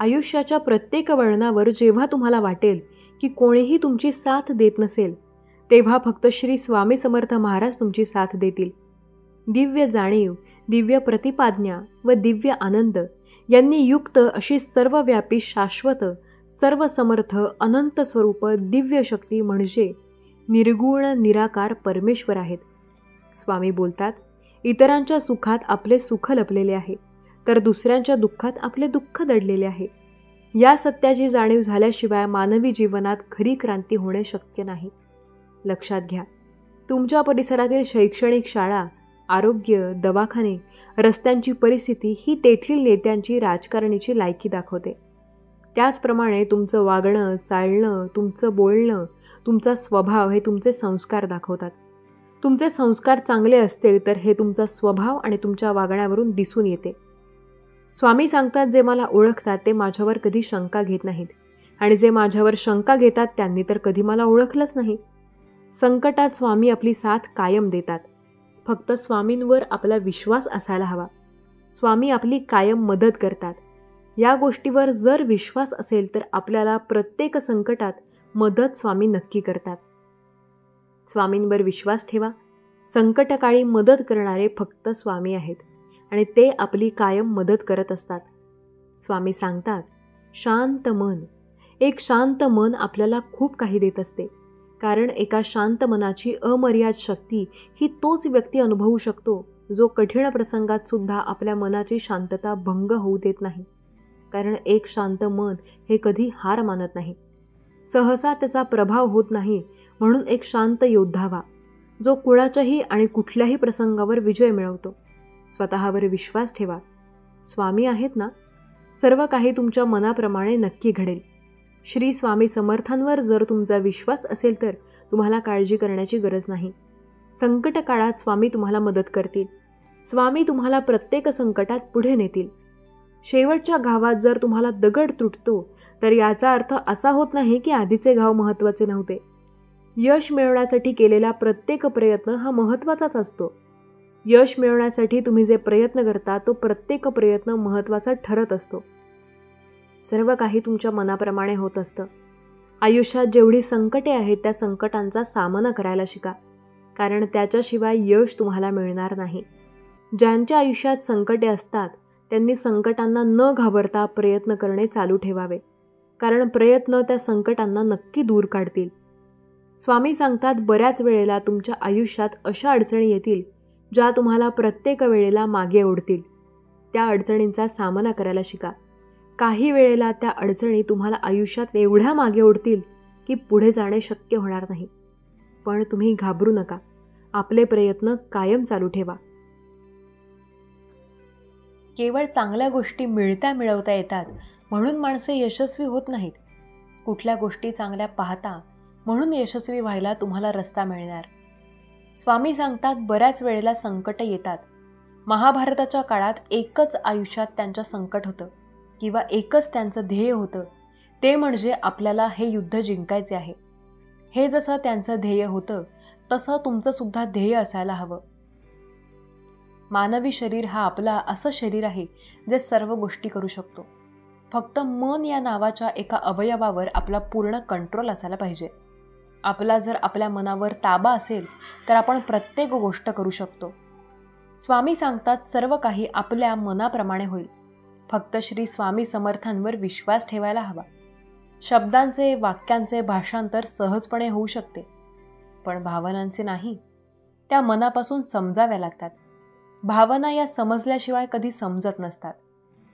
आयुष्याच्या प्रत्येक वळणावर जेव्हा तुम्हाला वाटेल की कोणीही तुमची साथ देत नसेल, तेव्हा फक्त श्री स्वामी समर्थ महाराज तुमची साथ देतील. दिव्य जाणीव, दिव्य प्रतिपाज्ञा व दिव्य आनंद यांनी युक्त अशी सर्वव्यापी शाश्वत सर्वसमर्थ अनंत स्वरूप दिव्य शक्ती म्हणजे निर्गुण निराकार परमेश्वर आहेत. स्वामी बोलतात, इतरांच्या सुखात आपले सुख लपलेले आहे, तर दुसऱ्यांच्या दुःखात आपले दुःख दडलेले आहे. या सत्याची जाणीव झाल्याशिवाय मानवी जीवनात खरी क्रांती होणे शक्य नाही. लक्षात घ्या, तुमच्या परिसरातील शैक्षणिक शाळा, आरोग्य, दवाखाने, रस्त्यांची परिस्थिती ही तेथील नेत्यांची, राजकारणीची लायकी दाखवते. त्याचप्रमाणे तुमचं वागणं, चालणं, तुमचं बोलणं, तुमचा स्वभाव हे तुमचे संस्कार दाखवतात. तुमचे संस्कार चांगले असतील तर हे तुमचा स्वभाव आणि तुमच्या वागण्यावरून दिसून येते. स्वामी सांगतात, जे मला ओळखतात ते माझ्यावर कधी शंका घेत नाहीत, आणि जे माझ्यावर शंका घेतात त्यांनी तर कधी मला ओळखलंच नाही. संकटात स्वामी आपली साथ कायम देतात. फक्त स्वामींवर आपला विश्वास असायला हवा. स्वामी आपली कायम मदत करतात. या गोष्टीवर जर विश्वास असेल तर आपल्याला प्रत्येक संकटात मदत स्वामी नक्की करतात. स्वामींवर विश्वास ठेवा. संकटकाळी मदत करणारे फक्त स्वामी आहेत, आणि ते आपली कायम मदत करत असतात. स्वामी सांगतात, शांत मन. एक शांत मन आपल्याला खूप काही देत असते, कारण एका शांत मनाची अमर्याद शक्ती ही तोच व्यक्ती अनुभवू शकतो जो कठीण प्रसंगात सुद्धा आपल्या मनाची शांतता भंग होऊ देत नाही. कारण एक शांत मन हे कधी हार मानत नाही. सहसा त्याचा प्रभाव होत नाही, म्हणून एक शांत योद्धा व्हा, जो कुणाच्याही आणि कुठल्याही प्रसंगावर विजय मिळवतो. स्वतःवर विश्वास ठेवा. स्वामी आहेत ना, सर्व काही तुमच्या मनाप्रमाणे नक्की घडेल. श्री स्वामी समर्थांवर जर तुमचा विश्वास असेल तर तुम्हाला काळजी करण्याची गरज नाही. संकट काळात स्वामी तुम्हाला मदत करतील. स्वामी तुम्हाला प्रत्येक संकटात पुढे नेतील. शेवटच्या घावात जर तुम्हाला दगड तुटतो तर याचा अर्थ असा होत नाही की आधीचे घाव महत्त्वाचे नव्हते. यश मिळवण्यासाठी केलेला प्रत्येक प्रयत्न हा महत्त्वाचाच असतो. यश मिळवण्यासाठी तुम्ही जे प्रयत्न करता तो प्रत्येक प्रयत्न महत्त्वाचा ठरत असतो. सर्व काही तुमच्या मनाप्रमाणे होत असतं. आयुष्यात जेवढी संकटे आहेत त्या संकटांचा सामना करायला शिका, कारण त्याच्याशिवाय यश तुम्हाला मिळणार नाही. ज्यांच्या आयुष्यात संकटे असतात त्यांनी संकटांना न घाबरता प्रयत्न करणे चालू ठेवावे, कारण प्रयत्न त्या संकटांना नक्की दूर काढतील. स्वामी सांगतात, बऱ्याच वेळेला तुमच्या आयुष्यात अशा अडचणी येतील ज्या तुम्हाला प्रत्येक वेळेला मागे ओढतील. त्या अडचणींचा सामना करायला शिका. काही वेळेला त्या अडचणी तुम्हाला आयुष्यात एवढ्या मागे ओढतील की पुढे जाणे शक्य होणार नाही. पण तुम्ही घाबरू नका. आपले प्रयत्न कायम चालू ठेवा. केवळ चांगल्या गोष्टी मिळवता येतात म्हणून माणसे यशस्वी होत नाहीत. कुठल्या गोष्टी चांगल्या पाहता म्हणून यशस्वी व्हायला तुम्हाला रस्ता मिळणार. स्वामी सांगतात, बऱ्याच वेळेला संकट येतात. महाभारताच्या काळात एकच आयुष्यात त्यांचं संकट होतं किंवा एकच त्यांचं ध्येय होतं, ते म्हणजे आपल्याला हे युद्ध जिंकायचे आहे. हे जसं त्यांचं ध्येय होतं तसं तुमचं सुद्धा ध्येय असायला हवं. मानवी शरीर हा आपला असं शरीर आहे जे सर्व गोष्टी करू शकतो. फक्त मन या नावाच्या एका अवयवावर आपला पूर्ण कंट्रोल असायला पाहिजे. आपला जर आपल्या मनावर ताबा असेल तर आपण प्रत्येक गोष्ट करू शकतो. स्वामी सांगतात सर्व काही आपल्या मनाप्रमाणे होईल. फक्त श्री स्वामी समर्थांवर विश्वास ठेवायला हवा. शब्दांचे वाक्यांचे भाषांतर सहजपणे होऊ शकते, पण भावनांचे नाही. त्या मनापासून समजाव्या लागतात. भावना या समजल्याशिवाय कधी समजत नसतात.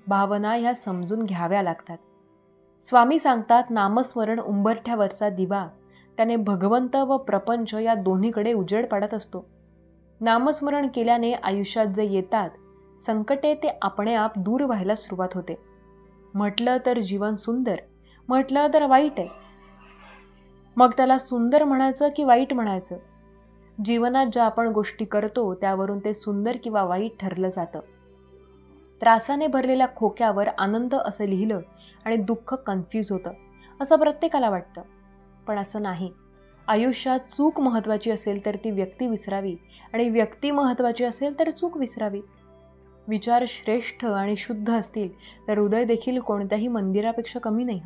भावना ह्या समजून घ्याव्या लागतात. स्वामी सांगतात नामस्मरण उंबरठ्यावरचा दिवा त्याने भगवंत व प्रपंच या दोन्हीकडे उजेड पाडत असतो. नामस्मरण केल्याने आयुष्यात जे येतात संकटे ते आपणेआप दूर व्हायला सुरुवात होते. म्हटलं तर जीवन सुंदर, म्हटलं तर वाईट आहे. मग त्याला सुंदर म्हणायचं की वाईट म्हणायचं? जीवनात ज्या आपण गोष्टी करतो त्यावरून ते सुंदर किंवा वाईट ठरलं जातं. त्रासाने भरलेल्या खोक्यावर आनंद असं लिहिलं आणि दुःख कन्फ्यूज होतं असं प्रत्येकाला वाटतं, पण असं नाही. आयुष्यात चूक महत्त्वाची असेल तर ती व्यक्ती विसरावी आणि व्यक्ती महत्त्वाची असेल तर चूक विसरावी. विचार श्रेष्ठ आणि शुद्ध असतील तर हृदय देखील कोणत्याही मंदिरापेक्षा कमी नाही.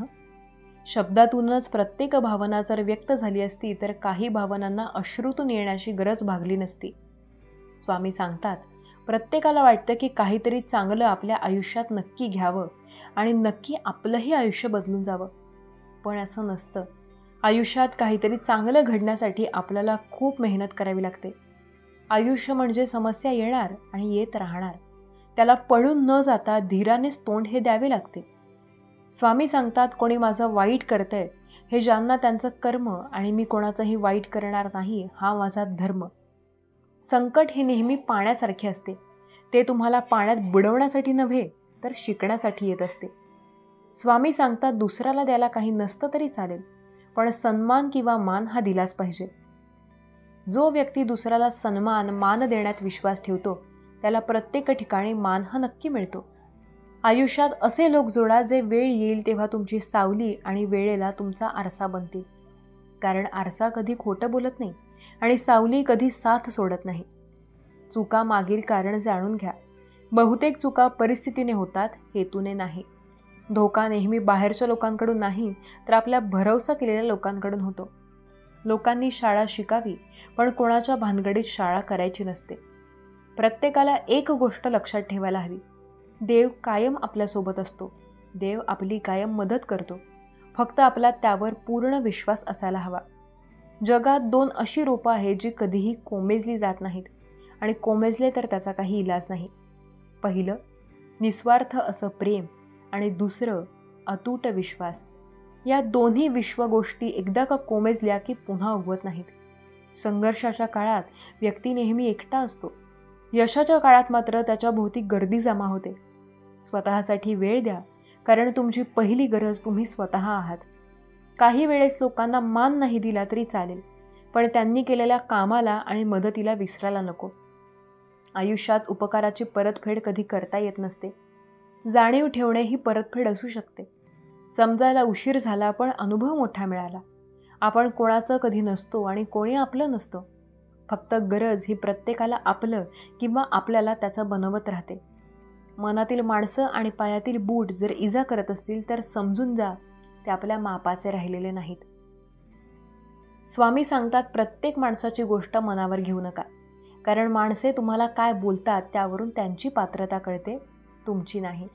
शब्दातूनच प्रत्येक भावना जर व्यक्त झाली असती तर काही भावनांना अश्रूतून येण्याची गरज भागली नसती. स्वामी सांगतात प्रत्येकाला वाटतं की काहीतरी चांगलं आपल्या आयुष्यात नक्की घ्यावं आणि नक्की आपलंही आयुष्य बदलून जावं, पण असं नसतं. आयुष्यात काहीतरी चांगलं घडण्यासाठी आपल्याला खूप मेहनत करावी लागते. आयुष्य म्हणजे समस्या येणार आणि येत राहणार. त्याला पळून न जाता धीरानेच तोंड हे द्यावे लागते. स्वामी सांगतात कोणी माझं वाईट करतंय हे ज्यांना त्यांचं कर्म आणि मी कोणाचंही वाईट करणार नाही हा माझा धर्म. संकट हे नेहमी पाण्यासारखे असते. ते तुम्हाला पाण्यात बुडवण्यासाठी नव्हे तर शिकण्यासाठी येत असते. स्वामी सांगतात दुसऱ्याला द्यायला काही नसतं तरी चालेल, पण सन्मान किंवा मान हा दिलाच पाहिजे. जो व्यक्ती दुसऱ्याला सन्मान मान देण्यात विश्वास ठेवतो त्याला प्रत्येक ठिकाणी मान हा नक्की मिळतो. आयुष्यात असे लोक जोडा जे वेळ येईल तेव्हा तुमची सावली आणि वेळेला तुमचा आरसा बनतील. कारण आरसा कधी खोटं बोलत नाही आणि सावली कधी साथ सोडत नाही. चुका मागील कारण जाणून घ्या. बहुतेक चुका परिस्थितीने होतात, हेतूने नाही. धोका नेहमी बाहेरच्या लोकांकडून नाही तर आपल्या भरवसा केलेल्या लोकांकडून होतो. लोकांनी शाळा शिकावी, पण कोणाच्या भानगडीत शाळा करायची नसते. प्रत्येकाला एक गोष्ट लक्षात ठेवायला हवी, देव कायम आपल्यासोबत असतो. देव आपली कायम मदत करतो. फक्त आपला त्यावर पूर्ण विश्वास असायला हवा. जगात 2 अशी रोपं आहेत जी कधीही कोमेजली जात नाहीत आणि कोमेजले तर त्याचा काही इलाज नाही. पहिलं निस्वार्थ असं प्रेम आणि दुसरं अतूट विश्वास. या दोन्ही विश्वगोष्टी एकदा का कोमेजल्या की पुन्हा उगवत नाहीत. संघर्षाच्या काळात व्यक्ती नेहमी एकटा असतो. यशाच्या काळात मात्र त्याच्या भोवती गर्दी जमा होते. स्वतःसाठी वेळ द्या, कारण तुमची पहिली गरज तुम्ही स्वतः आहात. काही वेळेस लोकांना मान नाही दिला तरी चालेल, पण त्यांनी केलेल्या कामाला आणि मदतीला विसरायला नको. आयुष्यात उपकाराची परतफेड कधी करता येत नसते. जाणीव ठेवणे ही परतफेड असू शकते. समजायला उशीर झाला पण अनुभव मोठा मिळाला. आपण कोणाचं कधी नसतो आणि कोणी आपलं नसतं. फक्त गरज ही प्रत्येकाला आपलं किंवा आपल्याला त्याचं बनवत राहते. मनातील माणसं आणि पायातील बूट जर इजा करत असतील तर समजून जा ते आपल्या मापाचे राहिलेले नाहीत. स्वामी सांगतात प्रत्येक माणसाची गोष्ट मनावर घेऊ नका, कारण माणसे तुम्हाला काय बोलतात त्यावरून त्यांची पात्रता कळते, तुमची नाही.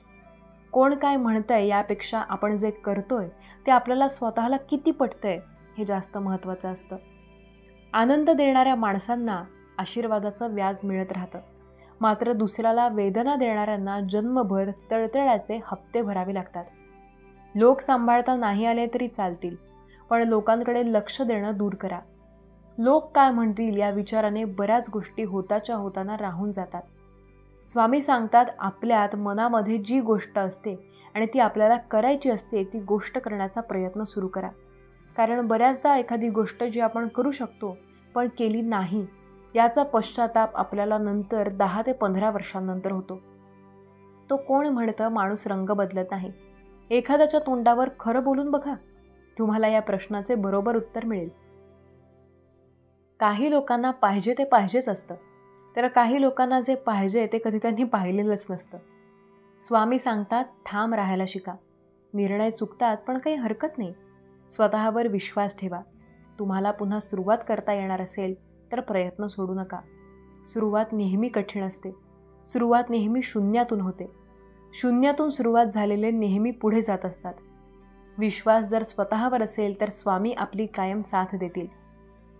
कोण काय म्हणतंय यापेक्षा आपण जे करतोय ते आपल्याला स्वतःला किती पटतंय हे जास्त महत्त्वाचं असतं. आनंद देणाऱ्या माणसांना आशीर्वादाचं व्याज मिळत राहतं, मात्र दुसऱ्याला वेदना देणाऱ्यांना जन्मभर तळतळ्याचे हप्ते भरावे लागतात. लोक सांभाळता नाही आले तरी चालतील, पण लोकांकडे लक्ष देणं दूर करा. लोक काय म्हणतील या विचाराने बऱ्याच गोष्टी होताच्या होताना राहून जातात. स्वामी सांगतात आपल्यात मनामध्ये जी गोष्ट असते आणि ती आपल्याला करायची असते ती गोष्ट करण्याचा प्रयत्न सुरू करा. कारण बऱ्याचदा एखादी गोष्ट जी आपण करू शकतो पण केली नाही याचा पश्चाताप आपल्याला नंतर 10 ते 15 वर्षांनंतर होतो. तो कोण म्हणतं माणूस रंग बदलत नाही? एखाद्याच्या तोंडावर खरं बोलून बघा, तुम्हाला या प्रश्नाचे बरोबर उत्तर मिळेल. काही लोकांना पाहिजे ते पाहिजेच असतं, तर काही लोकांना जे पाहिजे ते कधी त्यांनी पाहिलेलंच नसतं. स्वामी सांगतात, ठाम राहायला शिका. निर्णय चुकतात पण काही हरकत नाही. स्वतःवर विश्वास ठेवा. तुम्हाला पुन्हा सुरुवात करता येणार असेल तर प्रयत्न सोडू नका. सुरुवात नेहमी कठीण असते. सुरुवात नेहमी शून्यातून होते. शून्यातून सुरुवात झालेले नेहमी पुढे जात असतात. विश्वास जर स्वतःवर असेल तर स्वामी आपली कायम साथ देतील.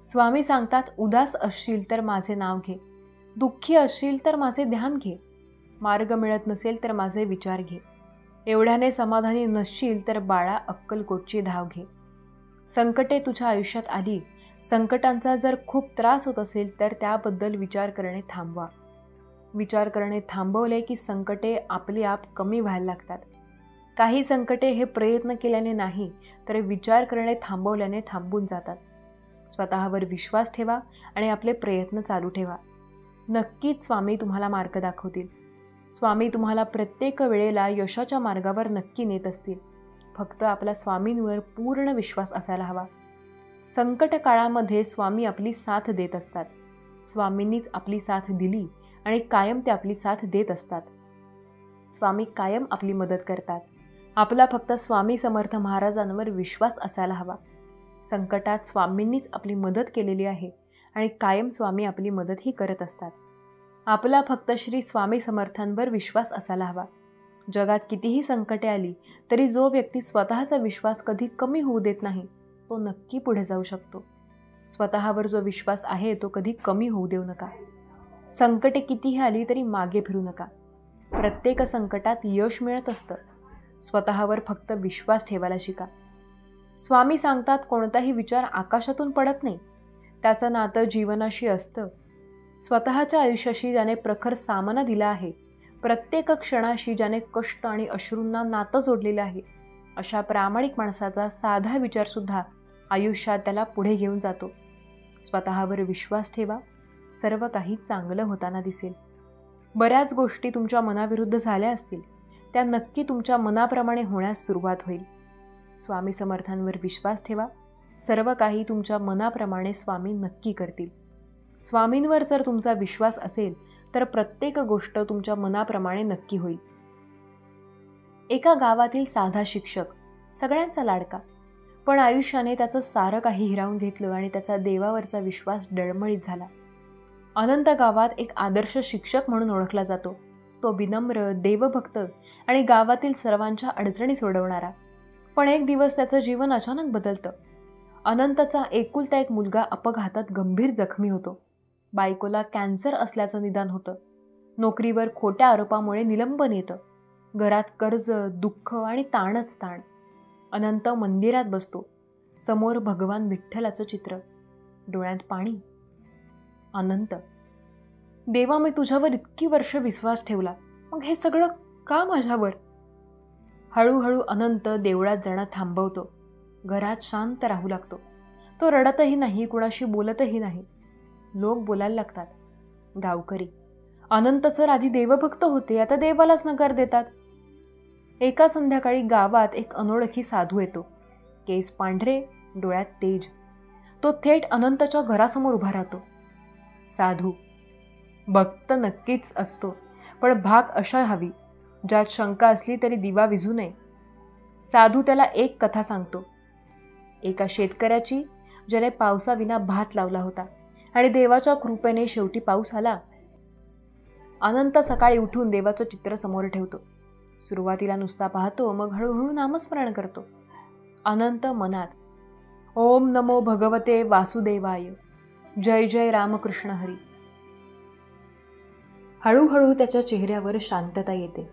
स्वामी सांगतात, उदास असशील तर माझे नाव घे. दुःखी असशील तर माझे ध्यान घे. मार्ग मिळत नसेल तर माझे विचार घे. एवढ्याने समाधानी नसशील तर बाळा अक्कलकोटची धाव घे. संकटे तुझ्या आयुष्यात आली, संकटांचा जर खूप त्रास होत असेल तर त्याबद्दल विचार करणे थांबवा. विचार करणे थांबवले की संकटे आपली आप कमी व्हायला लागतात. काही संकटे हे प्रयत्न केल्याने नाही तर विचार करणे थांबवल्याने थांबून जातात. स्वतःवर विश्वास ठेवा आणि आपले प्रयत्न चालू ठेवा. नक्कीच स्वामी तुम्हाला मार्ग दाखवतील. स्वामी तुम्हाला प्रत्येक वेळेला यशाच्या मार्गावर नक्की नेत असतील. फक्त आपला स्वामींवर पूर्ण विश्वास असायला हवा. संकट काळामध्ये स्वामी आपली साथ देत असतात. स्वामींनीच आपली साथ दिली आणि कायम ते आपली साथ देत असतात. स्वामी कायम आपली मदत करतात. आपला फक्त स्वामी समर्थ महाराजांवर विश्वास असायला हवा. संकटात स्वामींनीच आपली मदत केलेली आहे आणि कायम स्वामी आपली मदतही करत असतात. आपला फक्त श्री स्वामी समर्थांवर विश्वास असायला हवा. जगात कितीही संकटे आली तरी जो व्यक्ती स्वतःचा विश्वास कधी कमी होऊ देत नाही तो नक्की पुढे जाऊ शकतो. स्वतःवर जो विश्वास आहे तो कधी कमी होऊ देऊ नका. संकटे कितीही आली तरी मागे फिरू नका. प्रत्येक संकटात यश मिळत असतं. स्वतःवर फक्त विश्वास ठेवायला शिका. स्वामी सांगतात, कोणताही विचार आकाशातून पडत नाही. त्याचं नातं जीवनाशी असतं. स्वतःच्या आयुष्याशी ज्याने प्रखर सामना दिला आहे, प्रत्येक क्षणाशी ज्याने कष्ट आणि अश्रूंना नातं जोडलेलं आहे, अशा प्रामाणिक माणसाचा साधा विचारसुद्धा आयुष्यात त्याला पुढे घेऊन जातो. स्वतःवर विश्वास ठेवा. सर्व काही चांगलं होताना दिसेल. बऱ्याच गोष्टी तुमच्या मनाविरुद्ध झाल्या असतील, त्या नक्की तुमच्या मनाप्रमाणे होण्यास सुरुवात होईल. स्वामी समर्थांवर विश्वास ठेवा. सर्व काही तुमच्या मनाप्रमाणे स्वामी नक्की करतील. स्वामींवर जर तुमचा विश्वास असेल तर प्रत्येक गोष्ट तुमच्या मनाप्रमाणे नक्की होईल. एका गावातील साधा शिक्षक, सगळ्यांचा लाडका, पण आयुष्याने त्याचं सारं काही हिरावून घेतलं आणि त्याचा देवावरचा विश्वास डळमळीत झाला. अनंत गावात एक आदर्श शिक्षक म्हणून ओळखला जातो. तो विनम्र, देवभक्त आणि गावातील सर्वांच्या अडचणी सोडवणारा. पण एक दिवस त्याचं जीवन अचानक बदलतं. अनंतचा एकुलता एक मुलगा अपघातात गंभीर जखमी होतो. बायकोला कॅन्सर असल्याचं निदान होतं. नोकरीवर खोट्या आरोपामुळे निलंबन येतं. घरात कर्ज, दुःख आणि ताणच ताण. अनंत मंदिरात बसतो. समोर भगवान विठ्ठलाचं चित्र. डोळ्यात पाणी. अनंत, देवा, मी तुझ्यावर इतकी वर्ष विश्वास ठेवला, मग हे सगळं का माझ्यावर? हळूहळू अनंत देवळात जाणं थांबवतो. घरात शांत राहू लागतो. तो रडतही नाही, कुणाशी बोलतही नाही. लोक बोलायला लागतात. गावकरी, अनंत सर आधी देवभक्त होते, आता देवालाच नकार देतात. एका संध्याकाळी गावात एक अनोळखी साधू येतो. केस पांढरे, डोळ्यात तेज. तो थेट अनंतच्या घरासमोर उभा राहतो. साधू, भक्त नक्कीच असतो, पण भाग अशा हवी ज्यात शंका असली तरी दिवा विझू नये. साधू त्याला एक कथा सांगतो. एका शेतकऱ्याची, ज्याने पावसाविना भात लावला होता आणि देवाच्या कृपेने शेवटी पाऊस आला. अनंत सकाळी उठून देवाचं चित्र समोर ठेवतो. सुरुवातीला नुसता पाहतो, मग हळूहळू नामस्मरण करतो. अनंत मनात, ओम नमो भगवते वासुदेवाय, जय जय रामकृष्ण हरी. हळूहळू त्याच्या चेहऱ्यावर शांतता येते.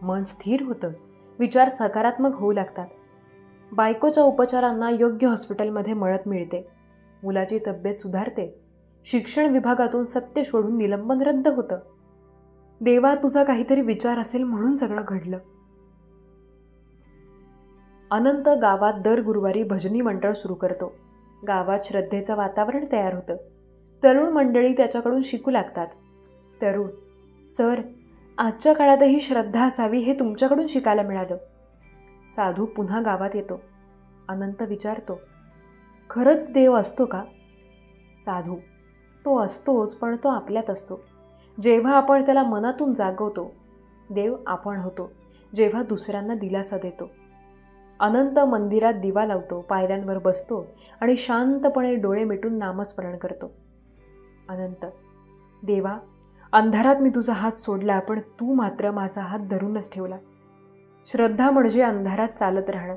मन स्थिर होतं. विचार सकारात्मक होऊ लागतात. बायकोच्या उपचारांना योग्य हॉस्पिटलमध्ये मदत मिळते. मुलाची तब्येत सुधारते. शिक्षण विभागातून सत्य शोधून निलंबन रद्द होतं. देवा, तुझा काहीतरी विचार असेल म्हणून सगळं घडलं. अनंत गावात दर गुरुवारी भजनी मंडळ सुरू करतो. गावात श्रद्धेचं वातावरण तयार होतं. तरुण मंडळी त्याच्याकडून शिकू लागतात. तरुण, सर, आजच्या काळातही श्रद्धा असावी हे तुमच्याकडून शिकायला मिळालं. साधू पुन्हा गावात येतो. अनंत विचारतो, खरंच देव असतो का? साधू तो असतोच, पण तो आपल्यात असतो जेव्हा आपण त्याला मनातून जागवतो. देव आपण होतो जेव्हा दुसऱ्यांना दिलासा देतो. अनंत मंदिरात दिवा लावतो, पायऱ्यांवर बसतो आणि शांतपणे डोळे मिटून नामस्मरण करतो. अनंत देवा, अंधारात मी तुझा हात सोडला, पण तू मात्र माझा हात धरूनच ठेवला. श्रद्धा म्हणजे अंधारात चालत राहणं,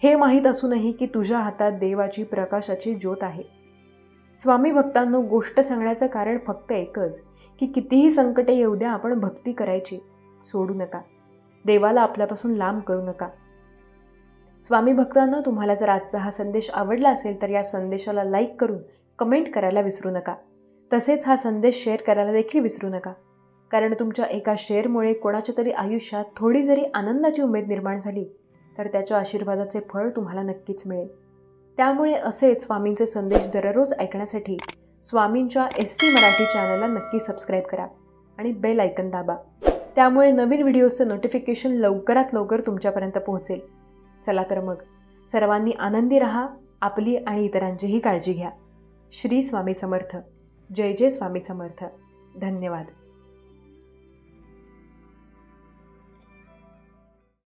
हे माहीत असूनही की तुझ्या हातात देवाची प्रकाशाची ज्योत आहे. स्वामी भक्तांनो, गोष्ट सांगण्याचं कारण फक्त एकच की कितीही संकटे येऊ द्या, आपण भक्ती करायची सोडू नका. देवाला आपल्यापासून लांब करू नका. स्वामी भक्तांनो, तुम्हाला जर आजचा हा संदेश आवडला असेल तर या संदेशाला लाईक करून कमेंट करायला विसरू नका. तसेच हा संदेश शेअर करायला देखील विसरू नका, कारण तुमच्या एका शेअरमुळे कोणाच्या तरी आयुष्यात थोडी जरी आनंदाची उमेद निर्माण झाली तर त्याच्या आशीर्वादाचे फळ तुम्हाला नक्कीच मिळेल. त्यामुळे असेच स्वामींचे संदेश दररोज ऐकण्यासाठी स्वामींच्या SC मराठी चॅनलला नक्की सबस्क्राईब करा आणि बेल आयकन दाबा. त्यामुळे नवीन व्हिडिओचं नोटिफिकेशन लवकरात लवकर तुमच्यापर्यंत पोहोचेल. चला तर मग, सर्वांनी आनंदी राहा, आपली आणि इतरांचीही काळजी घ्या. श्री स्वामी समर्थ. जय जय स्वामी समर्थ. धन्यवाद.